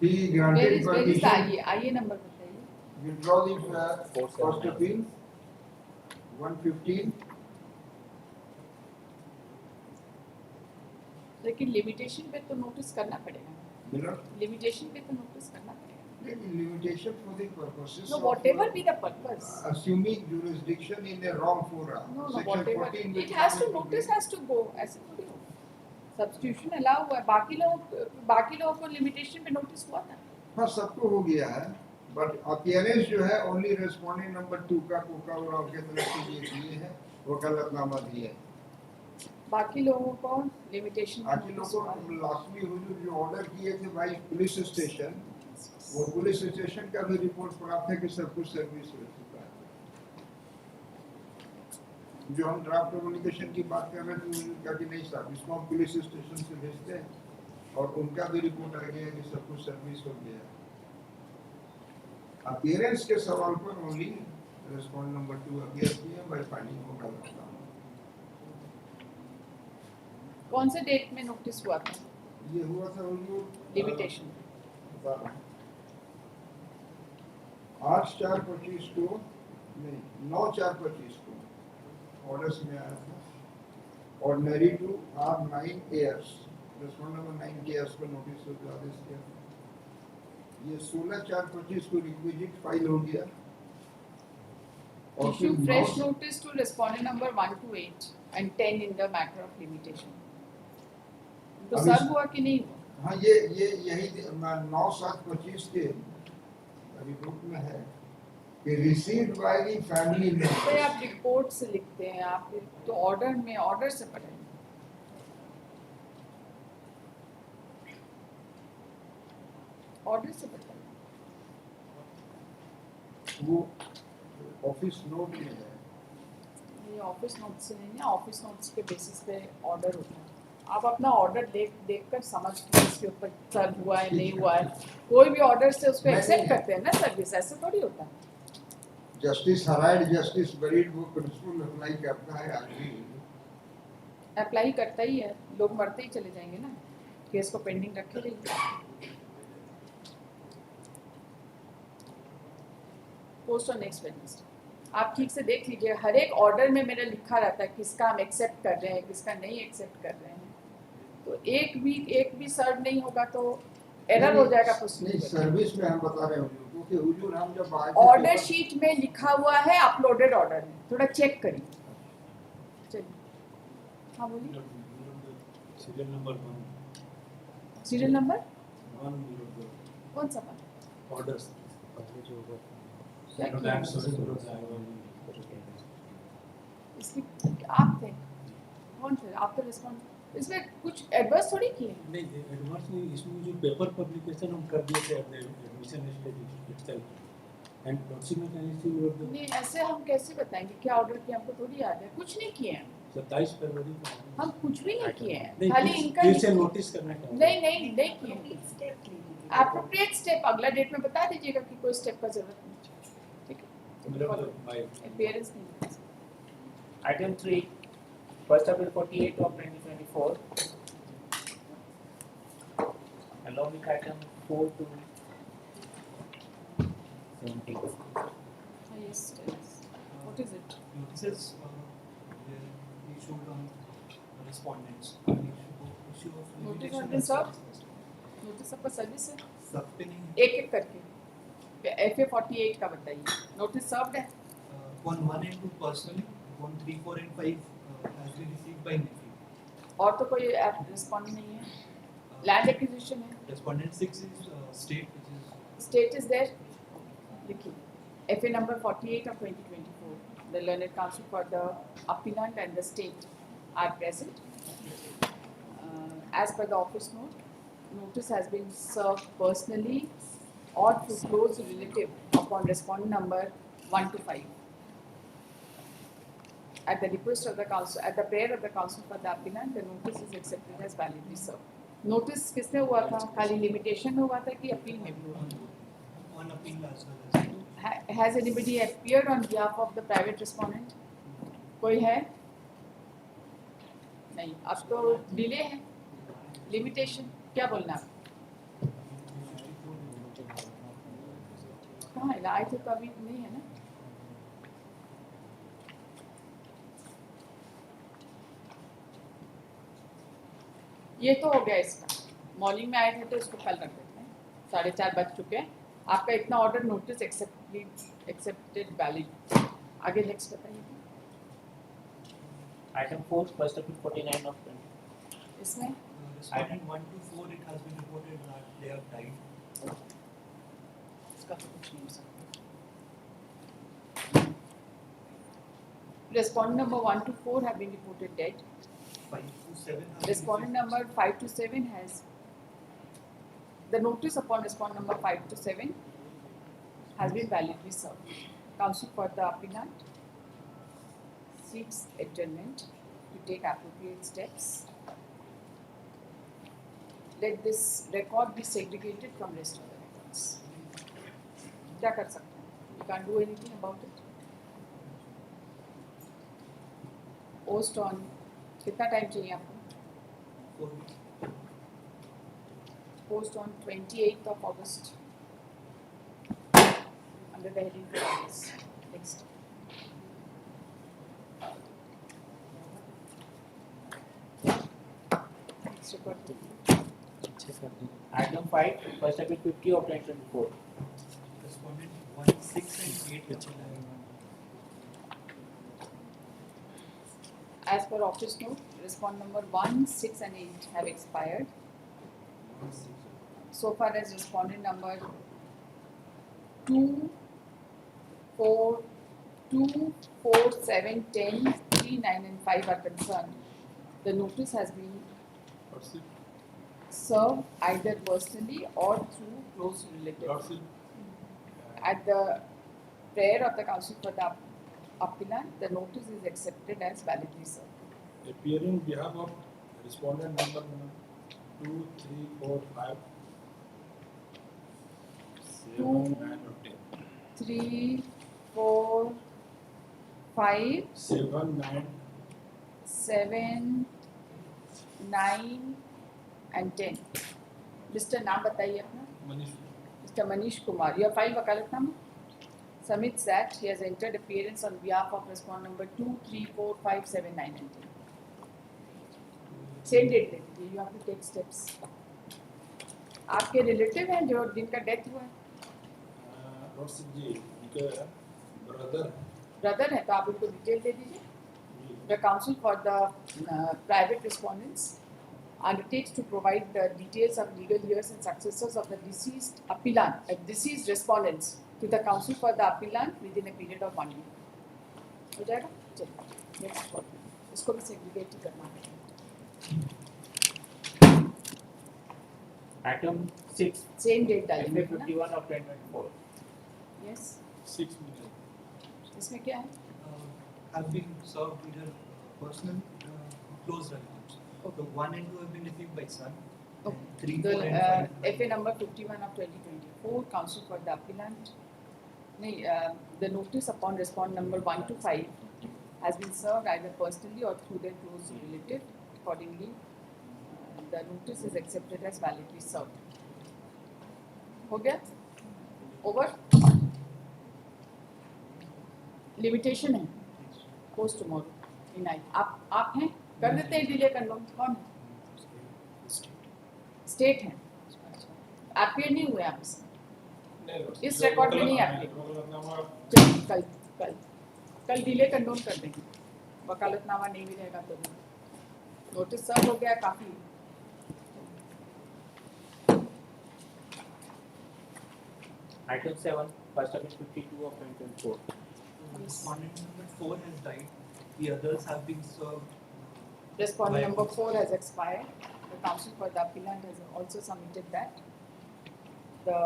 he granted Where is the permission. IA number बताइए. Withdraw the first appeal, 115. लेकिन limitation पे तो notice करना पड़ेगा. Below. Limitation पे तो notice करना पड़ेगा. Limitation for the purposes No, of whatever be the purpose. assuming jurisdiction in a wrong fora. No, Section whatever. 14 It has to notice has to go. ऐसे थोड़ी हो. Substitution allow हुआ है. बाकी लोगों को limitation पे notice हुआ था. हाँ, सबको हो गया है, but appearance जो है only respondent number 2 का कोका और आपके तरफ से ये दिए हैं, वकालतनामा दिए हैं. बाकी लोगों को limitation पे बाकी notice लोगों हुआ को है. लास्टली हुजूर जो ऑर्डर किए थे भाई पुलिस स्टेशन, वो पुलिस स्टेशन का भी रिपोर्ट प्राप्त है कि सब कुछ सर्विस हो चुका है. जो हम ड्राफ्ट कम्युनिकेशन की बात कर रहे थे उनका कि नहीं साहब, इसको हम पुलिस स्टेशन से भेजते हैं और उनका भी रिपोर्ट आ गया कि सब कुछ सर्विस हो गया. अपीयरेंस के सवाल पर ओनली रेस्पॉन्ड नंबर 2 अपीयर किए बाय फाइलिंग को करता हूं. कौन से डेट में नोटिस हुआ था? ये हुआ था हुजूर लिमिटेशन 8/4/25 को नहीं 9/4/25 को ऑर्डर्स में आया था. Ordinary to R9 heirs respond number 9 के एयर्स पर नोटिस हो आदेश किया. ये 16/4/25 को रिक्विजिट फाइल हो गया. Issue fresh notice to respondent number 1 to 8 and 10 in the matter of limitation. तो सर्व हुआ कि नहीं हुआ? हाँ, ये यही 9/7/25 के रिपोर्ट में है कि रिसीव्ड बाय द फैमिली तो मेंबर्स. आप रिपोर्ट से लिखते हैं, आप तो ऑर्डर में ऑर्डर से पढ़ें. ऑर्डर से पढ़ें. वो ऑफिस नोट में है. ये ऑफिस नोट से नहीं है, ऑफिस नोट्स के बेसिस पे ऑर्डर होता है. आप अपना ऑर्डर देखकर समझ के इसके ऊपर सर्व हुआ है नहीं हुआ है. कोई भी ऑर्डर से उसको एक्सेप्ट करते हैं ना सर्विस, ऐसे थोड़ी होता है. जस्टिस हराइड जस्टिस बरीड वो प्रिंसिपल अप्लाई करता है आदमी. अप्लाई करता ही है, लोग मरते ही चले जाएंगे ना, केस को पेंडिंग रखे रहिए। Post on next Wednesday. आप ठीक से देख लीजिए, हर एक ऑर्डर में मेरा लिखा रहता है किसका हम एक्सेप्ट कर रहे हैं, किसका नहीं एक्सेप्ट कर रहे हैं। तो एक भी सर्व नहीं होगा तो एरर हो जाएगा नहीं, सर्विस में हम बता रहे होंगे क्योंकि हुजूर हम जब आज ऑर्डर शीट में लिखा हुआ है अपलोडेड ऑर्डर है, थोड़ा चेक करिए। चलिए हाँ बोलिए। सीरियल नंबर 1 सीरियल नंबर 1 कौन सा बात? ऑर्डर्स इसकी आप थे कौन थे? आप तो रिस्पॉन्ड इसमें कुछ एडवर्स थोड़ी किए हैं। नहीं एडवांस नहीं, इसमें जो पेपर पब्लिकेशन हम कर दिए थे admission stage itself and document anything were the नहीं ऐसे हम कैसे बताएंगे क्या ऑर्डर किया, हमको थोड़ी याद है, कुछ नहीं किए हैं 27 फरवरी को हम, कुछ भी नहीं किए हैं, नहीं, खाली फिर- इनका फिर से नोटिस करना था। नहीं किए। एप्रोप्रिएट स्टेप अगला डेट में बता दीजिएगा कि कोई स्टेप का जरूरत नहीं, ठीक है? मतलब बाय अपीयरेंस नहीं। Item 3, First April 48 of 2024, along with item 4 to 17. Yes, what is it? Notices issued on respondents. Issue of Notice has limitation been of served? service. Notice आपका सर्विस है? Served पे नहीं, एक करके FA 48 का बताइए। Notice served है? on 1 and 2 personally, on 3, 4 and 5 has been received by nephew. और तो कोई रिस्पॉन्ड नहीं है। लैंड एक्विजिशन है। Respondent 6 is state, which is State is there. देखिए FA number 48 of 2024. The learned counsel for the appellant and the state are present. As per the office note, notice has been served personally or through close relative upon respondent number 1 to 5. At the request of the counsel, at the prayer of the counsel for the appellant, the notice is accepted as validly served. Notice किसने हुआ था? खाली limitation में हुआ था कि appeal में भी हुआ? on appeal as well as Has anybody appeared on behalf of the private respondent? कोई है? नहीं, अब तो delay है, limitation, क्या बोलना है? कहाँ है? आए थे तो अभी नहीं है ना? ये तो हो गया इसका, मॉर्निंग में आए थे तो इसको कल रख देते हैं, 4:30 बज चुके हैं। आपका इतना ऑर्डर नोटिस एक्सेप्टेड वैलिड। आगे नेक्स्ट बताइए। Item 4, First April 49 of 20. इसमें respondent 1 to 4, it has been reported that they have died. इसका तो कुछ नहीं हो सकता। Respondent number 1 to 4 have been reported dead. 5 to 7 have been Respondent received. number 5 to 7 has the notice upon respondent number 5 to 7 has been validly served. Counsel for the appellant seeks adjournment to take appropriate steps. Let this record be segregated from rest of the records. क्या कर सकते हैं? You can't do anything about it. Post on कितना time चाहिए आपको? 4 weeks. Post on 28th of August under the heading for office. Next. Next report. Item 5, First April 50 of 2024. Respondent 1, 6 and 8 have been As per office note, respond number 1, 6 and 8 have expired. So far as respondent number 2, 4, 7, 10, 3, 9 and 5 are concerned, the notice has been served either personally or through close relative. At the prayer of the counsel for the appellant, the notice is accepted as validly served. appearing behalf of respondent number 2, 3, 4, 5, 7, 9 or 10. 3, 4, 5, 7, 9, 7, 9 and 10. Mr. नाम बताइए अपना. Mr. Manish Kumar. Your file वकालतनामा submits that he has entered appearance on behalf of respondent number 2, 3, 4, 5, 7, 9 and 10. Same date दे दीजिए. You have to take steps. आपके relative हैं जो जिनका death हुआ है? ब्रदर है तो आप उनको डिटेल दे दीजिए. The counsel for the private respondents undertakes to provide the details of legal years and successors of the deceased appellant, deceased respondents to the counsel for the appellant within a period of 1 year. हो जाएगा? चलिए next one. इसको भी segregate ही करना है. Item 6. Same date डालिए. FA 51 of 2024. Yes. 6 million. इसमें क्या है? Have been served either personal close relatives. Okay. So 1 and 2 have been received by son. Okay. And 3, The 4 and 5. FA number 51 of 2024, counsel for the appellant. The notice upon respondent number 1 to 5 has been served either personally or through their close relative. Accordingly, the notice is accepted as validly served. हो गया? Over? Limitation है. Post tomorrow. Denied. आप हैं? कर देते हैं delay कर लो. कौन? स्टेट हैं. एपियर नहीं हुए आप इसमें. इस रिकॉर्ड में नहीं एपियर. कल डिले कंडोन कर देंगे. वकालतनामा नहीं मिलेगा तो नोटिस सर्व हो गया काफी. Item 7, first of 52 of 2024. Respondent number 4 has died. The others have been served. Respondent number 4 has expired. The counsel for the appellant has also submitted that. The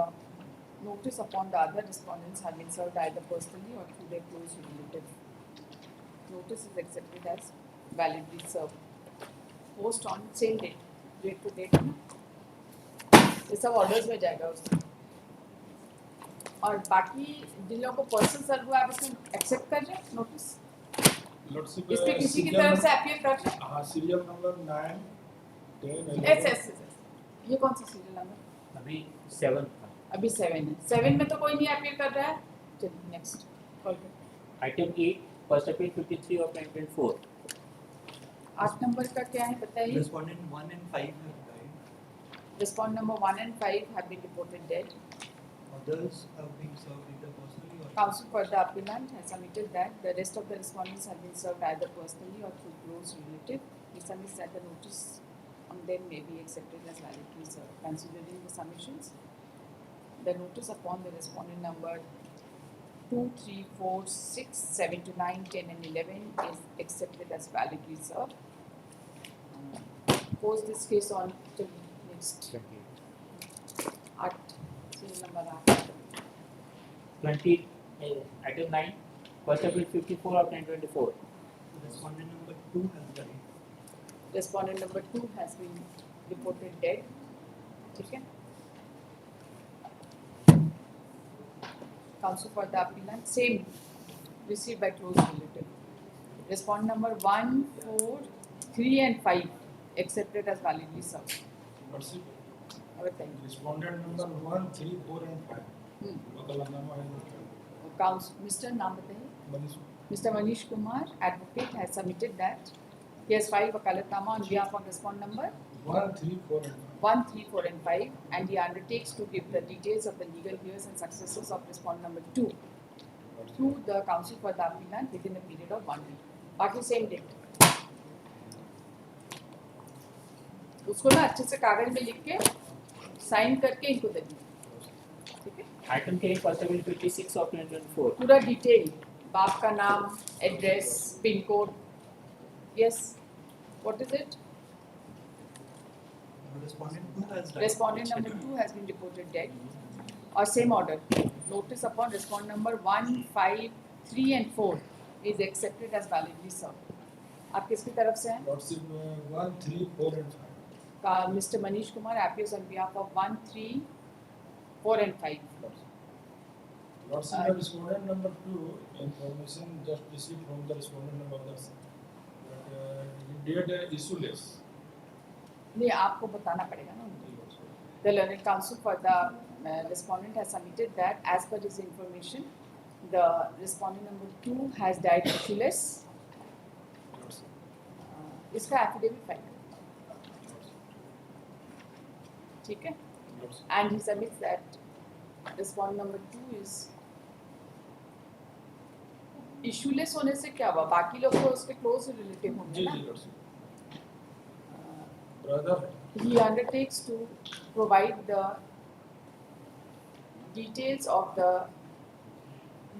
notice upon the other respondents have been served either personally or through their close relative. Notice is accepted as validly served. Post on same date. Date to date है ना? ये सब orders में जाएगा उसमें. और बाकी जिन लोगों को पर्सन सर्व हुआ आप इसमें एक्सेप्ट कर रहे हैं नोटिस? इस पे किसी की तरफ से अपील कर रहे हैं? हाँ, सीरियल नंबर 9, 10, एस. ये कौन सा सीरियल नंबर? अभी 7 था. अभी 7 है. 7 में तो कोई नहीं अपील कर रहा है. चलिए next. Item 8, first appeal 53 of 2024. 8 number का क्या है बताइए? Respondent 1 and 5 have died. Respondent number 1 and 5 have been reported dead. Others have been served either personally or Counsel for the appellant has submitted that the rest of the respondents have been served either personally or through close relative. He submits that the notice on them may be accepted as validly served. Considering the submissions, the notice upon the respondent number 2, 3, 4, 6, 7 to 9, 10 and 11 is accepted as validly served. Post this case on to next. 8. Serial number 8. 20, item 9, first appeal 54 of 2024. respondent number 2 has died. Respondent number 2 has been reported dead. ठीक है? Counsel for the appellant, same, received by close relative. Respondent number 1, 4, 3 and 5 accepted as validly served. Respondent number 1, 3, 4 and 5. वकालतनामा है. Counsel, Mr. नाम बताइए. Mr. Manish Kumar, advocate, has submitted that he has filed wakalatnama on behalf of respondent number 1, 3, 4 and 5. 1, 3, 4 and 5, and he undertakes to give the details of the legal years and successors of respondent number 2 through the counsel for the appellant within a period of 1 week. बाकी same date. उसको ना अच्छे से कागज में लिख के sign करके इनको दे दीजिए. ठीक है? Item 10, first appeal 56 of 2024. पूरा डिटेल, बाप का नाम, address, pin code. Yes. What is it? Respondent 2 has died. Respondent number 2 has been reported dead. Or same order. Notice upon respondent number 1, 5, 3 and 4 is accepted as validly served. आप किसकी तरफ से हैं? 1, 3, 4 and 5. Mr. Manish Kumar appears on behalf of 1, 3, 4 and 5. What's the respondent number 2? Information just received from the respondent number that he did issueless. नहीं, आपको बताना पड़ेगा ना उनको। The learned counsel for the respondent has submitted that as per this information, the respondent number 2 has died issueless. इसका affidavit file करें, ठीक है? And he submits that respondent number 2 is issueless होने से क्या हुआ? बाकी लोग तो उसके close relative होंगे ना? Brother. He undertakes to provide the details of the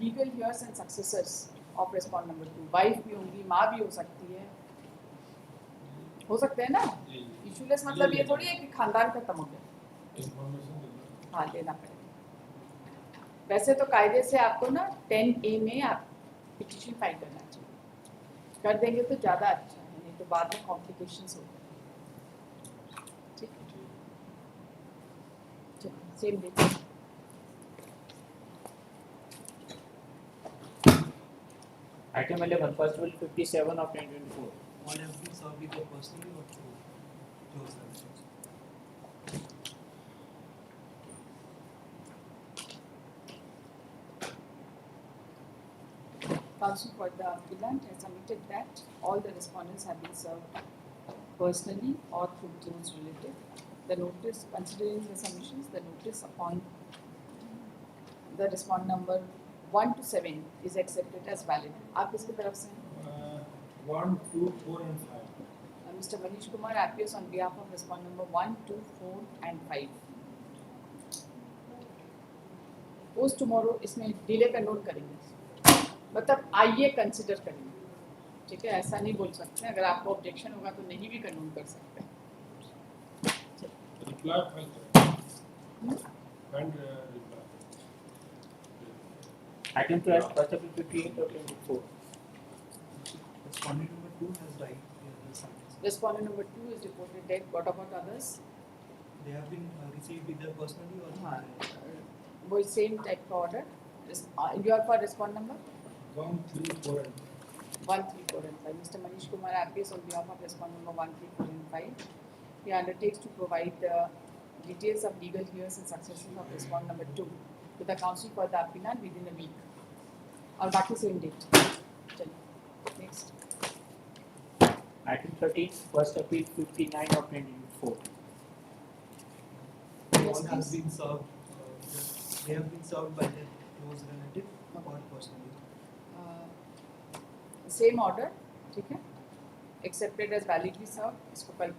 legal heirs and successors of respondent number 2. Wife भी होंगी, माँ भी हो सकती है, हो सकते हैं ना? Issueless मतलब ये थोड़ी है कि खानदान खत्म हो गया। हाँ, देना पड़ेगा। वैसे तो कायदे से आपको ना 10A में आप पिटीशन फाइल करना चाहिए, कर देंगे तो ज़्यादा अच्छा है, नहीं तो बाद में कॉम्प्लिकेशंस होते हैं। Same date. Item 11, first bill 57 of 2024. All have been served either personally or through close relations. Counsel for the appellant has submitted that all the respondents have been served personally or through close relative. The notice, considering the submissions, the notice upon the respondent number 1 to 7 is accepted as valid. आप किसकी तरफ से हैं? 1, 2, 4 and 5. Mr. Manish Kumar appears on behalf of respondent number 1, 2, 4 and 5. Post tomorrow इसमें delay का note करेंगे, मतलब आइए कंसिडर करेंगे, ठीक है? ऐसा नहीं बोल सकते, अगर आपको ऑब्जेक्शन होगा तो नहीं भी कानून कर सकते। Reply and reply. Item 12, first bill 58 of 2024. Respondent number 2 has died. The sentence. Respondent number 2 is reported dead. What about others? They have been received either personally or हाँ, वही same type का order. You are for respondent number 1, 3, 4 and 1, 3, 4 and 5. Mr. Manish Kumar appears on behalf of respondent number 1, 3, 4 and 5. He undertakes to provide the details of legal heirs and successors of respondent number 2 to the counsel for the appellant within a week. और बाकी same date. चलिए, next. Item 13, first appeal 59 of 2024. all has been served. They have been served by their close relative or personally. Same order, ठीक है? Accepted as validly served. इसको कल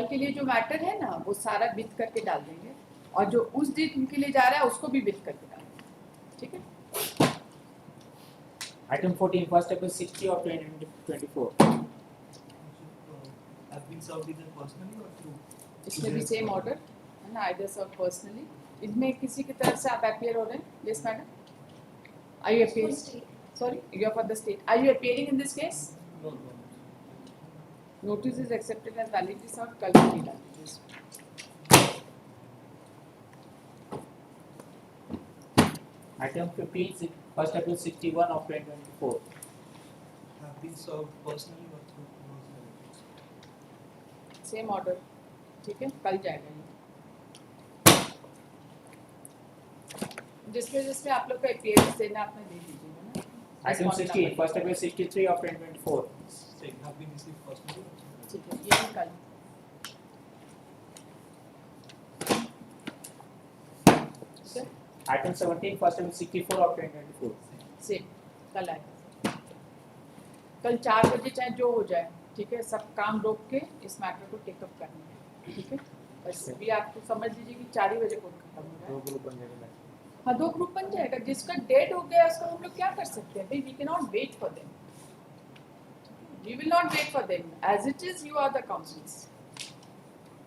के लिए जो मैटर है ना, वो सारा विथ करके डाल देंगे, और जो उस दिन के लिए जा रहा है उसको भी विथ करके डाल देंगे, ठीक है? Item 14, first appeal 60 of 2024. Have been served either personally or through. इसमें भी सेम ऑर्डर है ना, आइदर सर्व पर्सनली। इसमें किसी की तरफ से आप अपीयर हो रहे हैं? Yes madam, are you appearing? Sorry, you are for the state. Are you appearing in this case? no. Notice is accepted as validly served. कल को नहीं डालेंगे। Item 15, first appeal 61 of 2024. Have been served personally or through close relatives. Same order, ठीक है? कल जाएगा ये। जिसमें आप लोग को अपीयरेंस देना आपने दे दीजिएगा ना। Item 16, first appeal 63 of 2024. Say, have been received personally. ठीक है, ये भी कल। Item 17, first appeal 64 of 2024. Same, कल आएगा। कल 4 बजे चाहे जो हो जाए, ठीक है? सब काम रोक के इस मैटर को टेकअप करना है, ठीक है? बस भी आपको समझ लीजिए कि 4 ही बजे कोर्ट खत्म हो रहा है। 2 ग्रुप बन जाएगा। हाँ, 2 ग्रुप बन जाएगा। जिसका डेड हो गया उसका हम लोग क्या कर सकते हैं भाई? We can not wait for them, we will not wait for them. As it is, you are the councils.